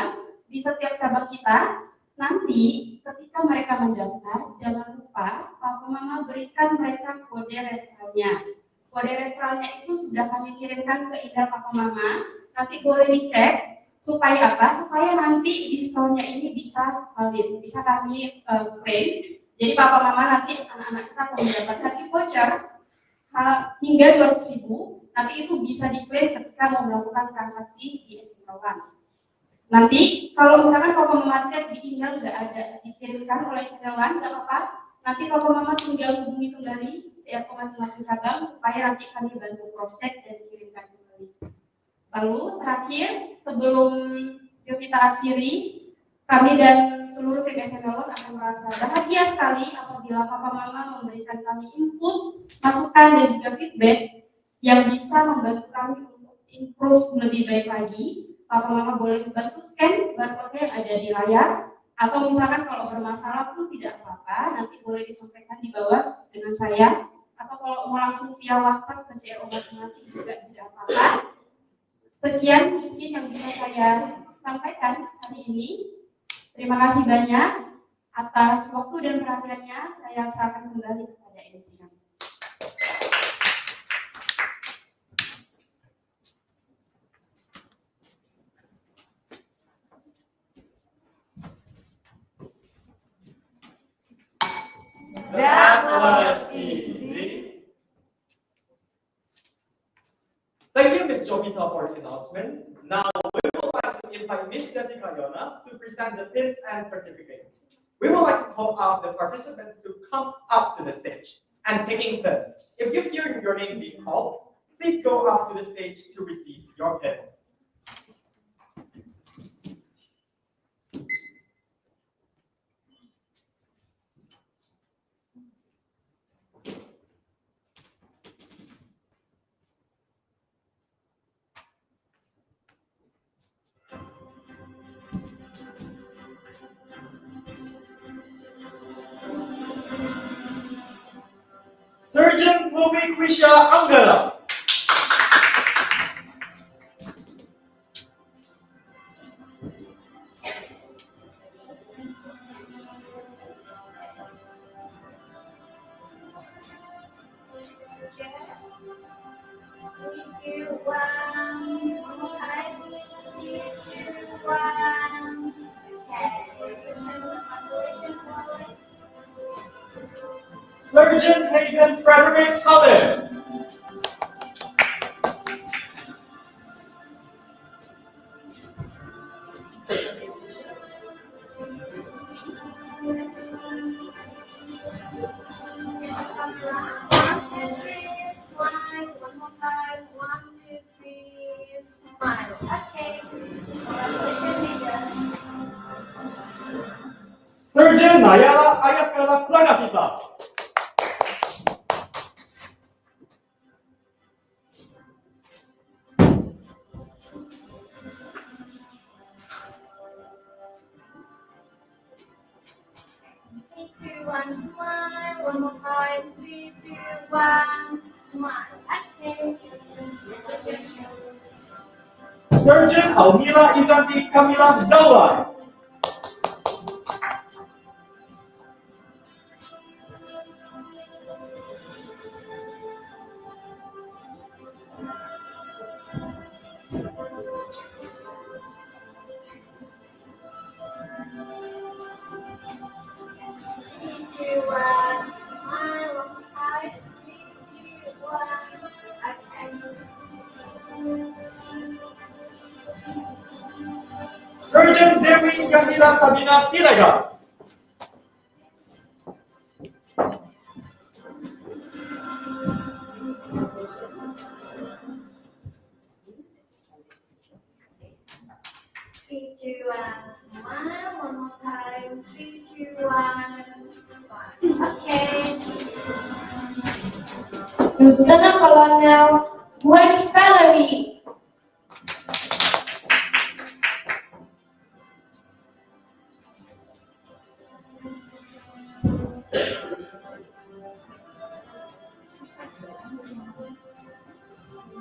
di setiap cabang kita. Nanti ketika mereka mendaftar, jangan lupa papa mama berikan mereka kode referralnya. Kode referralnya itu sudah kami kirimkan ke email papa mama. Nanti boleh dicek supaya apa? Supaya nanti diskonnya ini bisa valid, bisa kami claim. Jadi papa mama nanti anak-anak kita akan mendapatkan voucher hingga 200.000. Nanti itu bisa diklaim ketika mau melakukan transaksi di SMA1. Nanti kalau misalkan papa mama cek di email nggak ada dikirimkan oleh SMA1, nggak apa-apa. Nanti papa mama tinggal hubungi kembali CFO masing-masing cabang supaya nanti kami bantu cross check dan dikirimkan kembali. Lalu terakhir sebelum kita akhiri, kami dan seluruh tim SMA1 akan merasa bahagia sekali apabila papa mama memberikan kami input, masukan, dan juga feedback yang bisa membantu kami untuk improve lebih baik lagi. Papa mama boleh bantu scan barcode yang ada di layar, atau misalkan kalau bermasalah pun tidak apa-apa, nanti boleh disampaikan di bawah dengan saya, atau kalau mau langsung via WhatsApp ke CRO masing-masing juga tidak apa-apa. Sekian mungkin yang bisa saya sampaikan hari ini. Terima kasih banyak atas waktu dan perhatiannya. Saya serahkan kembali kepada MC kami. That was easy. Thank you, Ms. Jovita, for the announcement. Now, we would like to invite Ms. Jessica Yona to present the pins and certificates. We would like to call out the participants to come up to the stage and taking turns. If you hear your name being called, please go up to the stage to receive your pin. Surgeon Pumi Kwisha Anggara. Three, two, one. One more time. Three, two, one. Okay. Surgeon Hayden Frederick Cullen. One more time. 1, 2, 3, smile. Okay. Congratulations, Surgeon Nayala Ayasela Plagasita. Three, two, one, smile. One more time. 3, 2, 1, smile. Okay. Surgeon Almira Izanti Kamila Dawai. Three, two, one, smile. One more time. 3, 2, 1. Okay. Surgeon Dewi Syamila Sabina Silaga. Three, two, one, smile. One more time. 3, 2, 1. Okay. Lieutenant Colonel Gwen Valerie.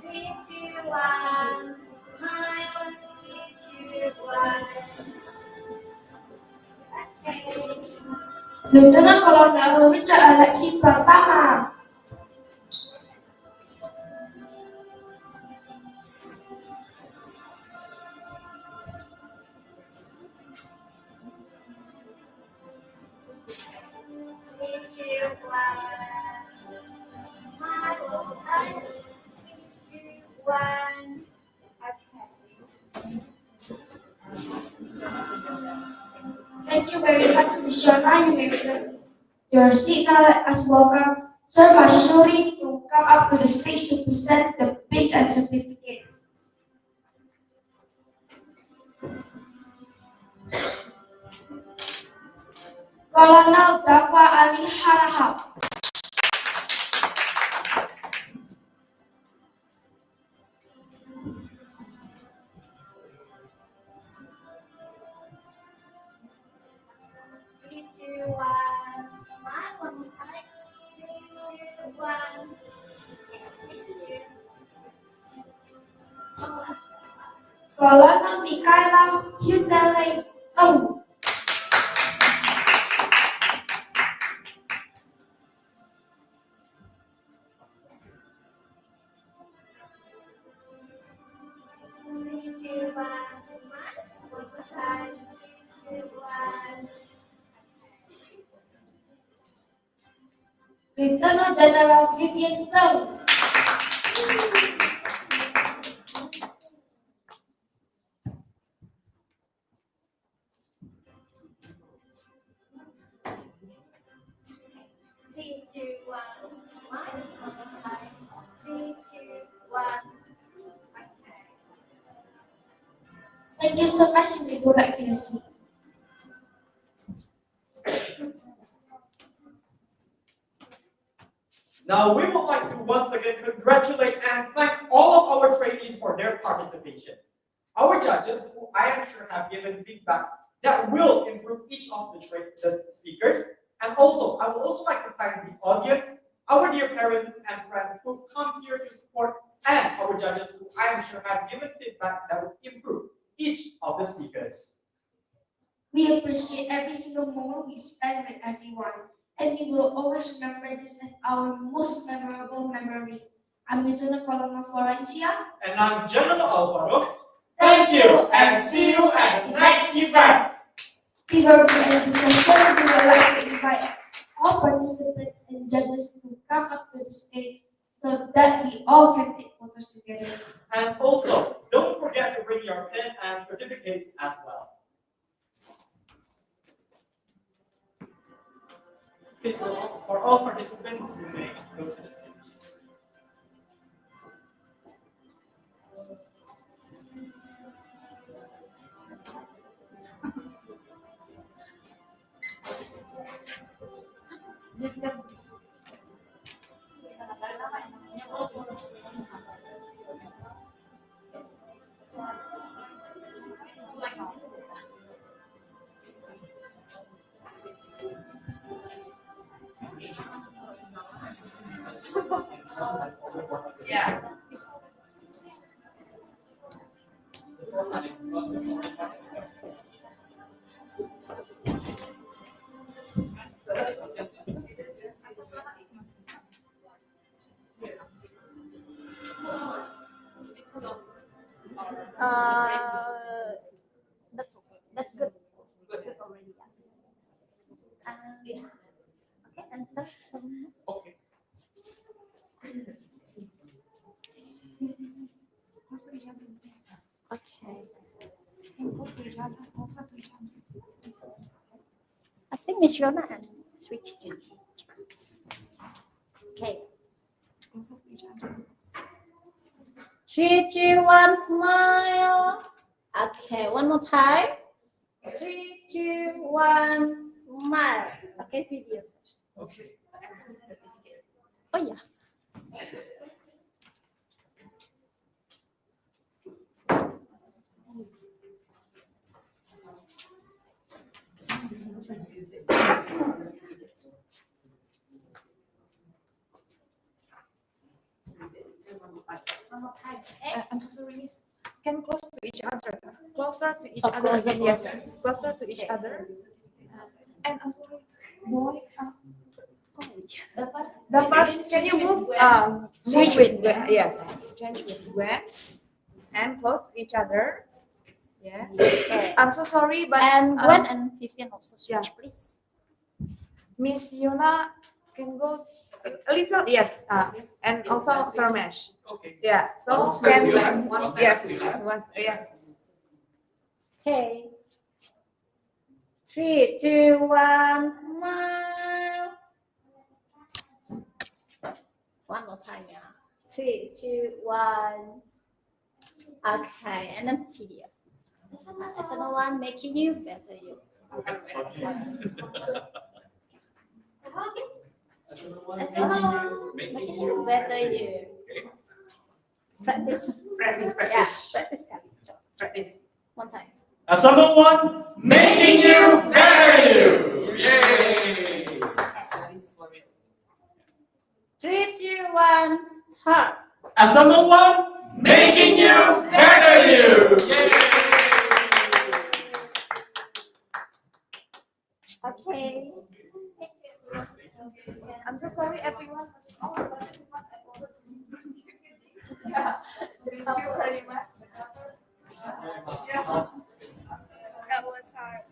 Three, two, one, smile. 3, 2, 1. Okay. Lieutenant Colonel Richard Alexis Pratama. Three, two, one, smile. One more time. 3, 2, 1. Okay. Thank you very much, Ms. Shona. You may return your seat now. Let us welcome Sir Mashuri to come up to the stage to present the bids and certificates. Colonel Dafa Ali Harahap. Three, two, one, smile. One more time. 3, 2, 1. Thank you. Colonel Mikaela Hutele Ong. Three, two, one, smile. One more time. 3, 2, 1. Lieutenant General Vivian Zhou. Three, two, one, smile. One more time. 3, 2, 1. Okay. Thank you so much. You may go back to your seat. Now we would like to once again congratulate and thank all of our trainees for their participation. Our judges, who I am sure have given feedback that will improve each of the speakers, and also I would also like to thank the audience, our dear parents and friends who've come here to support, and our judges who I am sure have given feedback that will improve each of the speakers. We appreciate every single moment we spend with everyone, and we will always remember this as our most memorable memory. I'm Lieutenant Colonel Florencia. And I'm General Alvaro. Thank you, and see you at the next event. Before we end the session, we would like to invite all participants and judges to come up to the stage so that we all can take photos together. And also, don't forget to bring your pen and certificates as well. Okay, so for all participants, you may go to the stage. Yeah. That's good. Good already. Yeah. Okay, answer. Okay. Miss. Close to each other. Okay. And close to each other. Also to each other. I think Miss Yona and switch. Okay. Also to each other. 3, 2, 1, smile. Okay, one more time. 3, 2, 1, smile. Okay, videos. Okay. Oh yeah. One more time. I'm so sorry, Miss. Can close to each other. Closer to each Oh, other. closer, Yes. closer. Closer to each other. And I'm sorry, boy. Dapat, can you move? Switch with Gwen. Yes. Change with Gwen. And close to each other. Yes. Okay. I'm so sorry, but And Gwen and Vivian also switch, yeah. please. Miss Yona can go a little. Yes. And also Sarmesh. Okay. Yeah. So One step can to your left, one step yes. to your left. Yes. Okay. 3, 2, 1, smile. One more time, yeah. 3, 2, 1. Okay, and then video. Another one making you better you. Making you better you. Practice. Practice. Yeah, practice. Practice. One time. As number one, making you better you. Yay! This is for me. 3, 2, 1, start. As number one, making you better you. Okay. I'm so sorry, everyone. Yeah. Thank you very much. That was hard.